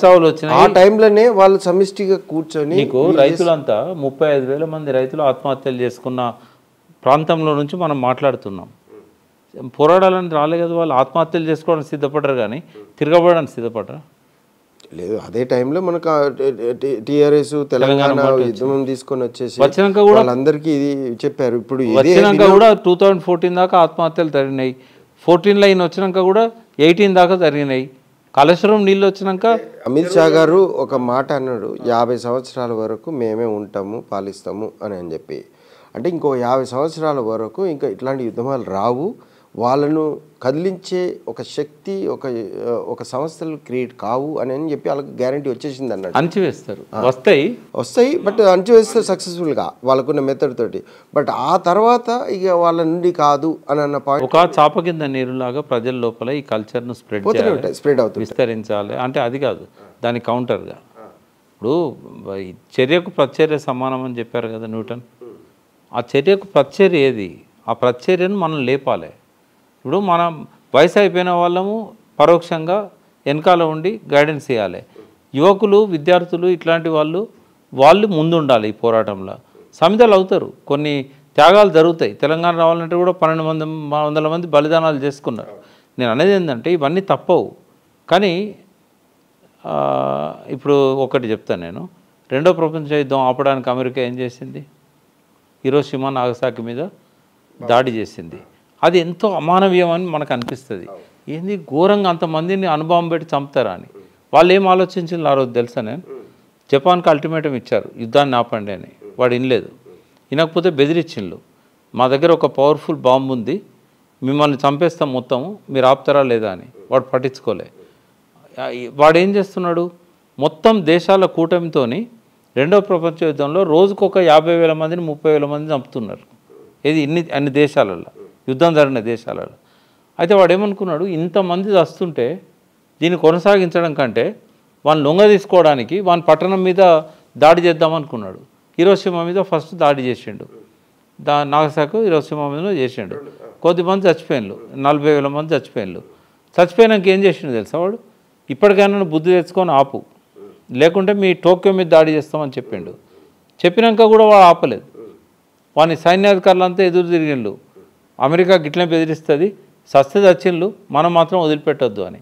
చావులు వచ్చినాయి. ఆ టైంలోనే వాళ్ళు సమిష్టిగా కూర్చొని నీకు రైతులంతా 35,000 మంది రైతులు ఆత్మహత్యలు చేసుకున్న ప్రాంతంలో నుంచి మనం మాట్లాడుతున్నాం. పోరాడాలని రాలే కదా వాళ్ళు. ఆత్మహత్యలు చేసుకోవడానికి సిద్ధపడరు కానీ తిరగబడడానికి సిద్ధపడరా? లేదు. అదే టైంలో మనకు టీఆర్ఎస్ తెలంగాణ యుద్ధం తీసుకొని వచ్చేసి వచ్చినాక కూడా వాళ్ళందరికీ ఇది చెప్పారు. ఇప్పుడు వచ్చినాక కూడా 2014 దాకా ఆత్మహత్యలు జరిగినాయి. 14 లైన్ వచ్చినాక కూడా 18 దాకా జరిగినాయి. కాళేశ్వరం నీళ్ళు వచ్చినాక అమిత్ షా గారు ఒక మాట అన్నాడు, 50 సంవత్సరాల వరకు మేమే ఉంటాము పాలిస్తాము అని చెప్పి. అంటే ఇంకో 50 సంవత్సరాల వరకు ఇంకా ఇట్లాంటి యుద్ధమాలు రావు, వాళ్ళను కదిలించే ఒక శక్తి ఒక సంస్థలు క్రియేట్ కావు అని చెప్పి వాళ్ళకి గ్యారంటీ వచ్చేసింది అన్నాడు. అంచివేస్తారు, వస్తాయి బట్ అంచివేస్తారు సక్సెస్ఫుల్గా వాళ్ళకున్న మెథడ్ తోటి. బట్ ఆ తర్వాత ఇక వాళ్ళ నుండి కాదు అని అన్న పాయింట్. ఒక చాప కింద నీరులాగా ప్రజల లోపల ఈ కల్చర్ను స్ప్రెడ్ అవుతుంది, విస్తరించాలి అంటే అది కాదు, దాని కౌంటర్గా. ఇప్పుడు చర్యకు ప్రత్యర్య సమానం అని చెప్పారు కదా న్యూటన్. ఆ చర్యకు ప్రత్యర్య ఏది? ఆ ప్రత్యర్యను మనం లేపాలి. ఇప్పుడు మనం వయసు అయిపోయిన వాళ్ళము పరోక్షంగా వెనకాల ఉండి గైడెన్స్ ఇవ్వాలి. యువకులు విద్యార్థులు ఇట్లాంటి వాళ్ళు ముందుండాలి ఈ పోరాటంలో. సమిధలు అవుతారు, కొన్ని త్యాగాలు జరుగుతాయి. తెలంగాణ రావాలంటే కూడా 1200 మంది బలిదానాలు చేసుకున్నారు. నేను అనేది ఏంటంటే ఇవన్నీ తప్పవు. కానీ ఇప్పుడు ఒకటి చెప్తాను నేను. రెండో ప్రపంచ యుద్ధం ఆపడానికి అమెరికా ఏం చేసింది? హిరోషిమా నాగసాకి మీద దాడి చేసింది. అది ఎంతో అమానవీయం అని మనకు అనిపిస్తుంది. ఏంది ఘోరంగా అంతమందిని అనుభవం పెట్టి చంపుతారా అని. వాళ్ళు ఏం ఆలోచించారు ఆ రోజు తెలుసా? నేను జపాన్కి అల్టిమేటం ఇచ్చారు, యుద్ధాన్ని ఆపండి అని. వాడు వినలేదు. వినకపోతే బెదిరించిండ్లు, మా దగ్గర ఒక పవర్ఫుల్ బాంబు ఉంది, మిమ్మల్ని చంపేస్తాం మొత్తము, మీరు ఆపుతారా లేదా అని. వాడు పట్టించుకోలే. వాడు ఏం చేస్తున్నాడు? మొత్తం దేశాల కూటమితోని రెండవ ప్రపంచ యుద్ధంలో రోజుకొక 50,000 మందిని 30,000 మందిని చంపుతున్నారు. ఇది అన్ని దేశాలలో, యుద్ధం జరిగిన దేశాలలో. అయితే వాడు ఏమనుకున్నాడు, ఇంతమంది వస్తుంటే దీన్ని కొనసాగించడం కంటే వాడిని లొంగ తీసుకోవడానికి వాని పట్టణం మీద దాడి చేద్దామనుకున్నాడు. హిరోషిమా మీద ఫస్ట్ దాడి చేసిండు. నాగసాకి హిరోషిమా మీద చేసిండు. కొద్దిమంది చచ్చిపోయినలు, 40,000 మంది చచ్చిపోయినలు. చచ్చిపోయినాక ఏం చేసిండు తెలుసా వాడు? ఇప్పటికైనా బుద్ధి తెచ్చుకొని ఆపు, లేకుంటే మీ టోక్యో మీద దాడి చేస్తామని చెప్పిండు. చెప్పినాక కూడా వాడు ఆపలేదు. వాని సైన్యాధికారులంతా ఎదురు తిరిగిండ్లు, అమెరికా గిట్లనే బెదిరిస్తుంది, సస్తే చచ్చిండ్లు, మనం మాత్రం వదిలిపెట్టొద్దు అని.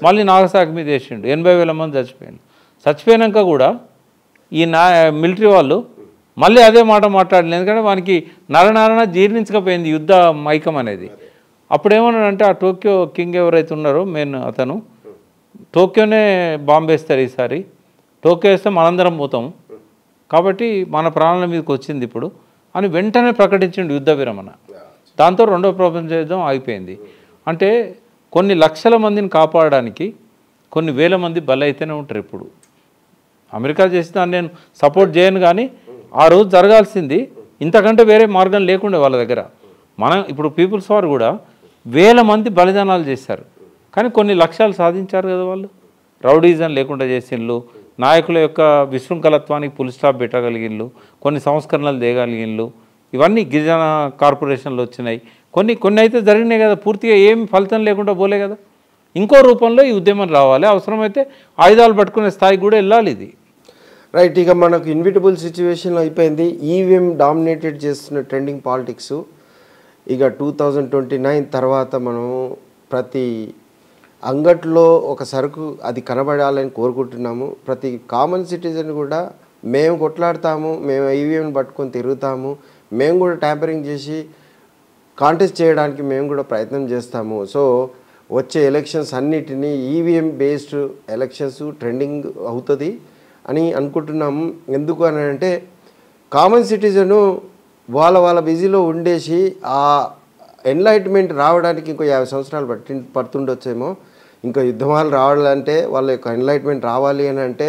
మళ్ళీ నాగసాకి మీద వేసిండు. 80,000 మంది చచ్చిపోయిండు. చచ్చిపోయినాక కూడా ఈ మిలిటరీ వాళ్ళు మళ్ళీ అదే మాట మాట్లాడలేదు. ఎందుకంటే వానికి నరనారణ జీర్ణించకపోయింది యుద్ధ మైకం అనేది. అప్పుడేమన్నాడంటే ఆ టోక్యో కింగ్ ఎవరైతే ఉన్నారో మెయిన్ అతను, టోక్యోనే బాంబు వేస్తారు ఈసారి, టోక్యో వేస్తే మనందరం పోతాం, కాబట్టి మన ప్రాణాల మీదకి వచ్చింది ఇప్పుడు అని వెంటనే ప్రకటించిండు యుద్ధ విరమణ. దాంతో రెండవ ప్రపంచ యుద్ధం ఆగిపోయింది. అంటే కొన్ని లక్షల మందిని కాపాడడానికి కొన్ని వేల మంది బలైతేనే ఉంటారు. ఇప్పుడు అమెరికా చేసి దాన్ని నేను సపోర్ట్ చేయను, కానీ ఆ రోజు జరగాల్సింది ఇంతకంటే వేరే మార్గం లేకుండే వాళ్ళ దగ్గర. ఇప్పుడు పీపుల్స్ వార్ కూడా వేల మంది బలిదానాలు చేశారు, కానీ కొన్ని లక్ష్యాలు సాధించారు కదా వాళ్ళు. రౌడీజం లేకుండా చేసిండ్లు, నాయకుల యొక్క విశృంఖలత్వానికి పులి స్టాప్ పెట్టగలిగిన్లు, కొన్ని సంస్కరణలు తేగలిగిన్లు. ఇవన్నీ గిరిజన కార్పొరేషన్లు వచ్చినాయి. కొన్ని అయితే జరిగినాయి కదా, పూర్తిగా ఏం ఫలితం లేకుండా పోలే కదా. ఇంకో రూపంలో ఈ ఉద్యమం రావాలి, అవసరమైతే ఆయుధాలు పట్టుకునే స్థాయికి కూడా వెళ్ళాలి ఇది. రైట్. ఇక మనకు ఇన్విటబుల్ సిచ్యువేషన్ అయిపోయింది. ఈవీఎం డామినేటెడ్ చేస్తున్న ట్రెండింగ్ పాలిటిక్స్. ఇక 2029 తర్వాత మనం ప్రతి అంగట్లో ఒక సరుకు అది కనబడాలని కోరుకుంటున్నాము. ప్రతి కామన్ సిటిజన్ కూడా మేము కొట్లాడతాము, మేము ఈవీఎంని పట్టుకొని తిరుగుతాము, మేము కూడా ట్యాంపరింగ్ చేసి కాంటెస్ట్ చేయడానికి మేము కూడా ప్రయత్నం చేస్తాము. సో వచ్చే ఎలక్షన్స్ అన్నిటినీ ఈవీఎం బేస్డ్ ఎలక్షన్స్ ట్రెండింగ్ అవుతుంది అని అనుకుంటున్నాము. ఎందుకు అని అంటే కామన్ సిటిజను వాళ్ళ బిజీలో ఉండేసి ఆ ఎన్లైట్మెంట్ రావడానికి ఇంకో 50 సంవత్సరాలు పడుతుండొచ్చేమో. ఇంకా యుద్ధాలు రావాలంటే వాళ్ళ యొక్క ఎన్లైట్మెంట్ రావాలి అని అంటే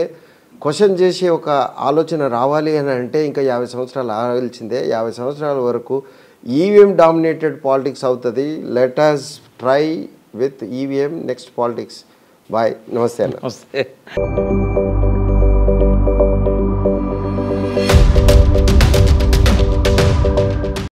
క్వశ్చన్ చేసే ఒక ఆలోచన రావాలి అని అంటే ఇంకా 50 సంవత్సరాలు ఆగాల్సిందే. 50 సంవత్సరాల వరకు ఈవీఎం డామినేటెడ్ పాలిటిక్స్ అవుతుంది. Let us try with EVM next politics. Bye. నమస్తే అన్న. నమస్తే.